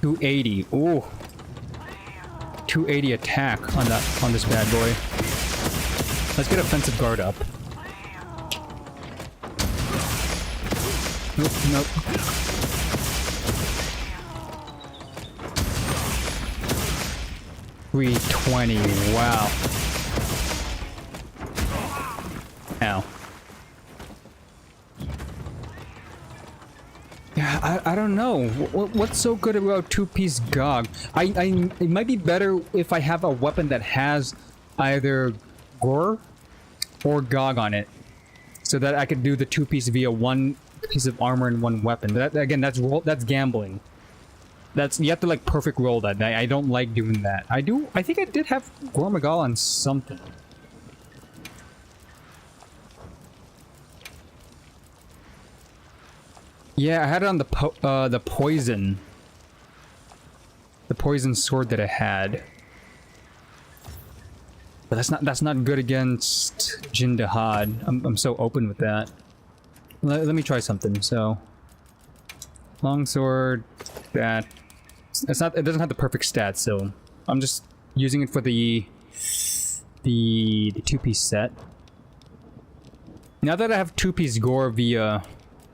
$280. Ooh. 280 attack on this bad boy. Let's get offensive guard up. Nope, nope. $320. Wow. Ow. Yeah, I don't know. What's so good about 2-piece Gog? It might be better if I have a weapon that has either Gore or Gog on it, so that I could do the 2-piece via 1 piece of armor and 1 weapon. But that, again, that's gambling. That's you have to like perfect roll that. I don't like doing that. I think I did have Gormagal on something. Yeah, I had it on the poison. The poison sword that I had. But that's not good against Jin Dahaad. I'm so open with that. Let me try something. So longsword, that it doesn't have the perfect stats, so I'm just using it for the two-piece set. Now that I have two-piece gore via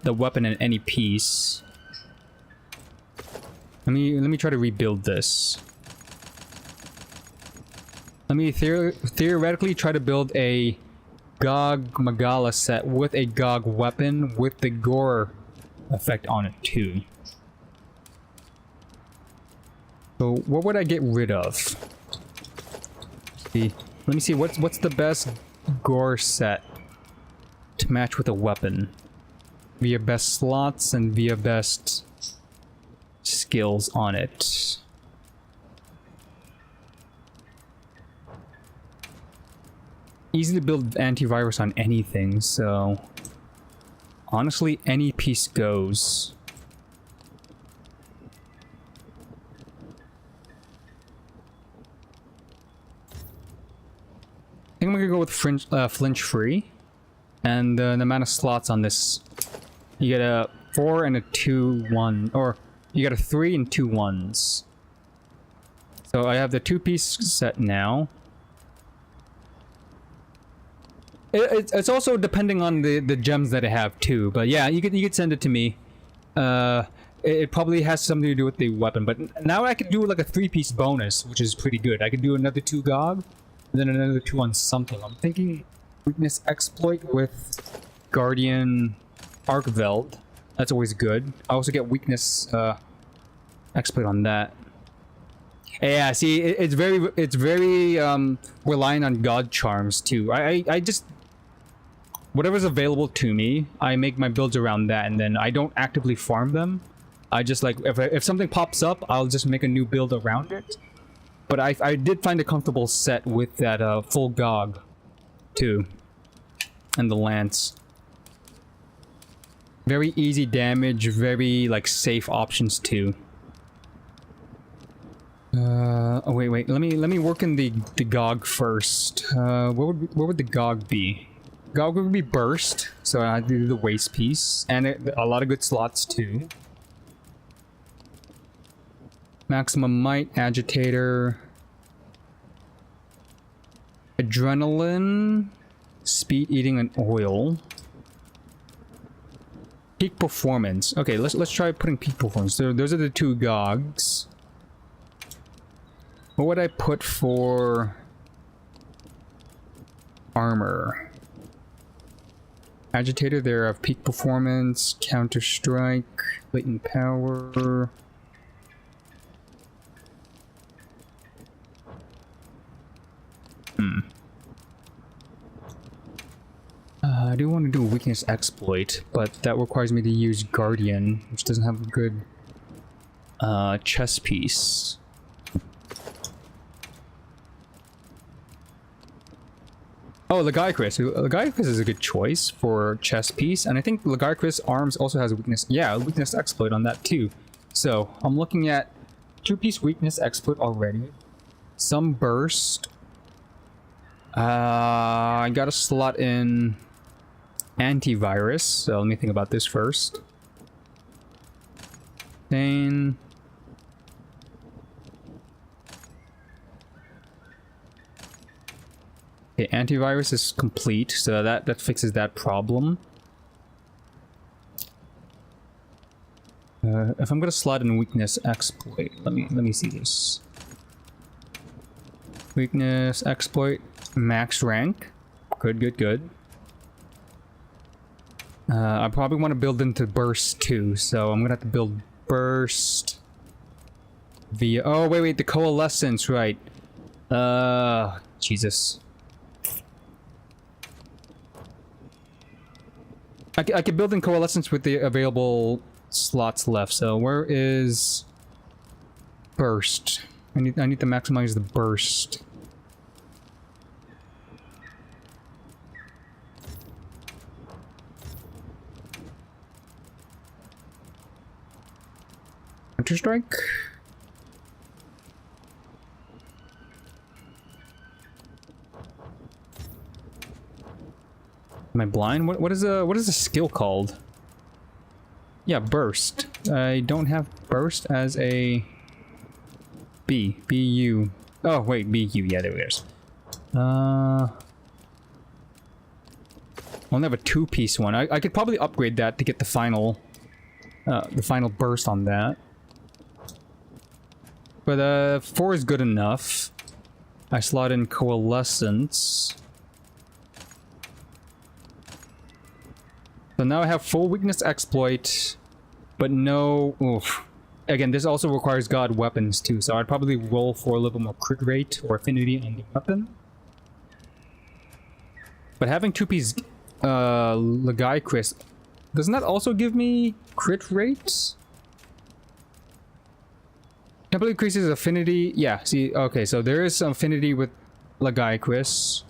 the weapon in any piece, let me try to rebuild this. Let me theoretically try to build a Gog Magala set with a Gog weapon with the gore effect on it too. So what would I get rid of? See, let me see what's the best gore set to match with a weapon via best slots and via best skills on it. Easy to build antivirus on anything, so honestly any piece goes. I think I'm gonna go with flinch free, and the amount of slots on this, you get a 4 and a 2 1, or you get a 3 and 2 1s. So I have the two-piece set now. It's also depending on the gems that I have too, but yeah, you could send it to me. It probably has something to do with the weapon, but now I could do like a 3-piece bonus, which is pretty good. I could do another 2 Gog, and then another 2 on something. I'm thinking weakness exploit with Guardian Arkveld. That's always good. I also get weakness exploit on that. Yeah, see, it's very relying on God charms too. I just whatever's available to me, I make my builds around that, and then I don't actively farm them. I just like if something pops up, I'll just make a new build around it. But I did find a comfortable set with that full Gog too, and the lance. Very easy damage, very like safe options too. Oh wait. Let me work in the Gog first. What would the Gog be? Gog would be burst, so I do the waist piece, and a lot of good slots too. Maximum might, agitator, adrenaline, speed eating, and oil. Peak performance. Okay, let's try putting peak performance. So those are the 2 Gogs. What would I put for armor? Agitator, there of peak performance, counter strike, latent power. I do want to do a weakness exploit, but that requires me to use Guardian, which doesn't have a good chess piece. Oh, Lagiacrus. Lagiacrus is a good choice for chess piece, and I think Lagiacrus arms also has a weakness. Yeah, a weakness exploit on that too. So I'm looking at 2-piece weakness exploit already. Some burst. I got a slot in antivirus, so let me think about this first. Then okay, antivirus is complete, so that fixes that problem. If I'm gonna slot in weakness exploit, let me see this. Weakness exploit, max rank, good. I probably want to build into burst too, so I'm gonna have to build burst via. Oh wait, the coalescence, right? Jesus. I could build in coalescence with the available slots left. So where is burst. I need to maximize the burst. Counter strike. Am I blind? What is a skill called? Yeah, burst. I don't have burst as a BU. Oh wait, BU. Yeah, there it is. I only have a 2-piece one. I could probably upgrade that to get the final burst on that. But 4 is good enough. I slot in coalescence. So now I have full weakness exploit, but no. Oof. Again, this also requires god weapons too, so I'd probably roll for a little more crit rate or affinity on the weapon. But having 2-piece Lagai Chris, doesn't that also give me crit rates? Temple increases affinity. Yeah, see, okay, so there is some affinity with Lagai Chris.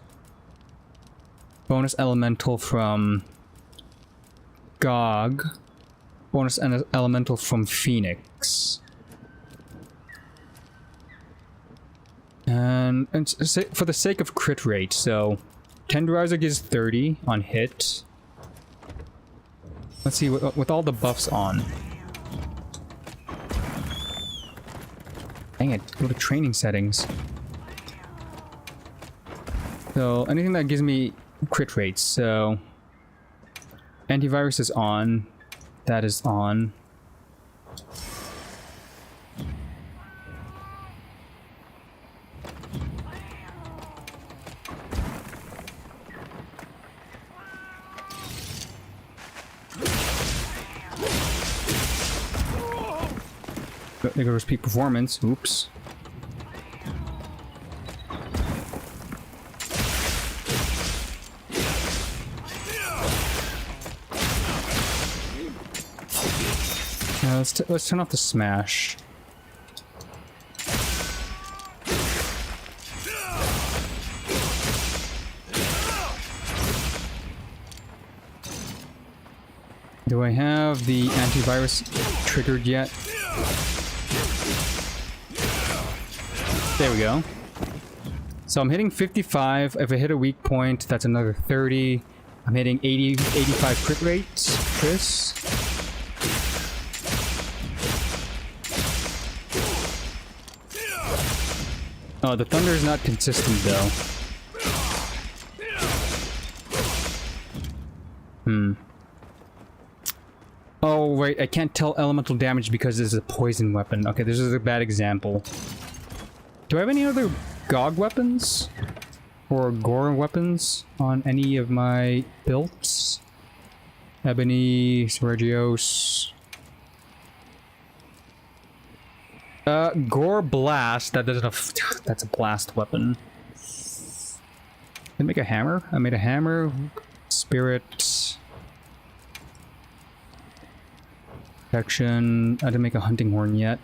Bonus elemental from Gog. Bonus elemental from Phoenix. And for the sake of crit rate, so Tenderizer gives 30 on hit. Let's see, with all the buffs on. Dang it, go to training settings. So anything that gives me crit rates, so antivirus is on. That is on. There goes peak performance. Oops. Let's turn off the smash. Do I have the antivirus triggered yet? There we go. So I'm hitting 55. If I hit a weak point, that's another 30. I'm hitting 85 crit rates. Chris. Oh, the thunder is not consistent though. Oh, wait, I can't tell elemental damage because this is a poison weapon. Okay, this is a bad example. Do I have any other GOG weapons? Or Gore weapons on any of my builds? Ebony, Swergios. Gore Blast, that doesn't have, that's a blast weapon. Did I make a hammer? I made a hammer, Spirit, Protection. I didn't make a hunting horn yet.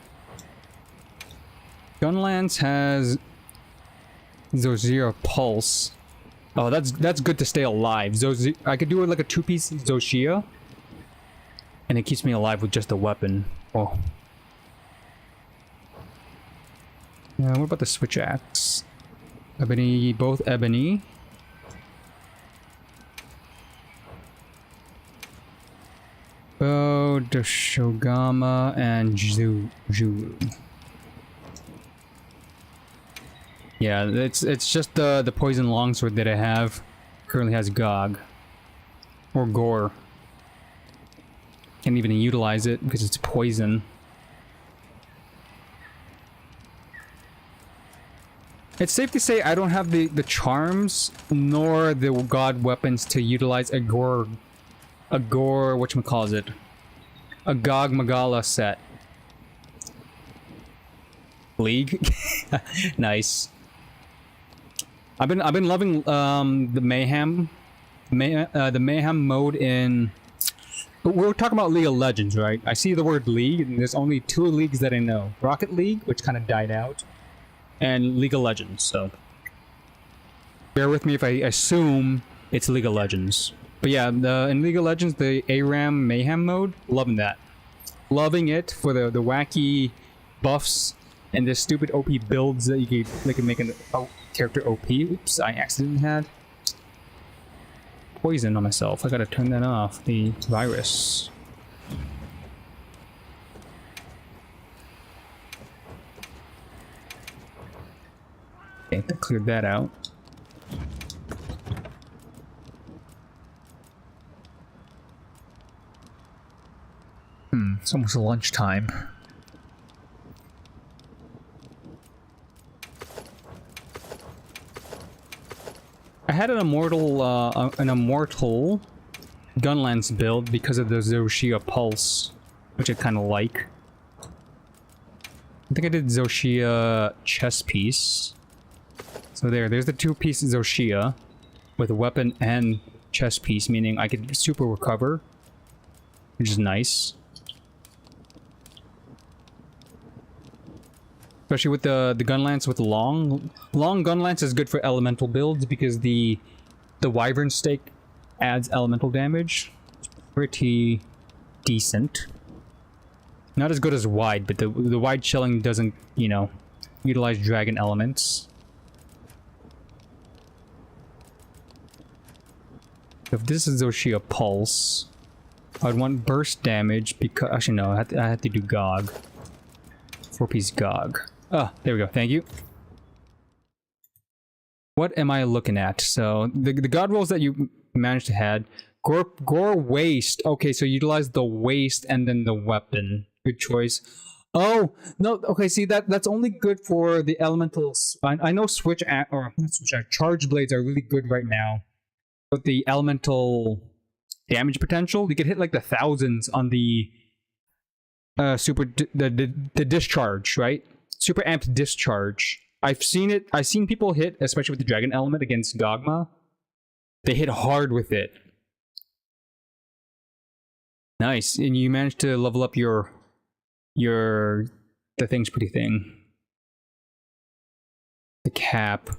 Gunlance has Zozira Pulse. Oh, that's good to stay alive. I could do it like a 2-piece Zoshia, and it keeps me alive with just a weapon. Oh. What about the switch axe? Ebony, both ebony. Bow, Doshogama, and Juru. Yeah, it's just the poison longsword that I have. Currently has Gog. Or Gore. Can't even utilize it because it's poison. It's safe to say I don't have the charms nor the god weapons to utilize a Gore whatchamacallit, a Gog Magala set. League? Nice. I've been loving the mayhem mode in But we're talking about League of Legends, right? I see the word League, and there's only 2 leagues that I know. Rocket League, which kind of died out, and League of Legends, so... bear with me if I assume it's League of Legends. But yeah, in League of Legends, the ARAM Mayhem mode, loving that. Loving it for the wacky buffs and the stupid OP builds that you can make a character OP. Oops, I accidentally had poison on myself. I gotta turn that off. The virus. Okay, that cleared that out. It's almost lunchtime. I had an immortal Gunlance build because of the Zoshia Pulse, which I kind of like. I think I did Zoshia chest piece. So there's the 2-piece Zoshia with a weapon and chest piece, meaning I could super recover, which is nice. Especially with the Gunlance with long Gunlance is good for elemental builds because the Wyvern Stake adds elemental damage. It's pretty decent. Not as good as wide, but the wide shelling doesn't, you know, utilize dragon elements. If this is Zoshia Pulse, I'd want burst damage because actually no, I had to do Gog. 4-piece Gog. Ah, there we go. Thank you. What am I looking at? So the god rolls that you managed to had. Gore waste. Okay, so utilize the waste and then the weapon. Good choice. Oh no. Okay, see that's only good for the elementals. I know charge blades are really good right now, but the elemental damage potential, you could hit like the thousands on the the discharge, right? Super amped discharge. I've seen people hit, especially with the dragon element against Dogma. They hit hard with it. Nice, and you managed to level up the thing's pretty thing. The cap.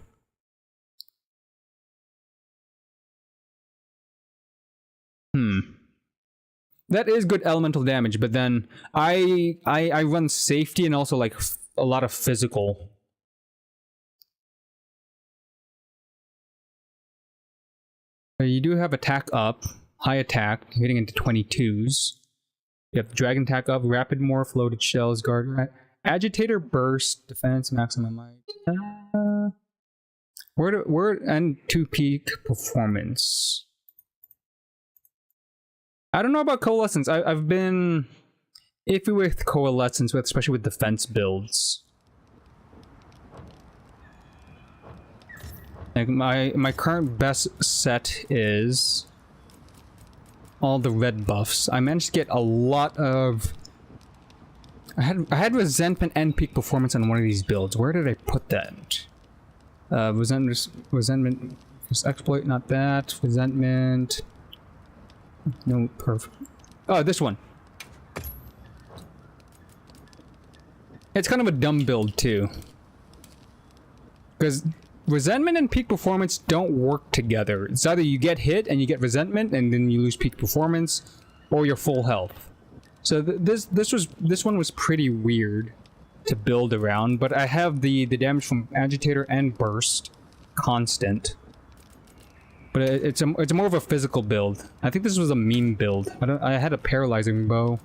That is good elemental damage, but then I run safety and also like a lot of physical. You do have attack up, high attack, hitting into 22s. You have dragon attack up, rapid morph, loaded shells, guard, agitator burst, defense, maximum might. Word and 2-peak performance. I don't know about Coalescence. I've been iffy with Coalescence, especially with defense builds. Like my current best set is all the red buffs. I managed to get a lot of. I had resentment and peak performance on one of these builds. Where did I put that? Resentment, exploit, not that. Resentment. No, perfect. Oh, this one. It's kind of a dumb build too, because resentment and peak performance don't work together. It's either you get hit and you get resentment and then you lose peak performance, or you're full health. So this one was pretty weird to build around, but I have the damage from agitator and burst constant. But it's more of a physical build. I think this was a meme build. I had a paralyzing bow.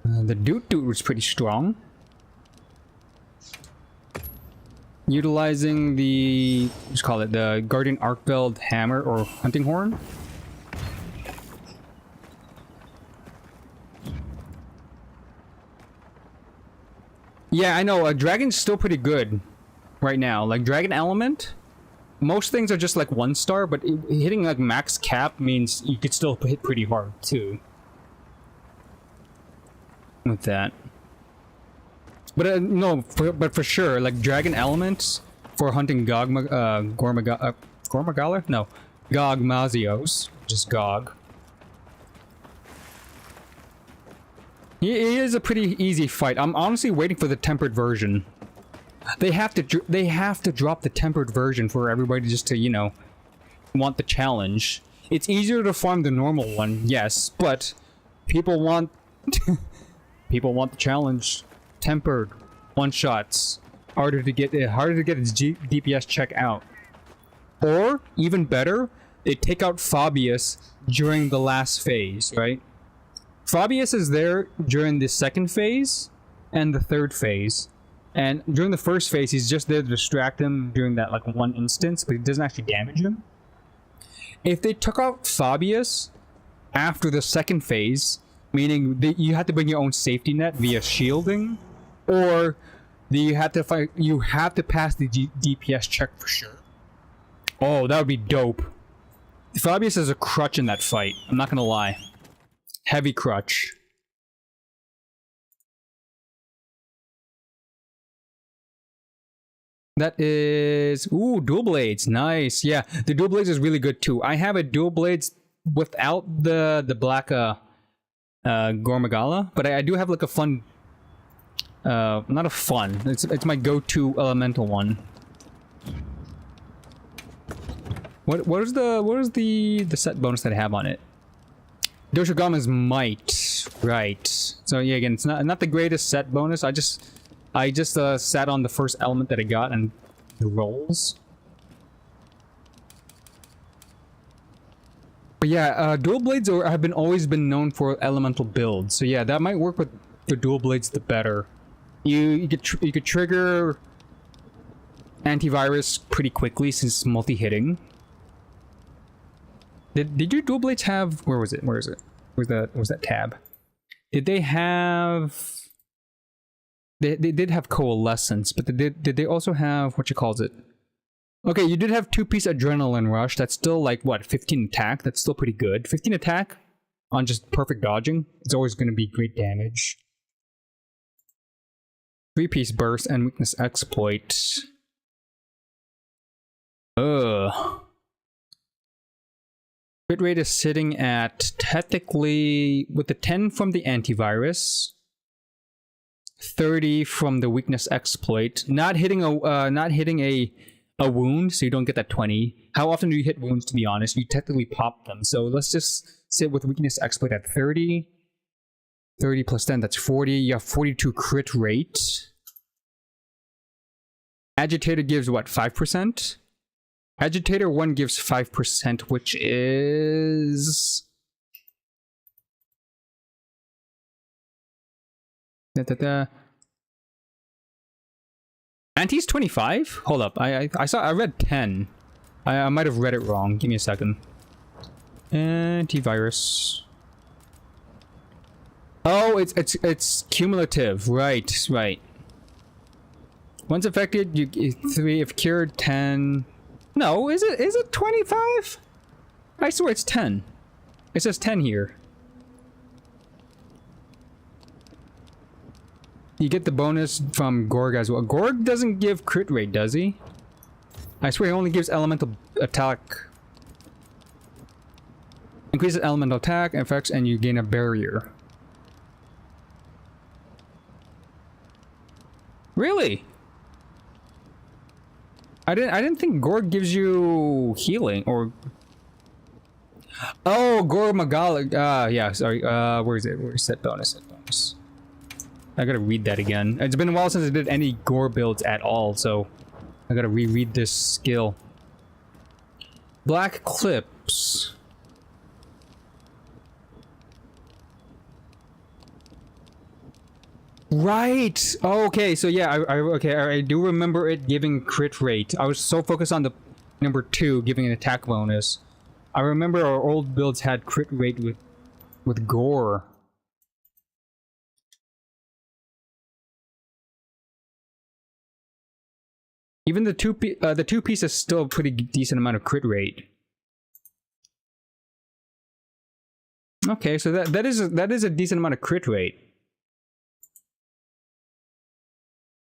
The Doot was pretty strong. Utilizing the let's call it the Guardian Arcveld hammer or hunting horn. Yeah, I know. Dragon's still pretty good right now. Like Dragon Element, most things are just like 1-star, but hitting like max cap means you could still hit pretty hard too. With that, but no, but for sure, like Dragon Elements for hunting Gormagala? No, Gogmazios, just Gog. He is a pretty easy fight. I'm honestly waiting for the tempered version. They have to drop the tempered version for everybody just to, you know, want the challenge. It's easier to farm the normal one, yes, but people want people want the challenge. Tempered one shots, harder to get its DPS check out. Or even better, they take out Fabius during the last phase, right? Fabius is there during the second phase and the third phase. And during the first phase, he's just there to distract him during that like one instance, but he doesn't actually damage him. If they took out Fabius after the second phase, meaning that you have to bring your own safety net via shielding, or you have to pass the DPS check for sure. Oh, that would be dope. Fabius is a crutch in that fight. I'm not gonna lie. Heavy crutch. That is... Ooh, dual blades. Nice. Yeah, the dual blades is really good too. I have a dual blades without the black Gormagala, but I do have like a fun... not a fun. It's my go-to elemental one. What is the set bonus that I have on it? Doshigama's Might. Right. So yeah, again, it's not the greatest set bonus. I just sat on the first element that I got and the rolls. But yeah, dual blades have always been known for elemental builds. So yeah, that might work with the dual blades the better. You could trigger antivirus pretty quickly since it's multi-hitting. Did your dual blades have... Where was it? Where is it? Where's that tab? Did they have... They did have coalescence, but did they also have... What you calls it? Okay, you did have 2-piece adrenaline rush. That's still like, what, 15 attack? That's still pretty good. 15 attack on just perfect dodging. It's always going to be great damage. 3-piece burst and weakness exploit. Ugh. Crit rate is sitting at technically with the 10 from the antivirus, 30 from the weakness exploit. Not hitting a wound, so you don't get that 20. How often do you hit wounds? To be honest, you technically pop them. So let's just sit with weakness exploit at 30. 30 plus 10, that's 40. You have 42 crit rate. Agitator gives what, 5%? Agitator 1 gives 5%, which is... Anti's 25? Hold up, I read 10. I might have read it wrong. Give me a second. Antivirus. Oh, it's cumulative. Right. Once affected, you 3. If cured, 10. No, is it 25? I swear it's 10. It says 10 here. You get the bonus from Gorg as well. Gorg doesn't give crit rate, does he? I swear he only gives elemental attack. Increases elemental attack effects and you gain a barrier. Really? I didn't think Gorg gives you healing or... Oh, Gormagala. Yeah, sorry. Where is it? Where's set bonus? Set bonus. I gotta read that again. It's been a while since I did any gore builds at all, so I gotta reread this skill. Black clips. Right. Oh, okay. So yeah, I do remember it giving crit rate. I was so focused on the number 2 giving an attack bonus. I remember our old builds had crit rate with gore. Even the two piece is still a pretty decent amount of crit rate. Okay, so that is a decent amount of crit rate.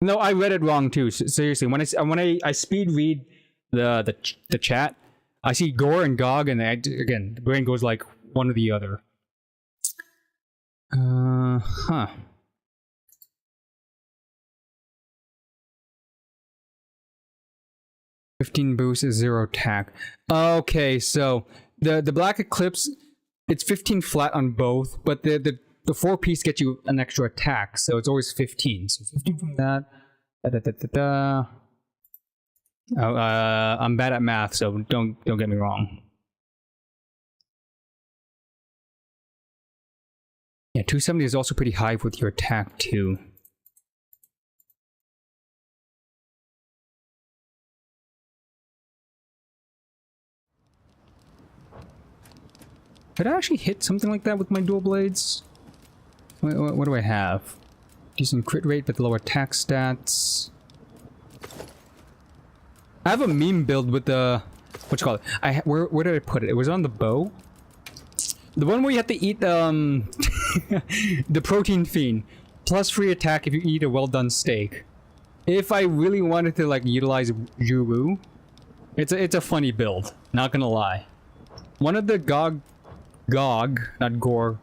No, I read it wrong too. Seriously, when I speed read the chat, I see Gore and Gog, and again the brain goes like one or the other. Huh. $15 boost is 0 attack. Okay, so the Black Eclipse, it's 15 flat on both, but the 4-piece gets you an extra attack, so it's always 15. So 15 from that. I'm bad at math, so don't get me wrong. Yeah, 270 is also pretty high with your attack too. Could I actually hit something like that with my dual blades? What do I have? Decent crit rate but low attack stats. I have a meme build with the... what you call it? Where did I put it? It was on the bow. The one where you have to eat the protein fiend. Plus free attack if you eat a well done steak. If I really wanted to like utilize Juru, it's a funny build. Not gonna lie. One of the Gog, not Gore,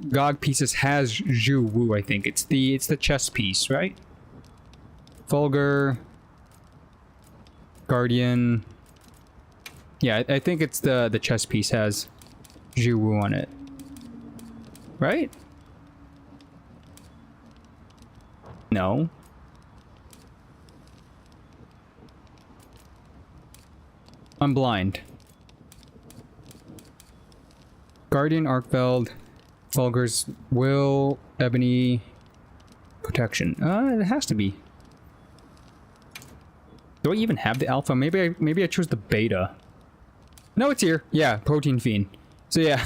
Gog pieces has Zhu Wu, I think. It's the chess piece, right? Fulgur, Guardian. Yeah, I think it's the chess piece has Zhu Wu on it. Right? No. I'm blind. Guardian, Arkveld, Fulgur's Will, Ebony, Protection. It has to be. Do I even have the alpha? Maybe I chose the beta. No, it's here. Yeah, Protein Fiend. So yeah,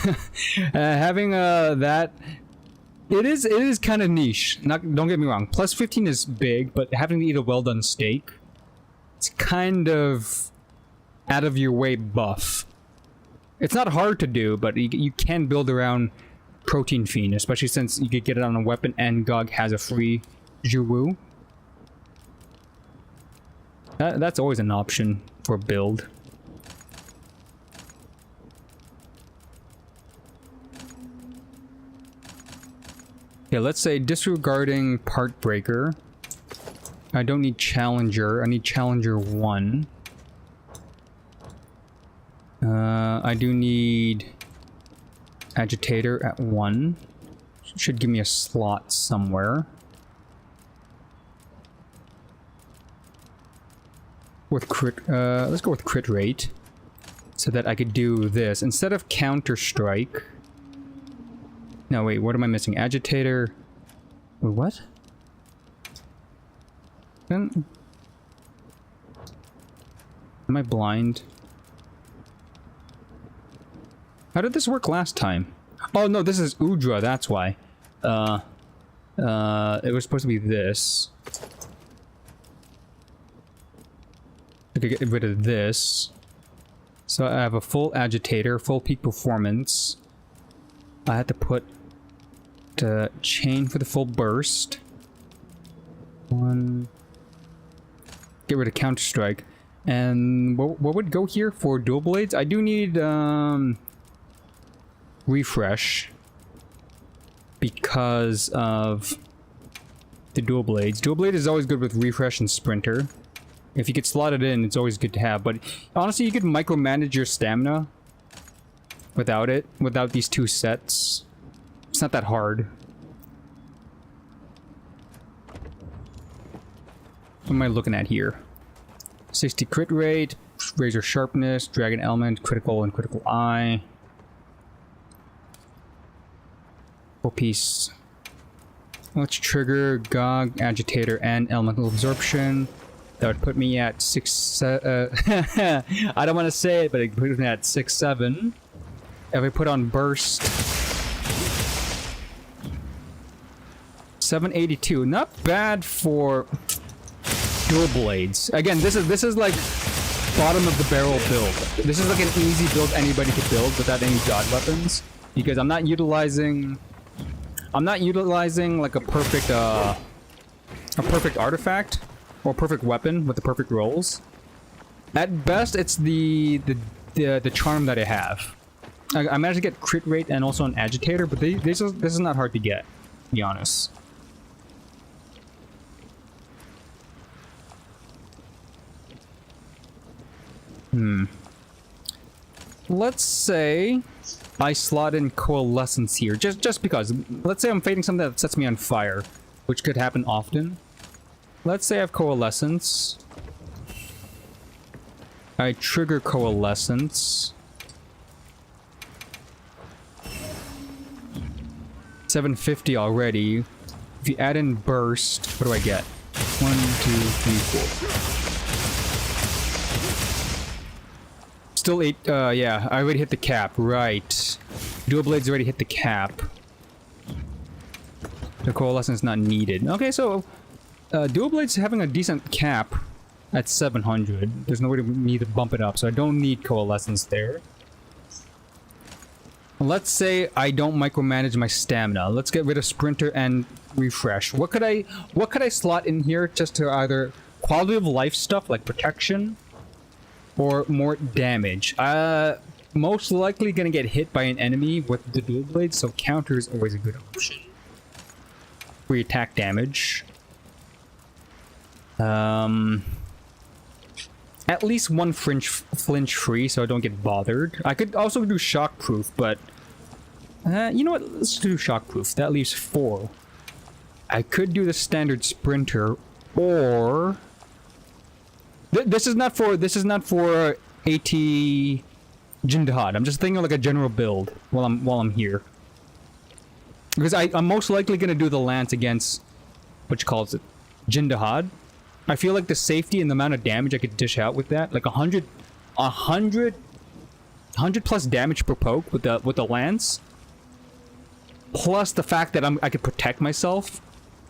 having that, it is kind of niche. Don't get me wrong. Plus 15 is big, but having to eat a well done steak, it's kind of out of your way buff. It's not hard to do, but you can build around Protein Fiend, especially since you could get it on a weapon and Gog has a free Zhu. That's always an option for a build. Okay, let's say disregarding Part Breaker. I don't need Challenger. I need Challenger 1. I do need Agitator at 1. Should give me a slot somewhere. With crit, let's go with crit rate. So that I could do this. Instead of Counter Strike. No, wait, what am I missing? Agitator. Wait, what? Am I blind? How did this work last time? Oh no, this is Udra, that's why. It was supposed to be this. I could get rid of this. So I have a full Agitator, full peak performance. I had to put chain for the full burst. 1. Get rid of Counter Strike. And what would go here for dual blades? I do need refresh because of the dual blades. Dual blade is always good with refresh and sprinter. If you could slot it in, it's always good to have. But honestly, you could micromanage your stamina without it, without these two sets. It's not that hard. What am I looking at here? 60 crit rate, razor sharpness, dragon element, critical and critical eye. Full piece. Let's trigger Gog, Agitator, and elemental absorption. That would put me at 6. I don't want to say it, but it puts me at 6-7. If I put on burst, 782. Not bad for dual blades. Again, this is like bottom of the barrel build. This is like an easy build anybody could build without any god weapons, because I'm not utilizing like a perfect a perfect artifact or perfect weapon with the perfect rolls. At best, it's the charm that I have. I managed to get crit rate and also an agitator, but this is not hard to get, to be honest. Let's say I slot in Coalescence here, just because. Let's say I'm fighting something that sets me on fire, which could happen often. Let's say I have Coalescence. I trigger Coalescence. 750 already. If you add in Burst, what do I get? 1, 2, 3, 4. Still 8, yeah, I already hit the cap, right. Dual Blades already hit the cap. The Coalescence is not needed. Okay, so, Dual Blades having a decent cap at 700. There's no way to me to bump it up, so I don't need Coalescence there. Let's say I don't micromanage my stamina. Let's get rid of Sprinter and refresh. What could I slot in here just to either quality of life stuff like protection or more damage? Most likely gonna get hit by an enemy with the dual blade, so counter is always a good option. Free attack damage. At least one flinch free, so I don't get bothered. I could also do shockproof, but you know what? Let's do shockproof. That leaves 4. I could do the standard sprinter, or this is not for AT Jin Dahaad. I'm just thinking like a general build while I'm here, because I'm most likely gonna do the lance against what you calls it, Jin Dahaad. I feel like the safety and the amount of damage I could dish out with that, like 100 plus damage per poke with the lance, plus the fact that I could protect myself,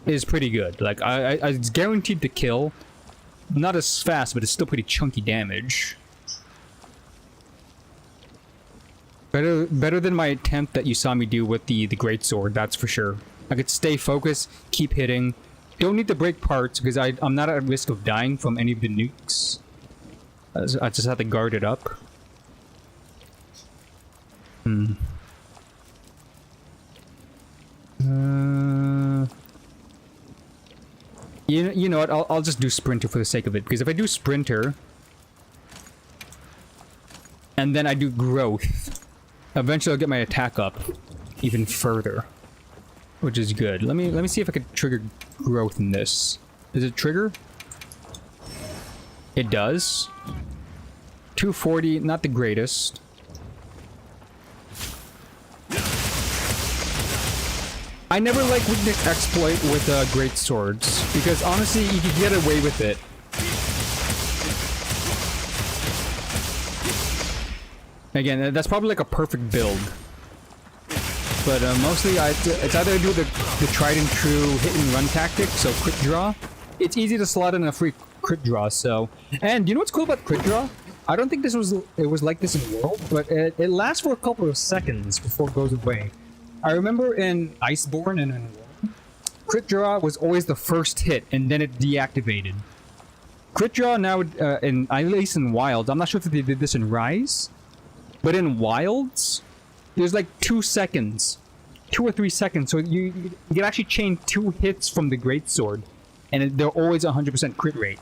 is pretty good. Like it's guaranteed to kill, not as fast, but it's still pretty chunky damage. Better than my attempt that you saw me do with the greatsword, that's for sure. I could stay focused, keep hitting. Don't need to break parts because I'm not at risk of dying from any of the nukes. I just have to guard it up. You know what? I'll just do Sprinter for the sake of it, because if I do Sprinter and then I do Growth, eventually I'll get my attack up even further, which is good. Let me see if I could trigger Growth in this. Does it trigger? It does. 240, not the greatest. I never like weakness exploit with great swords, because honestly you can get away with it. Again, that's probably like a perfect build. But mostly it's either do the tried and true hit and run tactic, so quick draw. It's easy to slot in a free crit draw, so. And you know what's cool about crit draw? I don't think it was like this in World, but it lasts for a couple of seconds before it goes away. I remember in Iceborne and in World, crit draw was always the first hit, and then it deactivated. Crit draw now, at least in Wilds, I'm not sure if they did this in Rise, but in Wilds, there's like 2 seconds, 2 or 3 seconds, so you can actually chain 2 hits from the greatsword, and they're always 100% crit rate,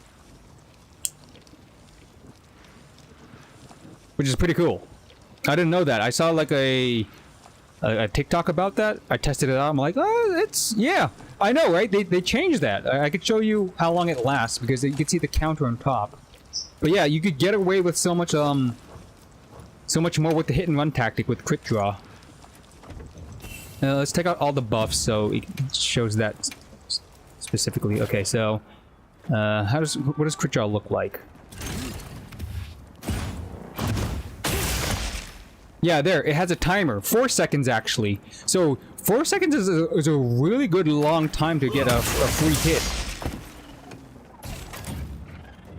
which is pretty cool. I didn't know that. I saw like a TikTok about that. I tested it out. I'm like, oh, yeah, I know, right? They changed that. I could show you how long it lasts because you can see the counter on top. But yeah, you could get away with so much more with the hit and run tactic with crit draw. Let's take out all the buffs so it shows that specifically. Okay, so what does crit draw look like? Yeah, there, it has a timer. 4 seconds, actually. So, 4 seconds is a really good long time to get a free hit.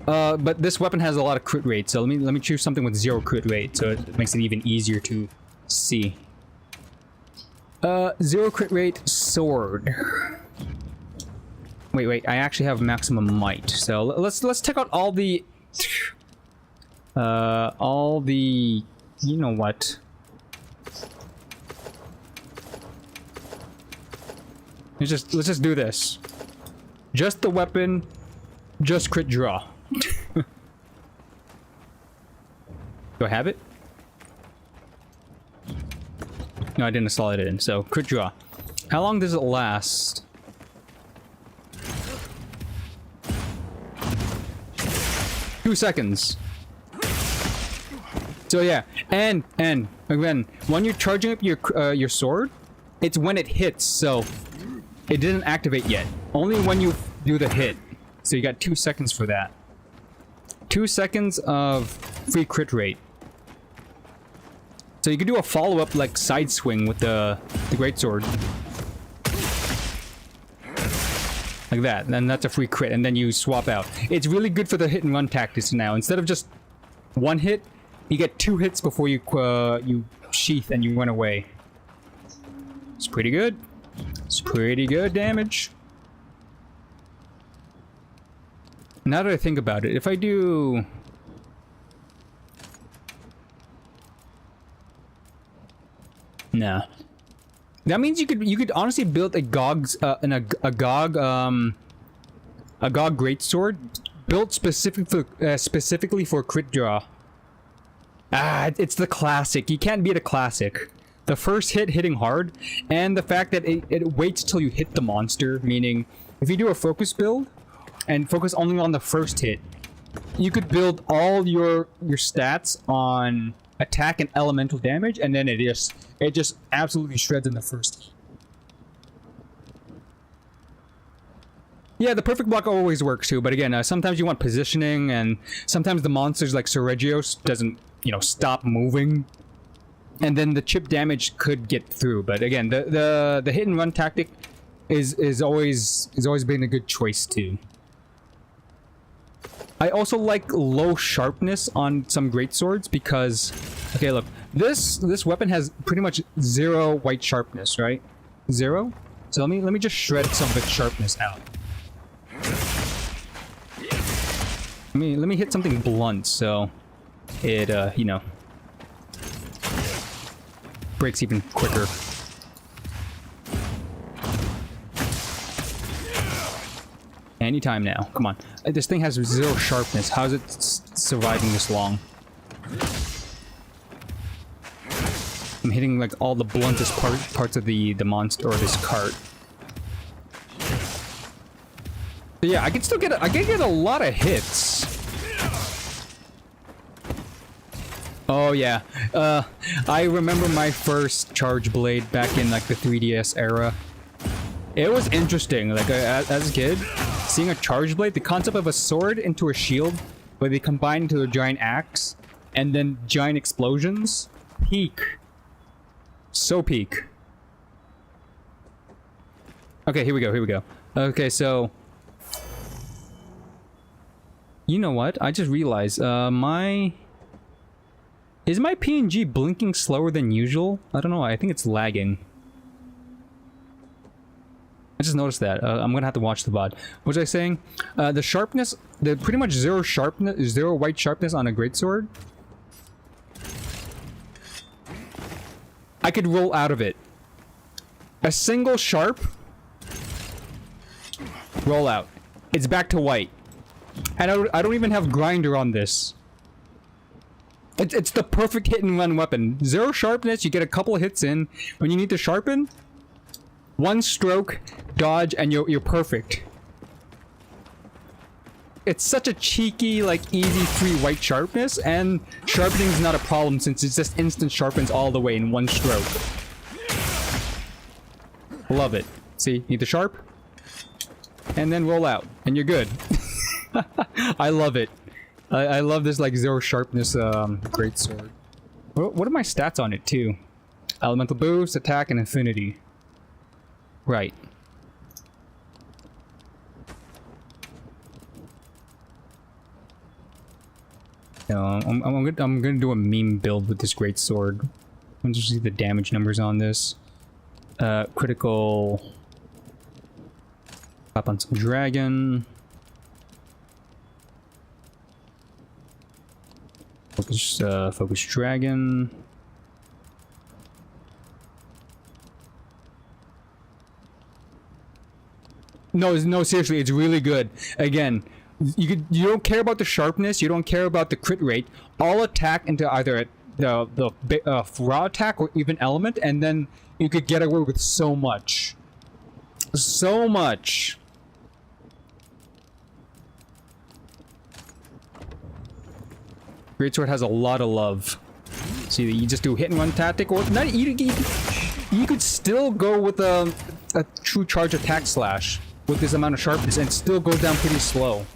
But this weapon has a lot of crit rate, so let me choose something with 0 crit rate, so it makes it even easier to see. 0 crit rate sword. Wait. I actually have maximum might. So let's take out all the you know what? Let's just do this. Just the weapon, just crit draw. Do I have it? No, I didn't install it in, so crit draw. How long does it last? Two seconds. So yeah, and again, when you're charging up your sword, it's when it hits, so it didn't activate yet. Only when you do the hit. So you got 2 seconds for that. 2 seconds of free crit rate. So you could do a follow-up like side swing with the greatsword. Like that, and that's a free crit, and then you swap out. It's really good for the hit and run tactics now. Instead of just one hit, you get 2 hits before you you sheath and you run away. It's pretty good. It's pretty good damage. Now that I think about it, if I do... Nah. That means you could honestly build a GOG greatsword built specifically for crit draw. Ah, it's the classic. You can't beat a classic. The first hit hitting hard, and the fact that it waits till you hit the monster, meaning if you do a focus build and focus only on the first hit, you could build all your stats on attack and elemental damage, and then it just absolutely shreds in the first hit. Yeah, the perfect block always works too, but again, sometimes you want positioning, and sometimes the monsters like Seregios doesn't, you know, stop moving. And then the chip damage could get through, but again, the hit and run tactic is always been a good choice too. I also like low sharpness on some greatswords because, okay, look, this weapon has pretty much 0 white sharpness, right? 0. So let me just shred some of its sharpness out. Let me hit something blunt so it you know, breaks even quicker. Anytime now. Come on. This thing has 0 sharpness. How is it surviving this long? I'm hitting like all the bluntest parts of the monster or this cart. But yeah, I can still get I can get a lot of hits. Oh yeah, I remember my first charge blade back in like the 3DS era. It was interesting, like as a kid, seeing a charge blade, the concept of a sword into a shield, where they combine into a giant axe, and then giant explosions. Peak. So peak. Okay, here we go. Okay, so... You know what? I just realized, Is my PNG blinking slower than usual? I don't know, I think it's lagging. I just noticed that. I'm gonna have to watch the VOD. What was I saying? The sharpness, the pretty much 0 sharpness, 0 white sharpness on a greatsword. I could roll out of it. A single sharp, roll out. It's back to white. And I don't even have grinder on this. It's the perfect hit and run weapon. 0 sharpness, you get a couple of hits in. When you need to sharpen, 1 stroke, dodge, and you're perfect. It's such a cheeky, like, easy free white sharpness, and sharpening is not a problem since it just instant sharpens all the way in 1 stroke. Love it. See, need the sharp, and then roll out, and you're good. I love it. I love this, like, 0 sharpness greatsword. What are my stats on it, too? Elemental boost, attack, and affinity. Right. No, I'm gonna do a meme build with this greatsword. Let me just see the damage numbers on this. Critical... Hop on some dragon. Focus dragon. No, seriously, it's really good. Again, you don't care about the sharpness, you don't care about the crit rate. All attack into either the raw attack or even element, and then you could get away with so much. So much. Greatsword has a lot of love. See, you just do hit and run tactic, or not. You could still go with a true charge attack slash with this amount of sharpness and still go down pretty slow.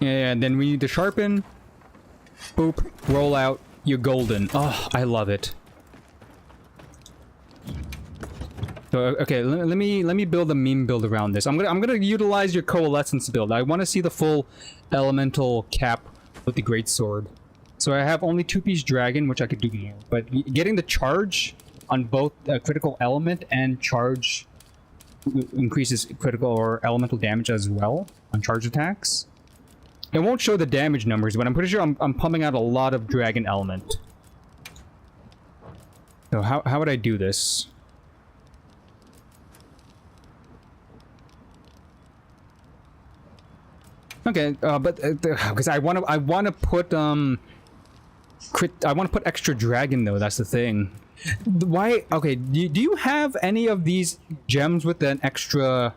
Yeah, and then we need to sharpen. Boop, roll out. You're golden. Oh, I love it. So, okay, let me build a meme build around this. I'm gonna utilize your coalescence build. I want to see the full elemental cap with the greatsword. So I have only 2-piece dragon, which I could do more. But getting the charge on both critical element and charge increases critical or elemental damage as well on charge attacks. It won't show the damage numbers, but I'm pretty sure I'm pumping out a lot of dragon element. So how would I do this? Okay, but because I want to put I want to put extra dragon though. That's the thing. Why? Okay, do you have any of these gems with an extra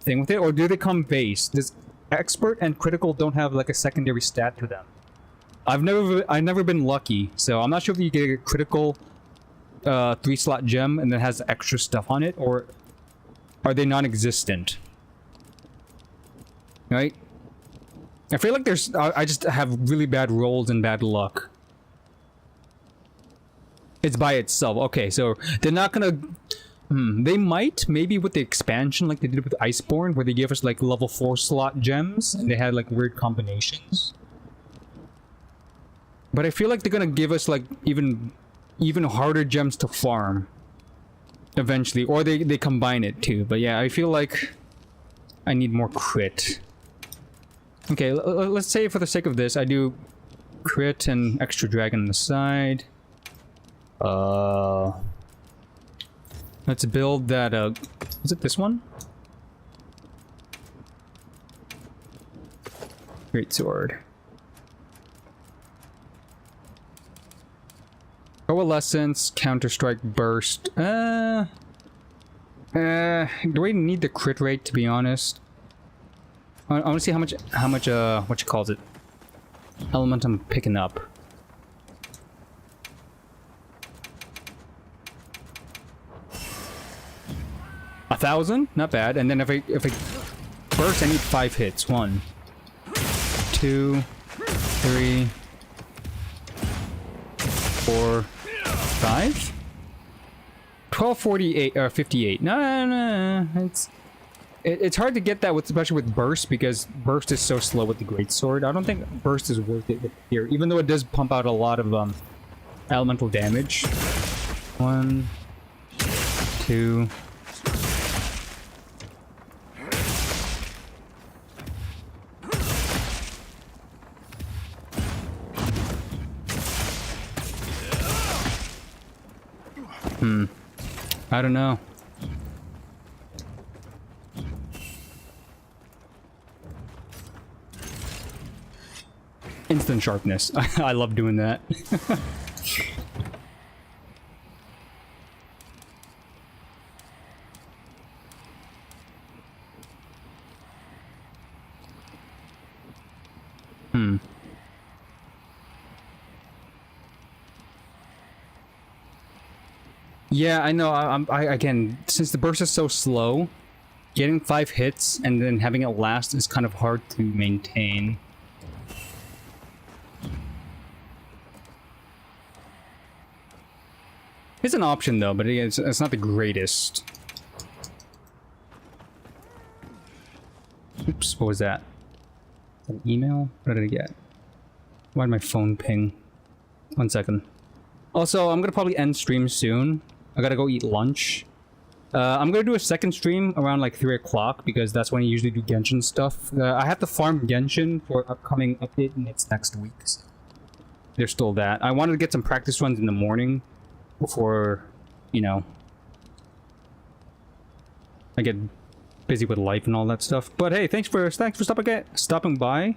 thing with it, or do they come base? Does expert and critical don't have like a secondary stat to them? I've never been lucky, so I'm not sure if you get a critical 3-slot gem and then has extra stuff on it, or are they non-existent? Right? I feel like there's I just have really bad rolls and bad luck. It's by itself. Okay, so they're not gonna they might, maybe with the expansion like they did with Iceborne, where they gave us like level 4 slot gems and they had like weird combinations. But I feel like they're gonna give us like even harder gems to farm eventually, or they combine it too. But yeah, I feel like I need more crit. Okay, let's say for the sake of this, I do crit and extra dragon on the side. Let's build that, is it this one? Greatsword. Coalescence, Counter-Strike, Burst. Do we need the crit rate, to be honest? I want to see how much, what you calls it, element I'm picking up. $1,000? Not bad. And then if I burst, I need 5 hits. 1, 2, 3, 4, 5? 1248 or 58. No, it's hard to get that with, especially with burst, because burst is so slow with the greatsword. I don't think burst is worth it here, even though it does pump out a lot of elemental damage. 1, 2. I don't know. Instant sharpness. I love doing that. Yeah, I know. I again, since the burst is so slow, getting 5 hits and then having it last is kind of hard to maintain. It's an option though, but it's not the greatest. Oops, what was that? An email? What did I get? Why did my phone ping? 1 second. Also, I'm gonna probably end stream soon. I gotta go eat lunch. I'm gonna do a second stream around like 3 o'clock because that's when I usually do Genshin stuff. I have to farm Genshin for upcoming update and it's next week. So there's still that. I wanted to get some practice runs in the morning before, you know, I get busy with life and all that stuff. But hey, thanks for stopping by,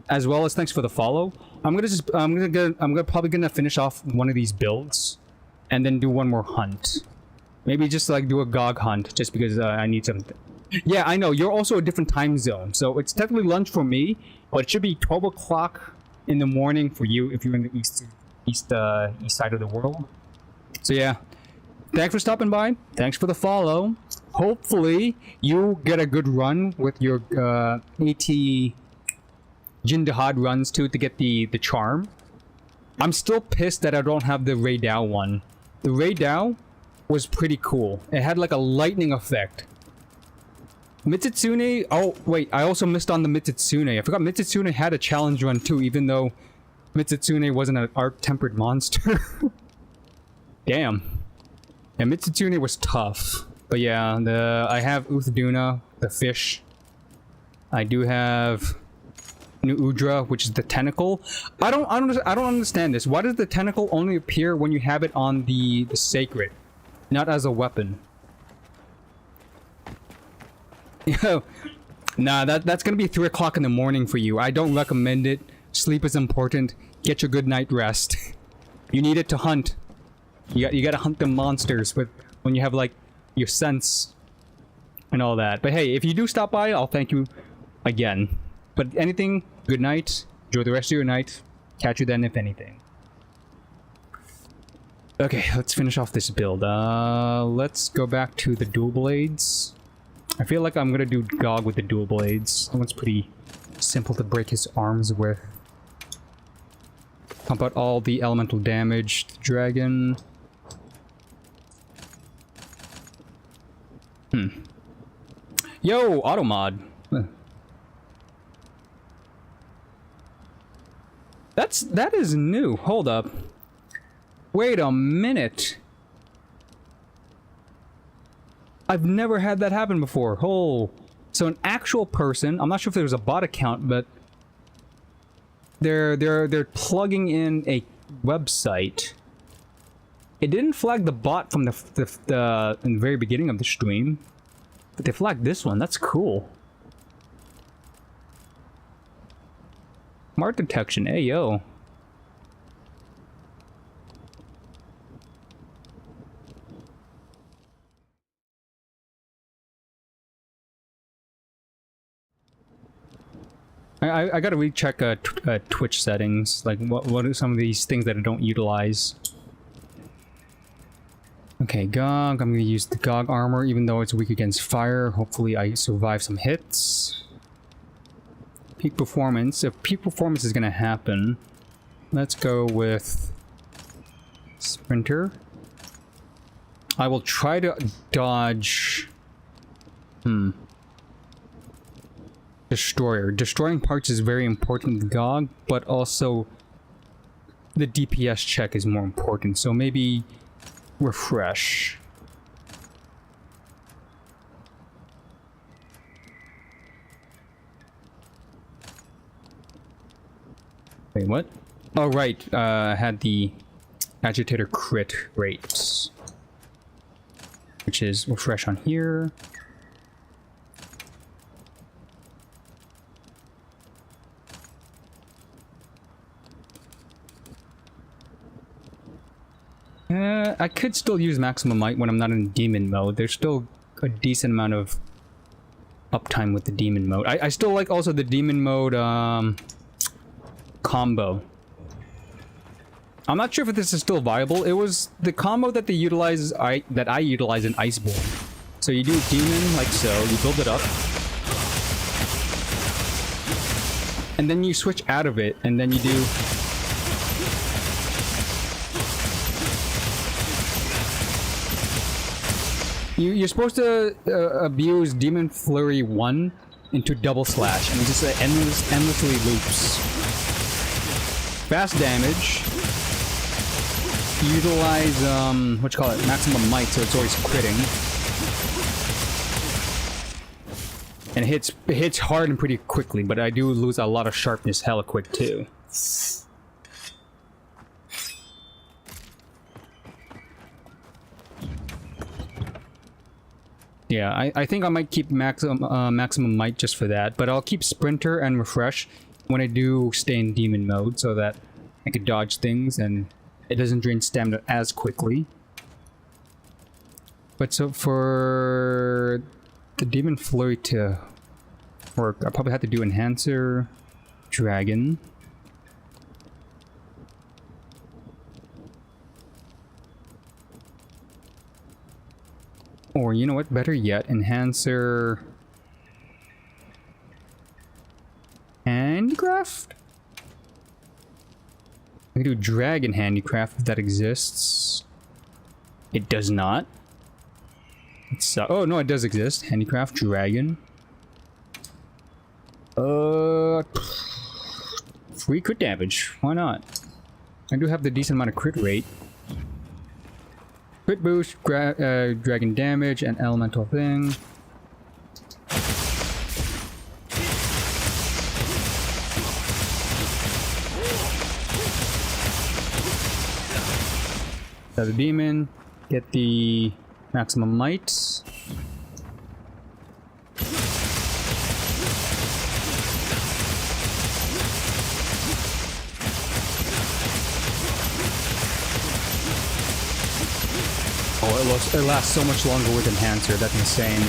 as well as thanks for the follow. I'm probably gonna finish off one of these builds, and then do one more hunt. Maybe just like do a GOG hunt, just because I need something. Yeah, I know you're also a different time zone, so it's technically lunch for me, but it should be 12 o'clock in the morning for you if you're in the east side of the world. So yeah, thanks for stopping by. Thanks for the follow. Hopefully you get a good run with your AT Jin Dahaad runs too to get the charm. I'm still pissed that I don't have the Ray Dao one. The Ray Dao was pretty cool. It had like a lightning effect. Mitsitsune, oh wait, I also missed on the Mitsitsune. I forgot Mitsitsune had a challenge run too, even though Mitsitsune wasn't an art-tempered monster. Damn. Yeah, Mitsitsune was tough. But yeah, I have Uthduna, the fish. I do have New Udra, which is the tentacle. I don't understand this. Why does the tentacle only appear when you have it on the sacred, not as a weapon? Yo, nah, that's gonna be 3 o'clock in the morning for you. I don't recommend it. Sleep is important. Get your good night rest. You need it to hunt. You gotta hunt the monsters when you have like your sense and all that. But hey, if you do stop by, I'll thank you again. But anything, good night. Enjoy the rest of your night. Catch you then, if anything. Okay, let's finish off this build. Let's go back to the dual blades. I feel like I'm gonna do GOG with the dual blades. That one's pretty simple to break his arms with. Pump out all the elemental damage to the dragon. Yo, automod. That is new. Hold up. Wait a minute. I've never had that happen before. Oh, so an actual person. I'm not sure if there was a bot account, but they're plugging in a website. It didn't flag the bot from the in the very beginning of the stream, but they flagged this one. That's cool. Smart detection. Hey yo. I gotta recheck Twitch settings. Like, what are some of these things that I don't utilize? Okay, GOG. I'm gonna use the GOG armor, even though it's weak against fire. Hopefully, I survive some hits. Peak performance. If peak performance is gonna happen, let's go with Sprinter. I will try to dodge. Destroyer. Destroying parts is very important to GOG, but also the DPS check is more important. So maybe refresh. Wait, what? Oh, right. I had the agitator crit rates, which is refresh on here. I could still use maximum might when I'm not in demon mode. There's still a decent amount of uptime with the demon mode. I still like also the demon mode combo. I'm not sure if this is still viable. It was the combo that they utilize that I utilize in Iceborne. So you do demon like so, you build it up, and then you switch out of it, and then you do. You're supposed to abuse Demon Flurry 1 into double slash, and it just endlessly loops. fast damage. Utilize maximum might, so it's always critting. And it hits hard and pretty quickly, but I do lose a lot of sharpness hella quick too. Yeah, I think I might keep maximum might just for that, but I'll keep sprinter and refresh when I do stay in demon mode so that I can dodge things and it doesn't drain stamina as quickly. But so for the demon flurry to work, I probably have to do enhancer, dragon. Or you know what, better yet, enhancer, handicraft? I can do dragon handicraft if that exists. It does not. It's oh no, it does exist. Handicraft, dragon. Free crit damage. Why not? I do have the decent amount of crit rate. Crit boost, dragon damage, and elemental thing. The demon, get the maximum might. Oh, it lasts so much longer with enhancer. That's insane.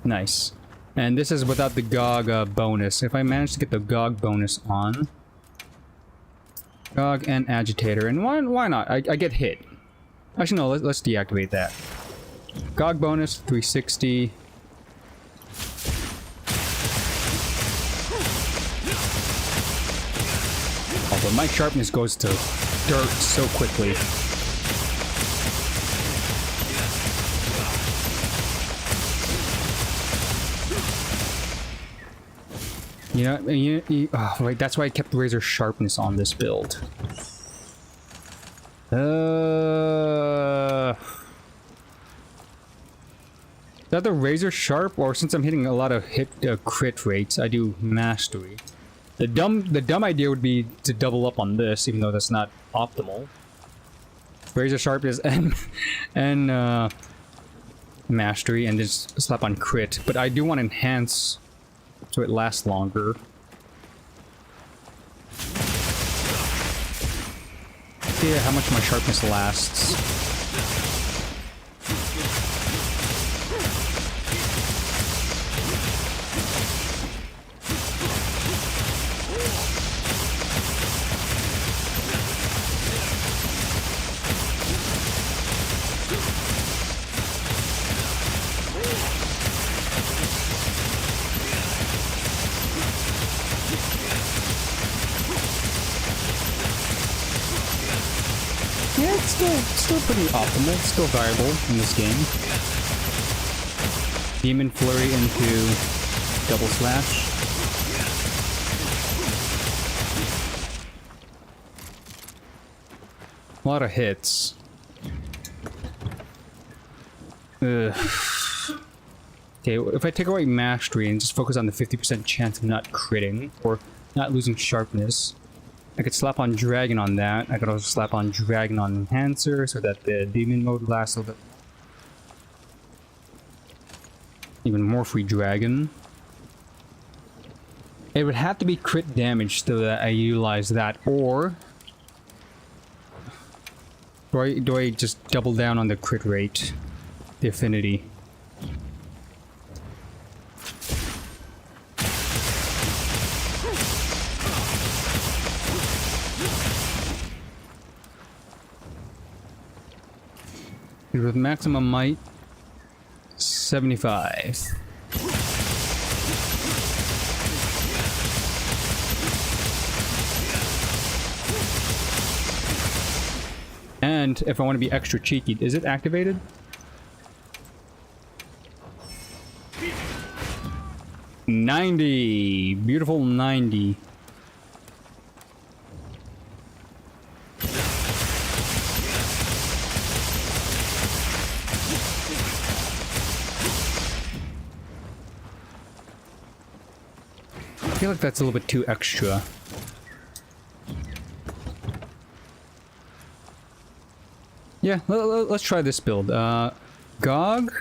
Nice. And this is without the GOG bonus. If I manage to get the GOG bonus on. GOG and agitator. And why not? I get hit. Actually, no, let's deactivate that. GOG bonus, 360. Oh, but my sharpness goes to dirt so quickly. Oh, right, that's why I kept razor sharpness on this build. Is that the razor sharp, or since I'm hitting a lot of crit rates, I do mastery? The dumb idea would be to double up on this, even though that's not optimal. Razor sharpness and mastery, and just slap on crit. But I do want to enhance so it lasts longer. Yeah, how much my sharpness lasts. Yeah, it's still pretty optimal. It's still viable in this game. Demon Flurry into double slash. A lot of hits. Ugh. Okay, if I take away mastery and just focus on the 50% chance of not critting or not losing sharpness, I could slap on Dragon on that. I could also slap on Dragon on Enhancer so that the demon mode lasts a little bit. Even more free Dragon. It would have to be crit damage so that I utilize that, or do I just double down on the crit rate? The affinity. With maximum might, 75. And if I want to be extra cheeky, is it activated? 90. Beautiful 90. I feel like that's a little bit too extra. Yeah, let's try this build. Gog.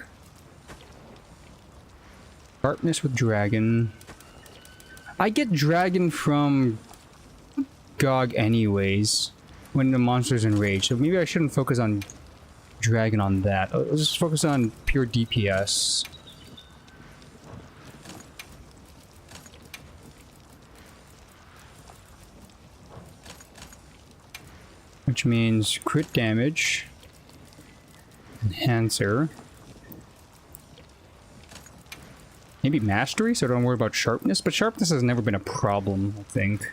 Sharpness with Dragon. I get Dragon from Gog anyways when the monster's enraged, so maybe I shouldn't focus on Dragon on that. Let's just focus on pure DPS. Which means crit damage, enhancer, maybe mastery, so I don't worry about sharpness, but sharpness has never been a problem, I think.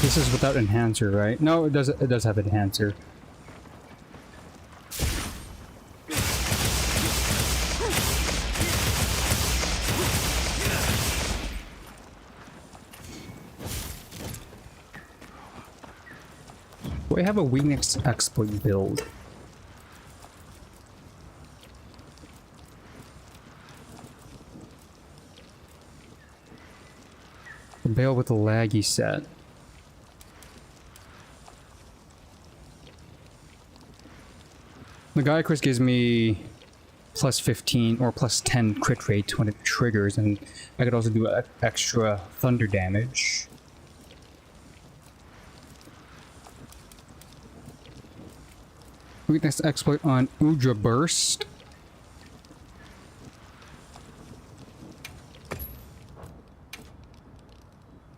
This is without enhancer, right? No, it does have enhancer. We have a weakness exploit build. Bail with the laggy set. The Gaia Chris gives me plus 15 or plus 10 crit rate when it triggers, and I could also do extra thunder damage. Weakness exploit on Udra Burst.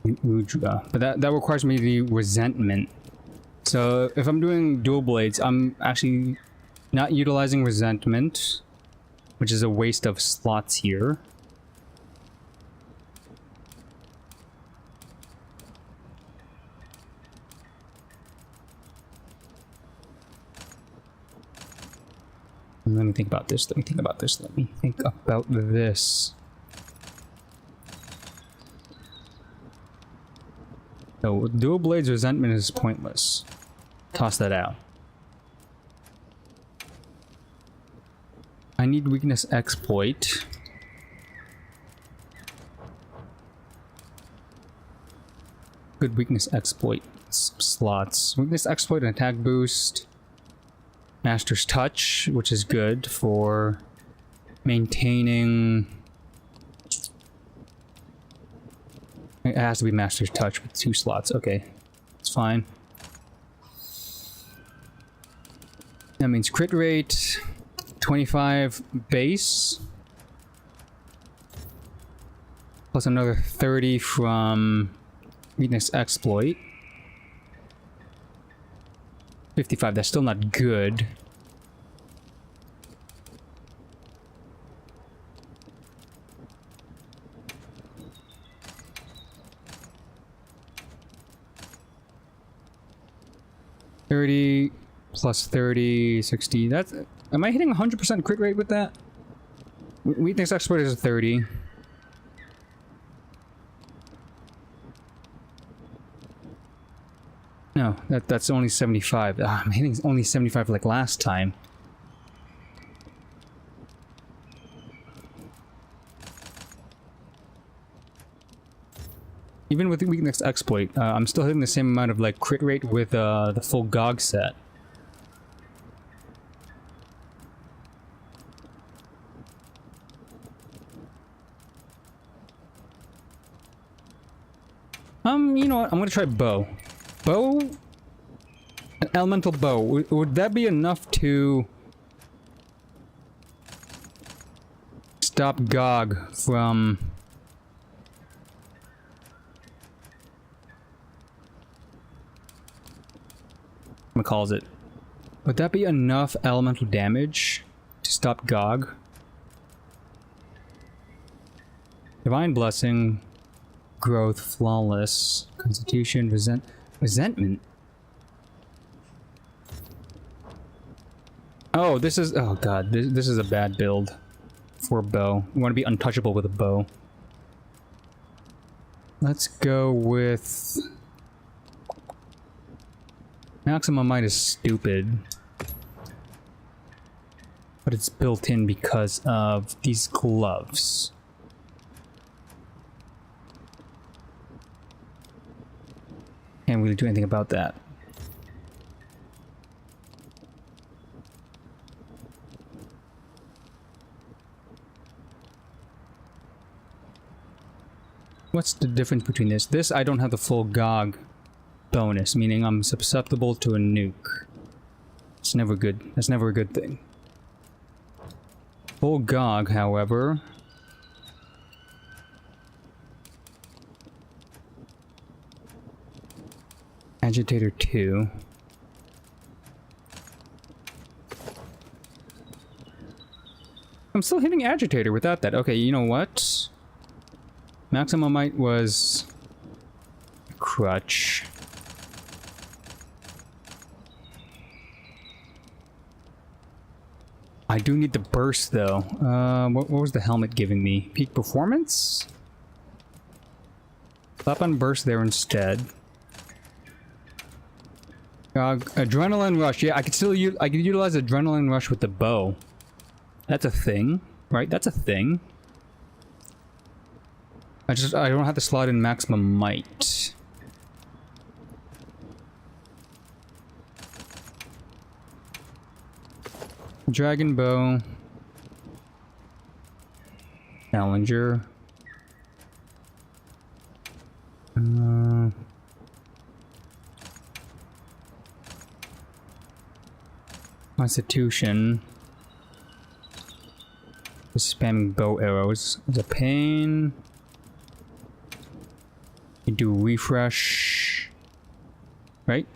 Udra, but that requires me the resentment. So if I'm doing dual blades, I'm actually not utilizing resentment, which is a waste of slots here. Let me think about this. Let me think about this. Let me think about this. So dual blades resentment is pointless. Toss that out. I need weakness exploit. Good weakness exploit slots. Weakness exploit and attack boost. Master's touch, which is good for maintaining. It has to be Master's touch with 2 slots. Okay, it's fine. That means crit rate. 25 base plus another 30 from weakness exploit. 55, that's still not good. $30 plus 30, 60. That's. Am I hitting 100% crit rate with that? Weakness exploit is a 30. No, that's only 75. I'm hitting only 75 like last time. Even with the weakness exploit, I'm still hitting the same amount of like crit rate with the full GOG set. You know what? I'm gonna try bow. Bow? An elemental bow. Would that be enough to stop GOG from... What calls it? Would that be enough elemental damage to stop GOG? Divine Blessing, Growth, Flawless, Constitution, Resentment. Oh, this is... Oh god, this is a bad build for a bow. You want to be untouchable with a bow. Let's go with... Maximum Might is stupid. But it's built in because of these gloves. Can't really do anything about that. What's the difference between this? This, I don't have the full GOG bonus, meaning I'm susceptible to a nuke. It's never good. That's never a good thing. Full GOG, however... Agitator 2. I'm still hitting Agitator without that. Okay, you know what? Maximum Might was... Crutch. I do need the burst though. What was the helmet giving me? Peak performance? Slap on burst there instead. Adrenaline rush. Yeah, I could still use. I could utilize adrenaline rush with the bow. That's a thing, right? That's a thing. I don't have to slot in maximum might. Dragon bow. Challenger. Constitution. Spamming bow arrows is a pain. You do refresh, right?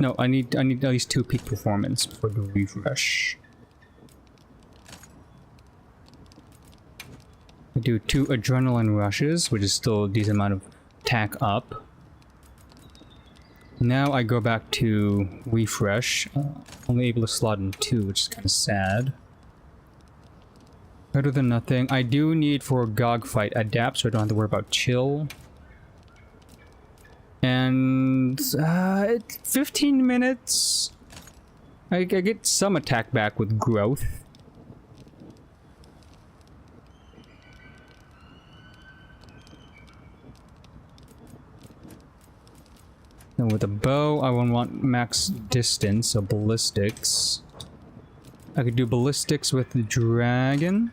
No, I need at least 2 peak performance for the refresh. I do 2 adrenaline rushes, which is still a decent amount of attack up. Now I go back to refresh. Only able to slot in 2, which is kind of sad. Better than nothing. I do need for a GOG fight adapt, so I don't have to worry about chill. And 15 minutes. I get some attack back with growth. And with a bow, I would want max distance, so ballistics. I could do ballistics with the dragon.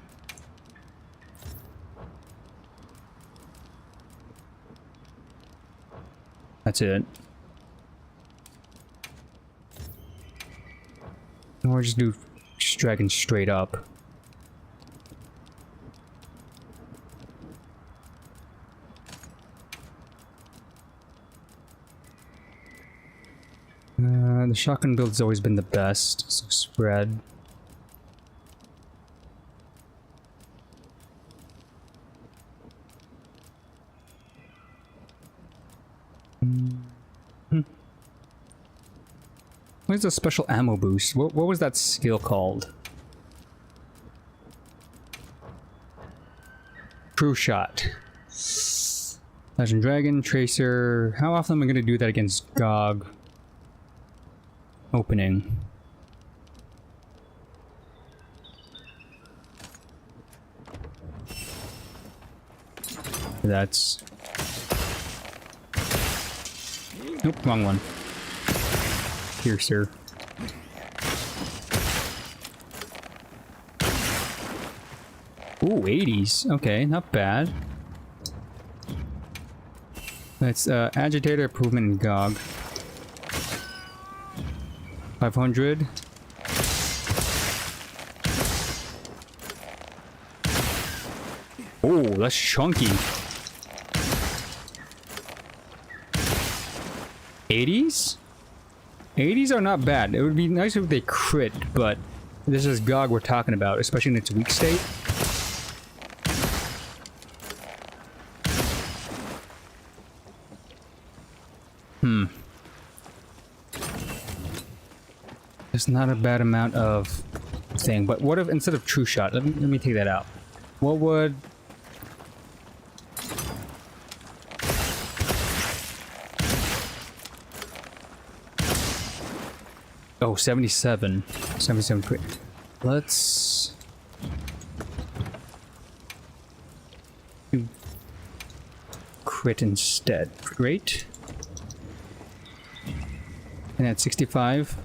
That's it. Or just do dragon straight up. The shotgun build's always been the best, so spread. What is a special ammo boost? What was that skill called? True shot. Legend Dragon, Tracer. How often am I going to do that against GOG? Opening. That's... Nope, wrong one. Piercer. Ooh, 80s. Okay, not bad. That's Agitator, Improvement, and GOG. 500. that's chunky. 80s? 80s are not bad. It would be nice if they crit, but this is GOG we're talking about, especially in its weak state. It's not a bad amount of thing, but what if instead of true shot, let me take that out. What would... Oh, 77. 77 crit. Let's... do crit instead. Great. And at 65.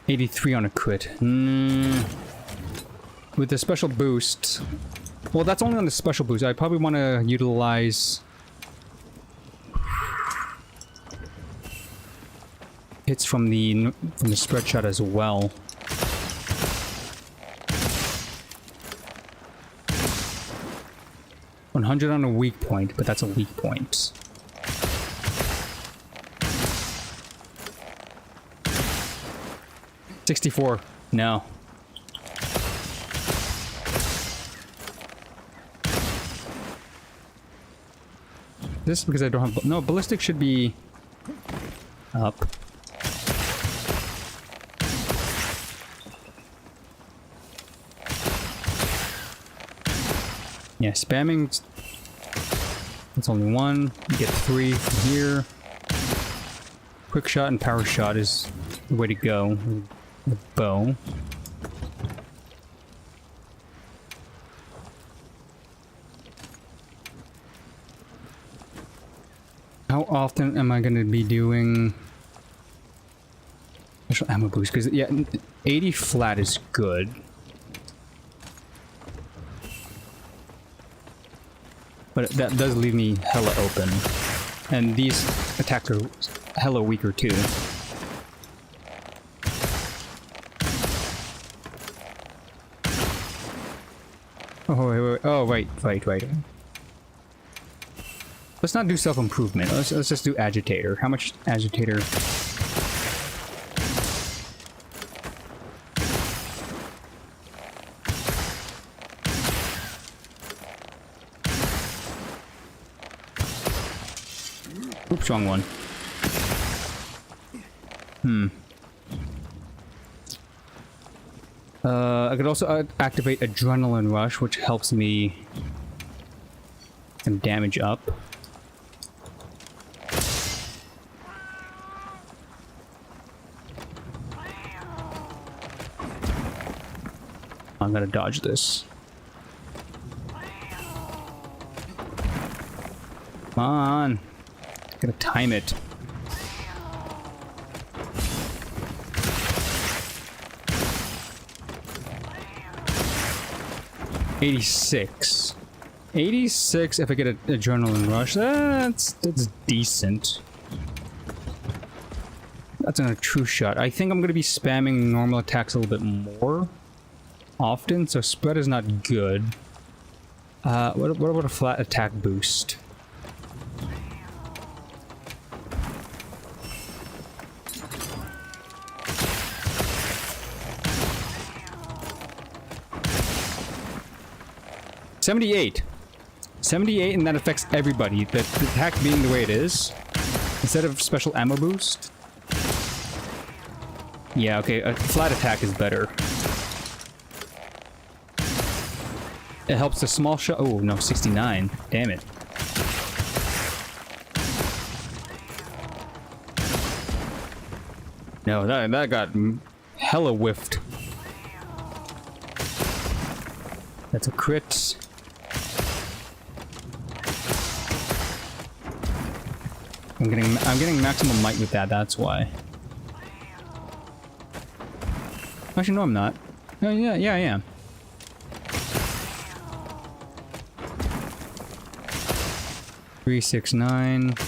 $83 on a crit. With the special boost... Well, that's only on the special boost. I probably want to utilize... hits from the spread shot as well. $100 on a weak point, but that's a weak point. $64. No. This is because I don't have... No, ballistic should be... up. Yeah, spamming... It's only one. You get 3 from here. Quick shot and power shot is the way to go. The bow. How often am I going to be doing special ammo boost? Because, yeah, 80 flat is good. But that does leave me hella open. And these attacks are hella weaker too. Oh, wait. Let's not do self-improvement. Let's just do agitator. How much agitator? Oops, wrong one. I could also activate Adrenaline Rush, which helps me some damage up. I'm gonna dodge this. Come on. Gotta time it. $86. 86 if I get an adrenaline rush. That's decent. That's on a true shot. I think I'm gonna be spamming normal attacks a little bit more often, so spread is not good. What about a flat attack boost? $78, and that affects everybody. The attack being the way it is, instead of special ammo boost. Yeah, okay, a flat attack is better. It helps the small shot. Oh no, 69. Damn it. No, that got hella whiffed. That's a crit. I'm getting maximum might with that. That's why. Actually, no, I'm not. Oh, yeah, I am. $369.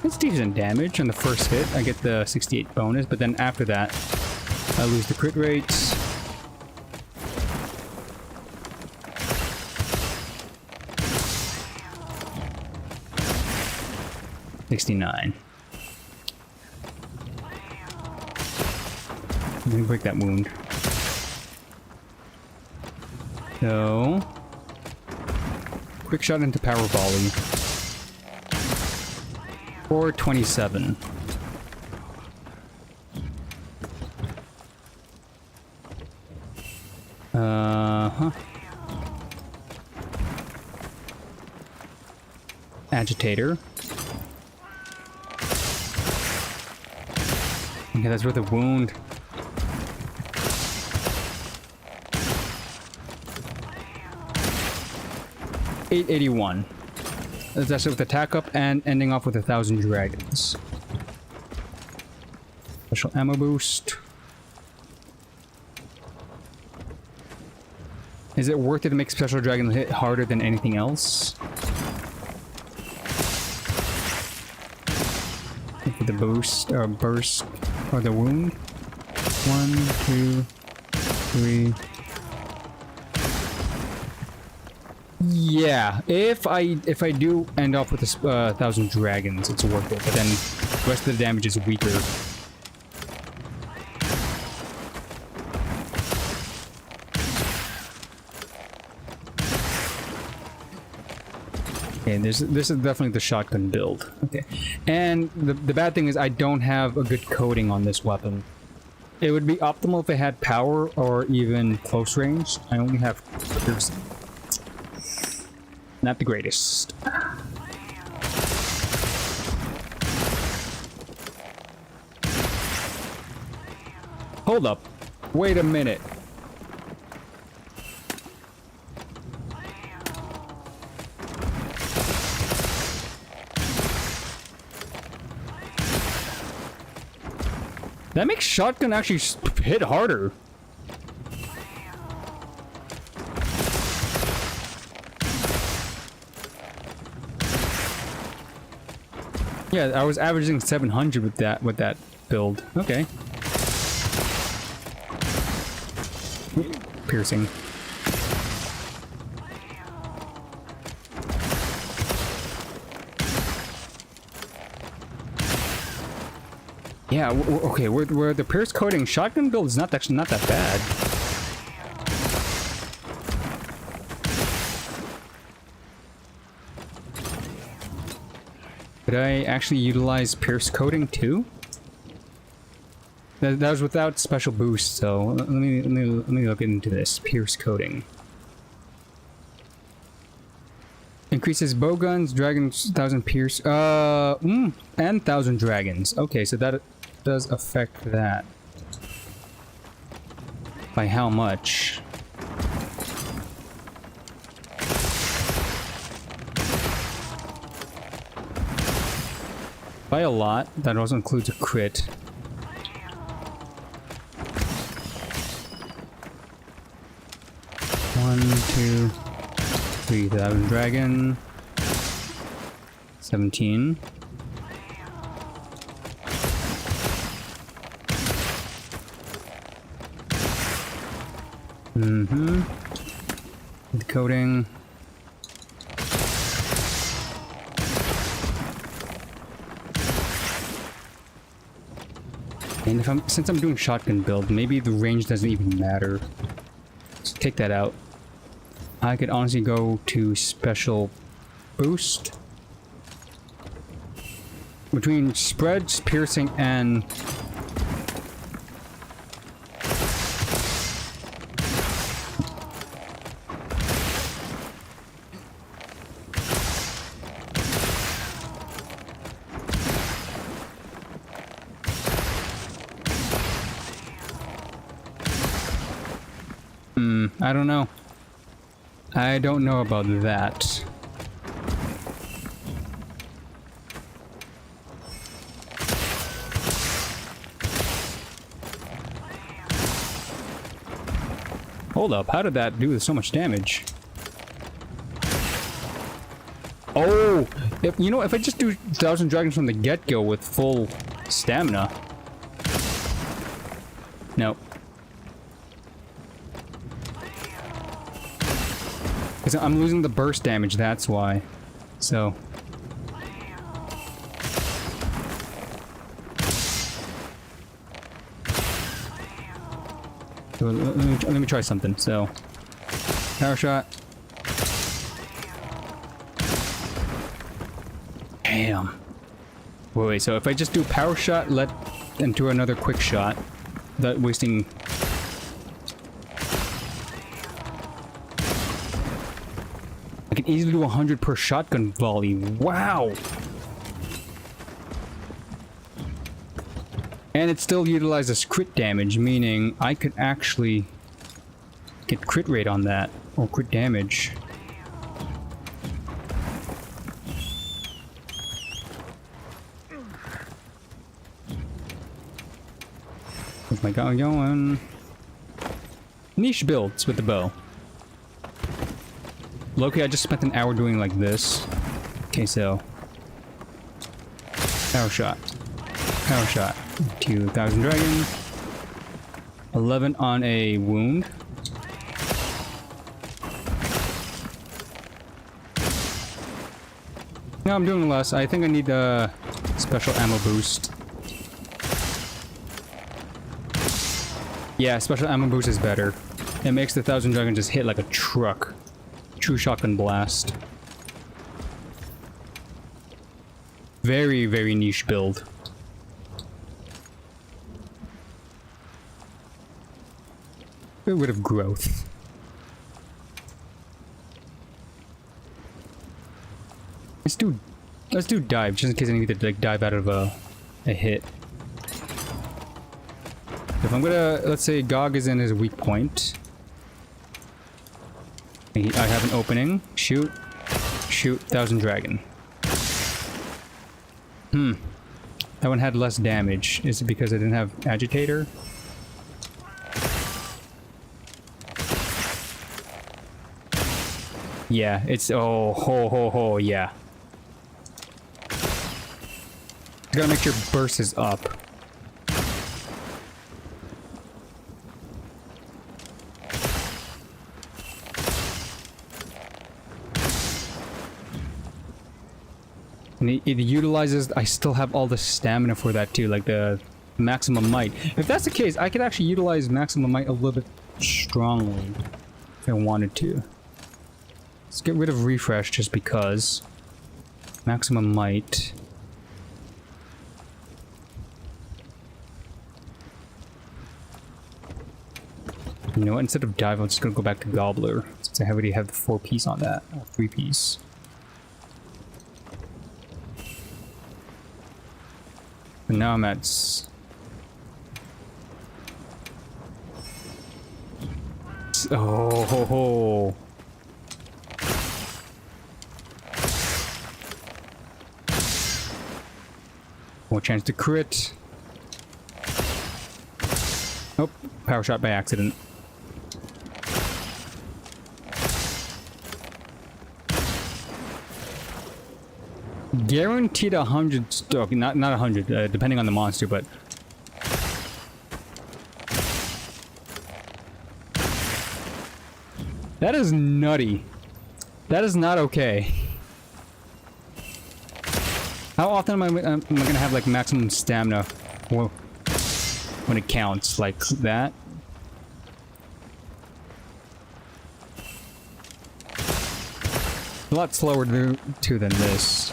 It's decent damage on the first hit. I get the 68 bonus, but then after that, I lose the crit rates. $69. Let me break that wound. So, quick shot into power volley. 427. Agitator. Okay, that's worth a wound. $881. That's it with attack up and ending off with 1,000 dragons. Special ammo boost. Is it worth it to make special dragon hit harder than anything else? For the boost or burst or the wound. 1, 2, 3. Yeah, if I do end up with a 1,000 dragons, it's worth it. But then the rest of the damage is weaker. Okay, this is definitely the shotgun build. Okay, and the bad thing is I don't have a good coating on this weapon. It would be optimal if it had power or even close range. I only have piercing. Not the greatest. Hold up. Wait a minute. That makes shotgun actually hit harder. Yeah, I was averaging 700 with that build. Okay. Piercing. Yeah, okay, where the pierce coating shotgun build is actually not that bad. Could I actually utilize pierce coating too? That was without special boost, so let me look into this. Pierce coating. Increases bow guns, dragons, 1,000 pierce, and 1,000 dragons. Okay, so that does affect that. By how much? By a lot. That also includes a crit. One, 2, 3,000 dragon. 17. The coating. And since I'm doing shotgun build, maybe the range doesn't even matter. So take that out. I could honestly go to special boost. Between spreads, piercing, and I don't know. I don't know about that. Hold up, how did that do so much damage? Oh, If you know, if I just do 1,000 dragons from the get-go with full stamina. No. Because I'm losing the burst damage, that's why. So. Let me try something. So. Power shot. Damn. Wait, so if I just do power shot, and do another quick shot, without wasting. I can easily do 100 per shotgun volley. Wow! And it still utilizes crit damage, meaning I could actually get crit rate on that, or crit damage. Where's my guy going? Niche builds with the bow. Loki, I just spent an hour doing like this. Okay, so. Power shot. Power shot. 2,000 dragon. 11 on a wound. No, I'm doing less. I think I need a special ammo boost. Yeah, special ammo boost is better. It makes the 1,000 dragon just hit like a truck. True shotgun blast. Very, very niche build. Get rid of growth. Let's do dive, just in case I need to like dive out of a hit. If I'm gonna, let's say Gog is in his weak point. I have an opening. Shoot. Shoot. 1,000 dragon. That one had less damage. Is it because I didn't have agitator? Yeah, it's oh yeah. You gotta make sure burst is up. And it utilizes, I still have all the stamina for that too, like the maximum might. If that's the case, I could actually utilize maximum might a little bit strongly if I wanted to. Let's get rid of refresh just because. Maximum might. You know what, instead of dive, I'm just gonna go back to Gobbler, since I already have the 4-piece on that, or 3-piece. And now I'm at oh ho ho. More chance to crit. Nope, power shot by accident. Guaranteed 100 stock, not 100, depending on the monster, but that is nutty. That is not okay. How often am I gonna have like maximum stamina when it counts like that? A lot slower too than this.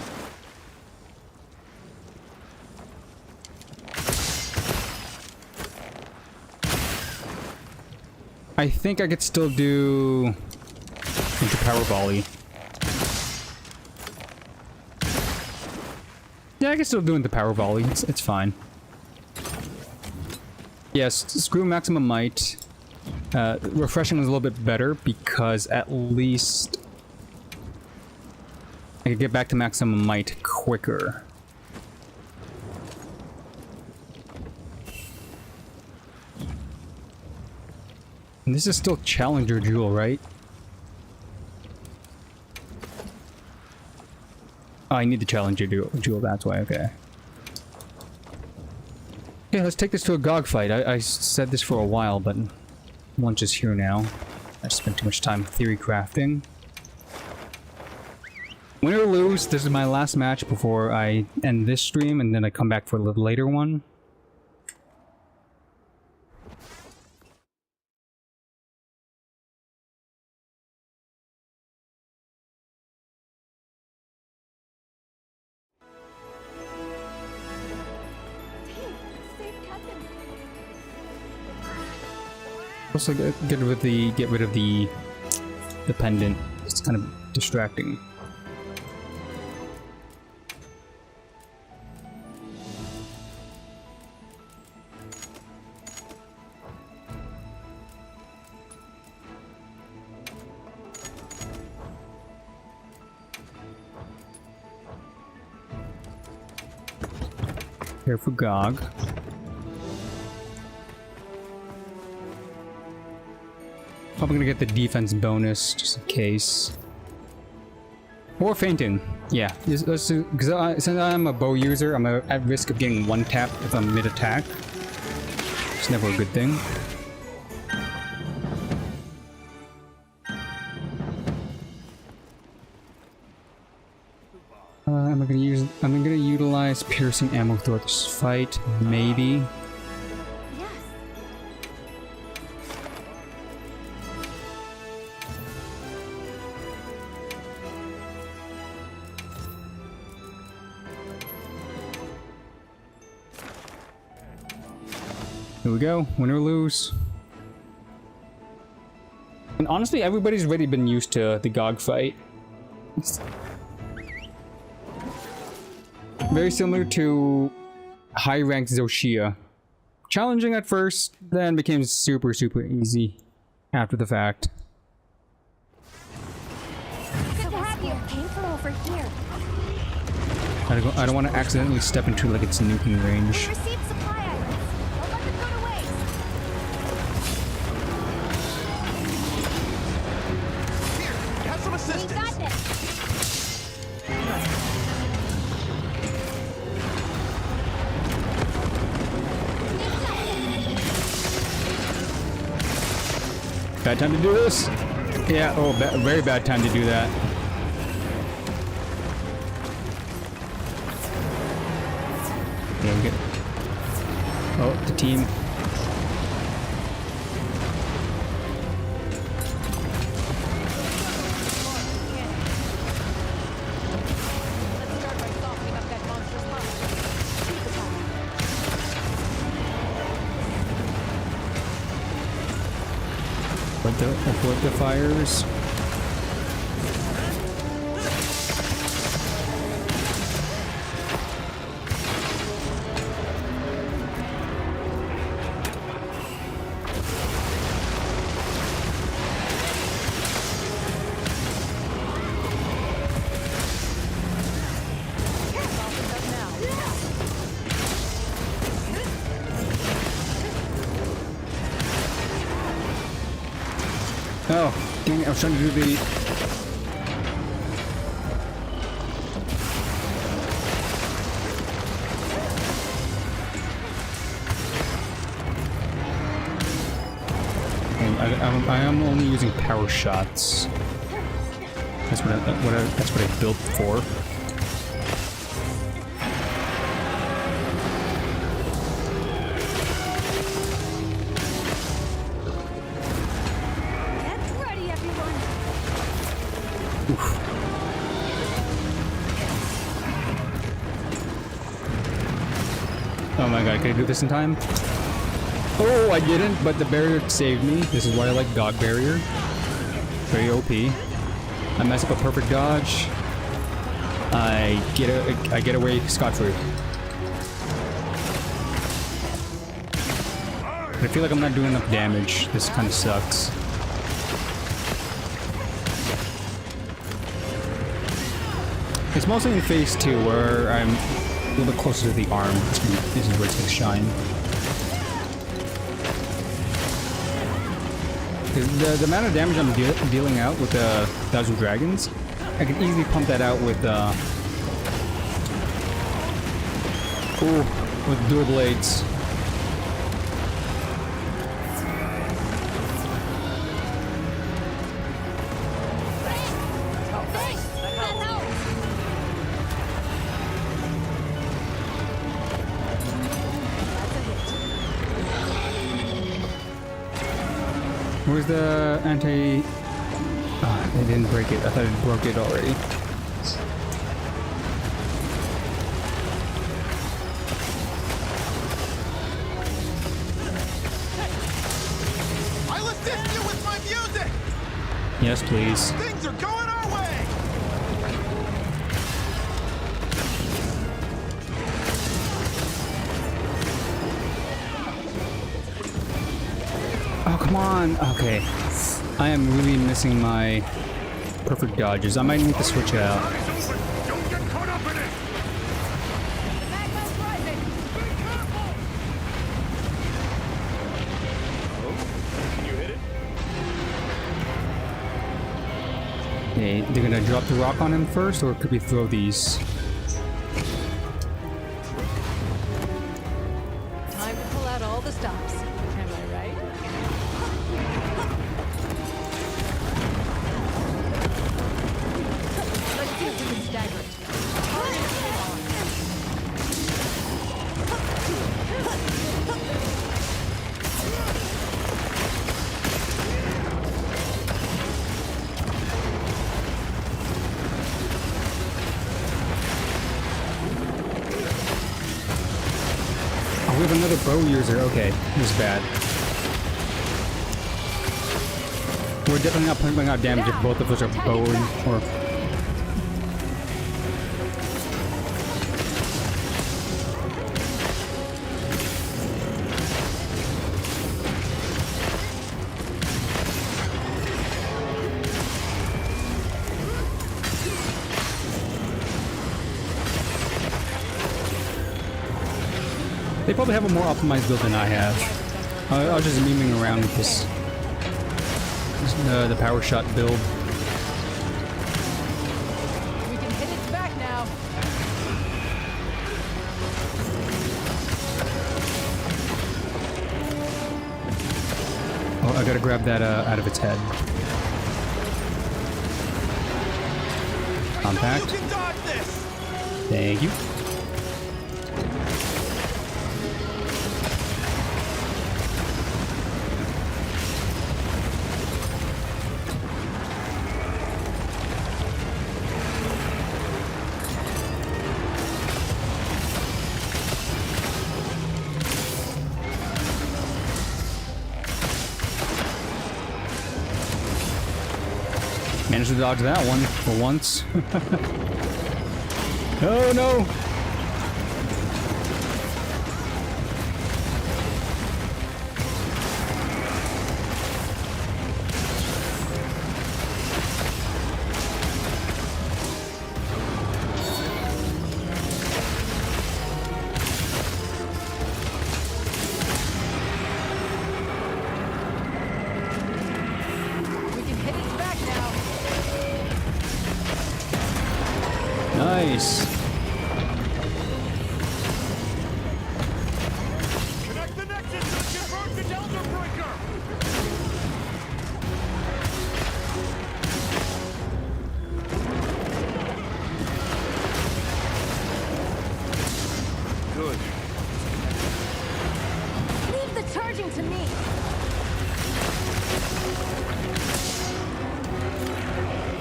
I think I could still do into power volley. Yeah, I can still do into power volley. It's fine. Yes, screw maximum might. Refreshing is a little bit better because at least I can get back to maximum might quicker. And this is still Challenger Jewel, right? Oh, I need the challenger jewel, that's why, okay. Okay, let's take this to a GOG fight. I said this for a while, but lunch is here now. I spent too much time theory crafting. Win or lose, this is my last match before I end this stream, and then I come back for a little later one. Also, get rid of the pendant. It's kind of distracting. Here for GOG. Probably gonna get the defense bonus just in case. Or fainting. Yeah, because since I'm a bow user, I'm at risk of getting one tap if I'm mid-attack. It's never a good thing. I'm gonna utilize piercing ammo throughout this fight, maybe. Yes. Here we go, win or lose. And honestly, everybody's already been used to the GOG fight. Very similar to high-ranked Zoshia. Challenging at first, then became super easy after the fact. Good to have you. Came from over here. I don't want to accidentally step into like its nuking range. We received supply items. Don't let them go to waste. Here, have some We assistance. got this. Bad time to do this? Yeah, oh, very bad time to do that. Yeah, we get... Oh, the team. Let's start by softening up that monster's mind. Keep it on. Avoid the fires. Soften up now. Oh, dang it, I was trying to do the... I am only using power shots. That's what I built for. Get ready, everyone. Oh my god, can I do this in time? Oh, I didn't, but the barrier saved me. This is why I like GOG barrier. Very OP. I mess up a perfect dodge. I get away scot-free. But I feel like I'm not doing enough damage. This kind of sucks. It's mostly in phase 2 where I'm a little bit closer to the arm. This is where it's gonna shine. The amount of damage I'm dealing out with the 1,000 Dragons, I can easily pump that out with Ooh, with dual blades. Where's the anti... Ah, they didn't break it. I thought it broke it already. I'll assist you with my music! Yes, please. Things are going our way! Oh, come on. Okay. I am really missing my perfect dodges. I might need to switch it out. Eyes open! Don't get caught up in it! The magma's rising. Be careful! Can you hit it? Okay, they're gonna drop the rock on him first, or could we throw these? Time to pull out all the stops. Am I right? Let's see if we can stagger it. Target is full on. Oh, we have another bow user. Okay, this is bad. We're definitely not putting out damage if both of us are bowing or... They probably have a more optimized build than I have. I was just memeing around with this. The power shot build. We can hit its back now. Oh, I gotta grab that out of its head. Compact. You can dodge this! Thank you. Managed to dodge that one for once. Oh no! We can hit its back now. Nice. Connect the nexus to convert the Delta Breaker! Good. Leave the charging to me.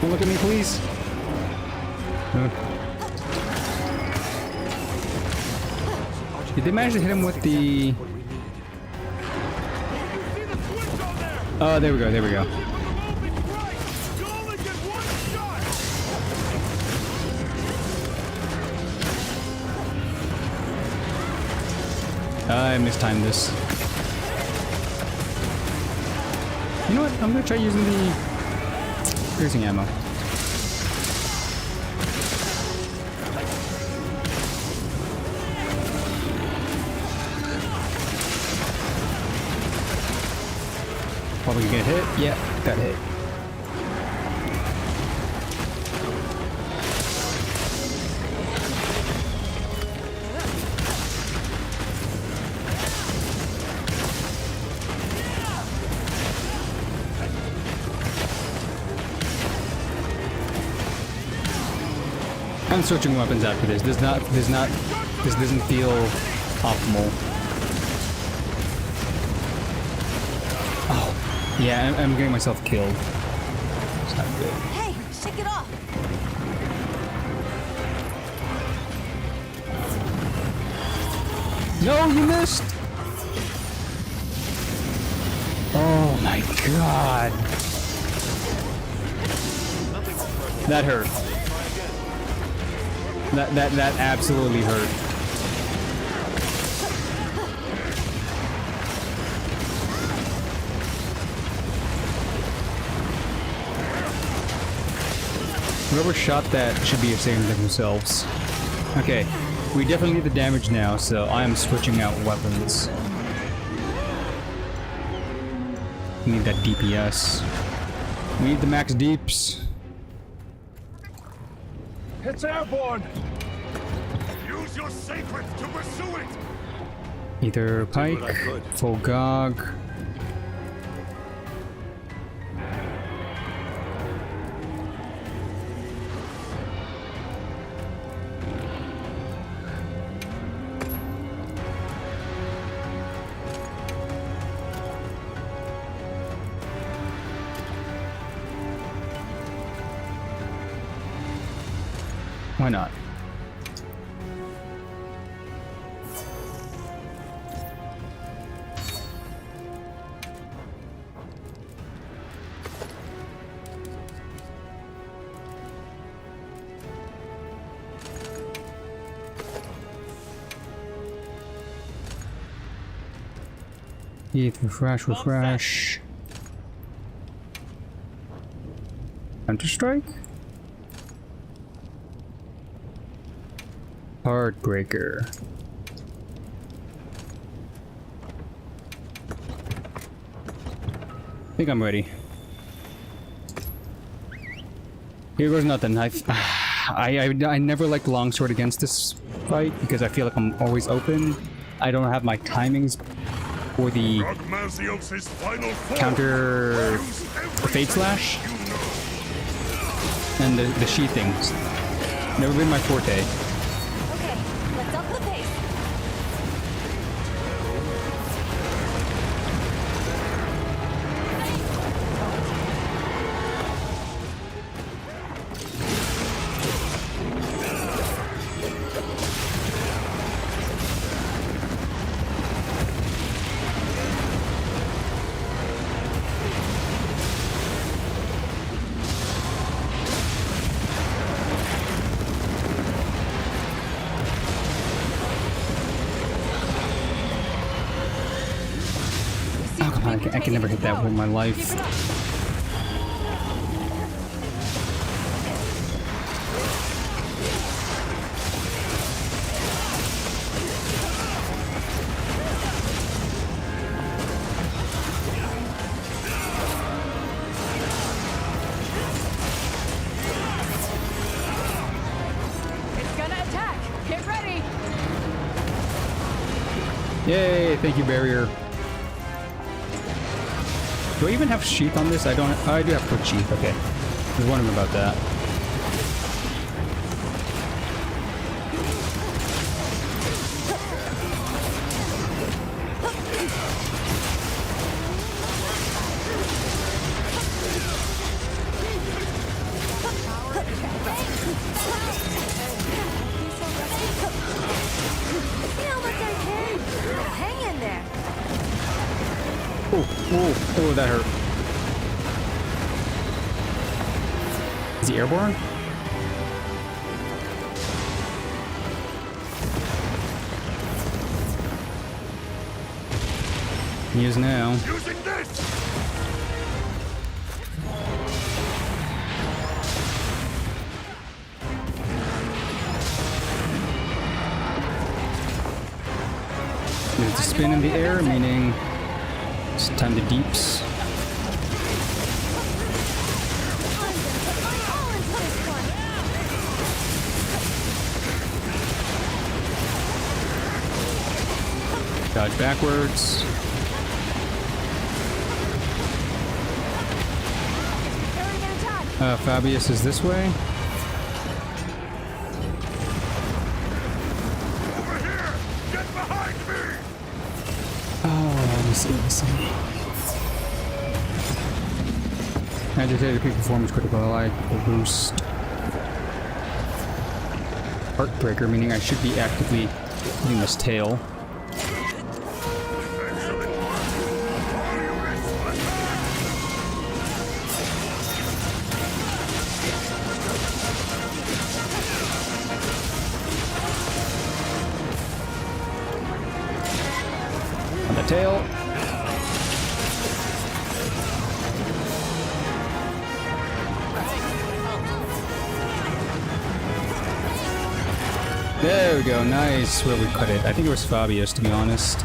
Don't look at me, please. Did they manage to hit him with the... See the switch on there! Oh, there we go, there we go. From the moving right! You only get one shot! I mistimed this. You know what? I'm gonna try using the piercing ammo. Probably gonna get hit. Yeah, got hit. I'm switching weapons after this. This doesn't feel optimal. Oh, yeah, I'm getting myself killed. It's not good. Hey, shake it off. No, you missed! Oh my god. That hurt. That absolutely hurt. Whoever shot that should be ashamed of themselves. Okay, we definitely need the damage now, so I am switching out weapons. We need that DPS. We need the max deeps. It's airborne! Use your sacred to pursue it! Either Pike, full Gog. Why not? Refresh. Counter-Strike? Heartbreaker. I think I'm ready. Here goes nothing. I never liked longsword against this fight because I feel like I'm always open. I don't have my timings for the counter, the Fade Slash, and the sheathings. Never been my forte. Okay, let's up the pace. Oh come on! I can never hit that with my life. It's gonna attack. Get ready. Yay! Thank you, barrier. Do I even have sheath on this? I don't. I do have quick sheath. Okay. I was wondering about that. See how much I can. Hang in there. Oh, that hurt. Is he airborne? He is now. Using this! There's a spin in the air, meaning it's time to deeps. Dodge backwards. Preparing an attack. Fabius is this way. see. Agitated peak performance critical ally boost. Heartbreaker, meaning I should be actively hitting this tail. On the tail. There we go, nice. Where we cut it. I think it was Fabius, to be honest.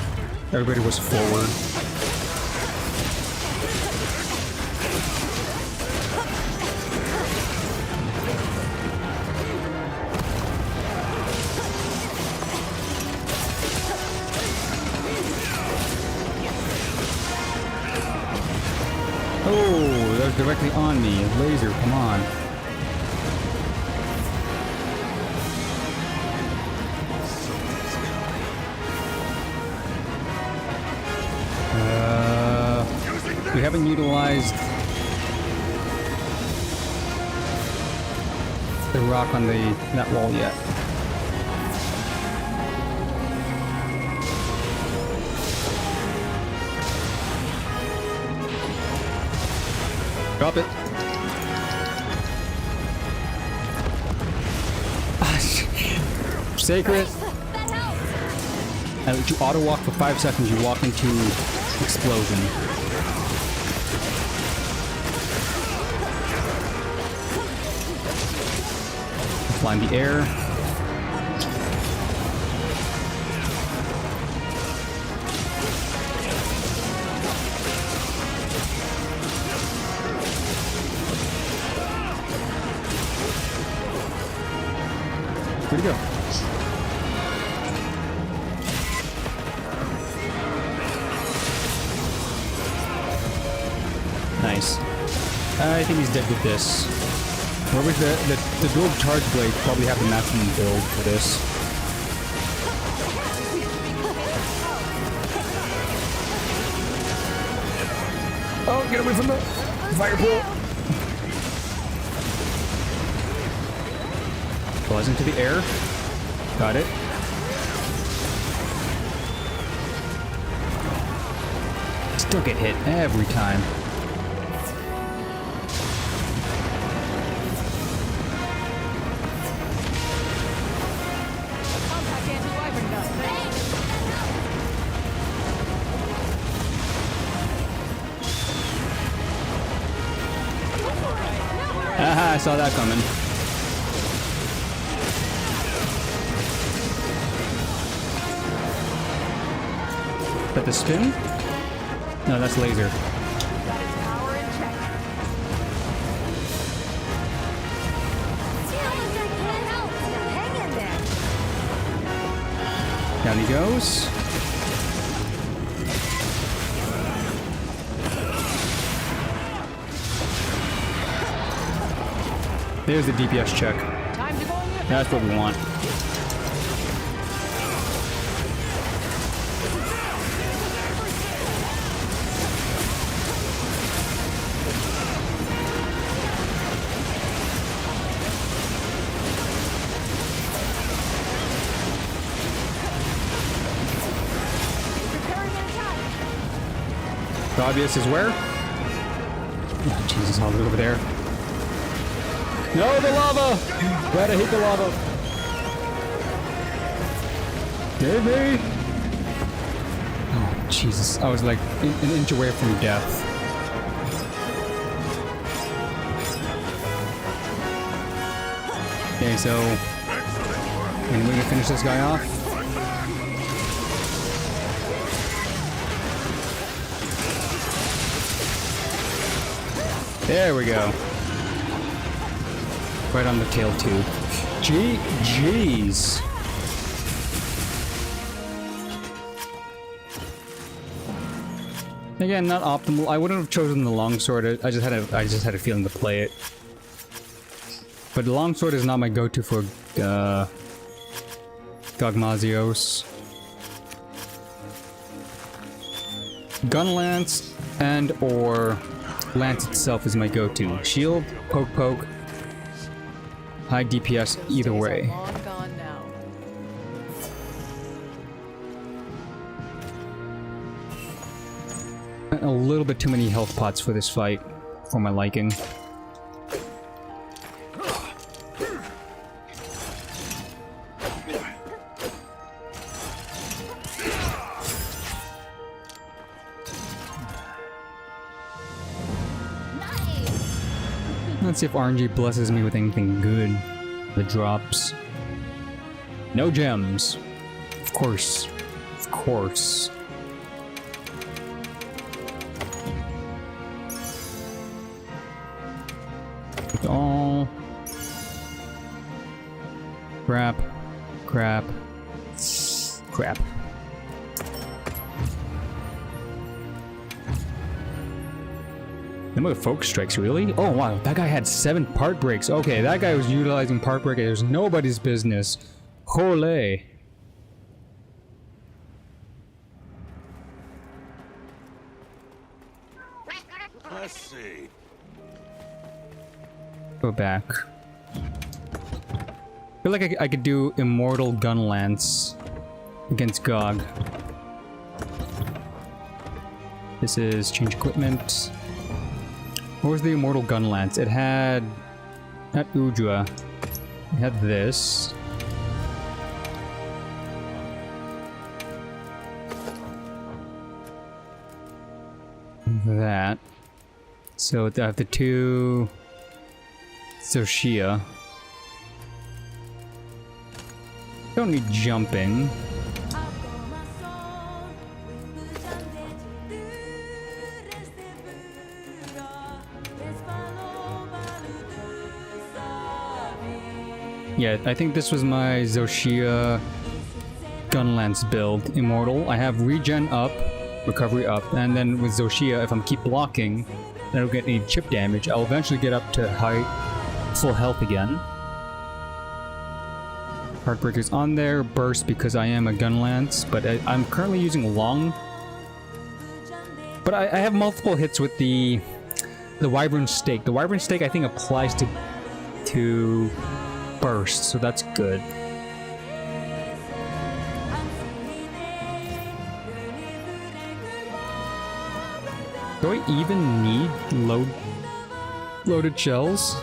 Everybody was forward. Oh, that was directly on me. A laser, come on. We haven't utilized the rock on that wall yet. Drop it. Sacred. And you auto walk for 5 seconds, you walk into explosion. Fly in the air. Where'd he go? Nice. I think he's dead with this. Where was the dual charge blade probably have the maximum build for this. Oh, get away from the fire pool! Flies into the air. Got it. Still get hit every time. Haha, I saw that coming. Is that the spin? No, that's laser. Down he goes. There's the DPS check. That's what we want. Obvious is where? Oh, Jesus, I'll look over there. No, the lava! Glad I hate the lava. Save me! Oh, Jesus. I was like an inch away from death. Okay, so... and we can finish this guy off. There we go. Right on the tail tube. Jeez. Again, not optimal. I wouldn't have chosen the longsword. I just had a feeling to play it. But the longsword is not my go-to for Gogmazios. Gun lance and or lance itself is my go-to. Shield, poke, high DPS either way. Long gone now. A little bit too many health pots for this fight, for my liking. Let's see if RNG blesses me with anything good. The drops. No gems. Of course. Of course. All. Crap. Crap. Crap. The folk strikes, really? Oh wow, that guy had 7 part breaks. Okay, that guy was utilizing part break. It was nobody's business. Holy. Let's see. Go back. Feel like I could do Immortal Gun Lance against GOG. This is change equipment. What was the Immortal Gun Lance? It had... not Udra. It had this. That. So I have the 2... Zoshia. Don't need jumping. Yeah, I think this was my Zoshia Gunlance build, Immortal. I have regen up, recovery up, and then with Zoshia, if I'm keep blocking, I don't get any chip damage, I'll eventually get up to full health again. Heartbreaker's on there, burst because I am a Gunlance, but I'm currently using long. But I have multiple hits with the Wyvern Stake. The Wyvern Stake I think applies to burst, so that's good. Do I even need loaded shells?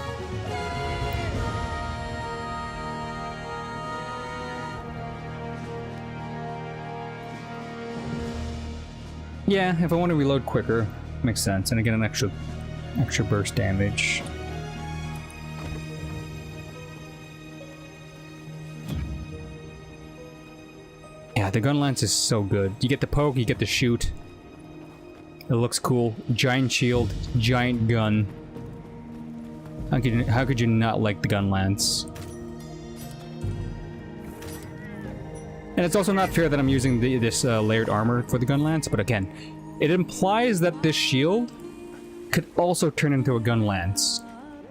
Yeah, if I want to reload quicker, makes sense, and I get an extra burst damage. Yeah, the gun lance is so good. You get the poke, you get the shoot. It looks cool. Giant shield, giant gun. How could you not like the gun lance? And it's also not fair that I'm using this layered armor for the gun lance, but again, it implies that this shield could also turn into a gun lance.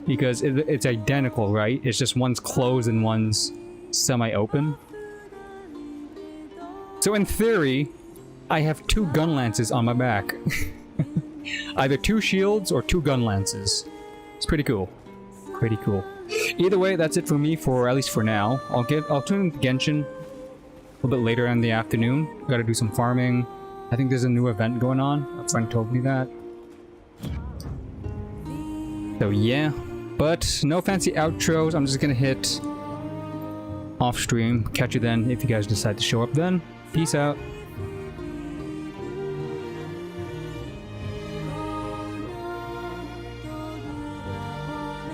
Because it's identical, right? It's just one's closed and one's semi-open. So in theory, I have 2 gun lances on my back. Either 2 shields or 2 gun lances. It's pretty cool. Pretty cool. Either way, that's it for me for at least for now. I'll tune into Genshin a little bit later in the afternoon. Gotta do some farming. I think there's a new event going on. A friend told me that. So yeah. But no fancy outros. I'm just gonna hit off stream. Catch you then if you guys decide to show up then. Peace out.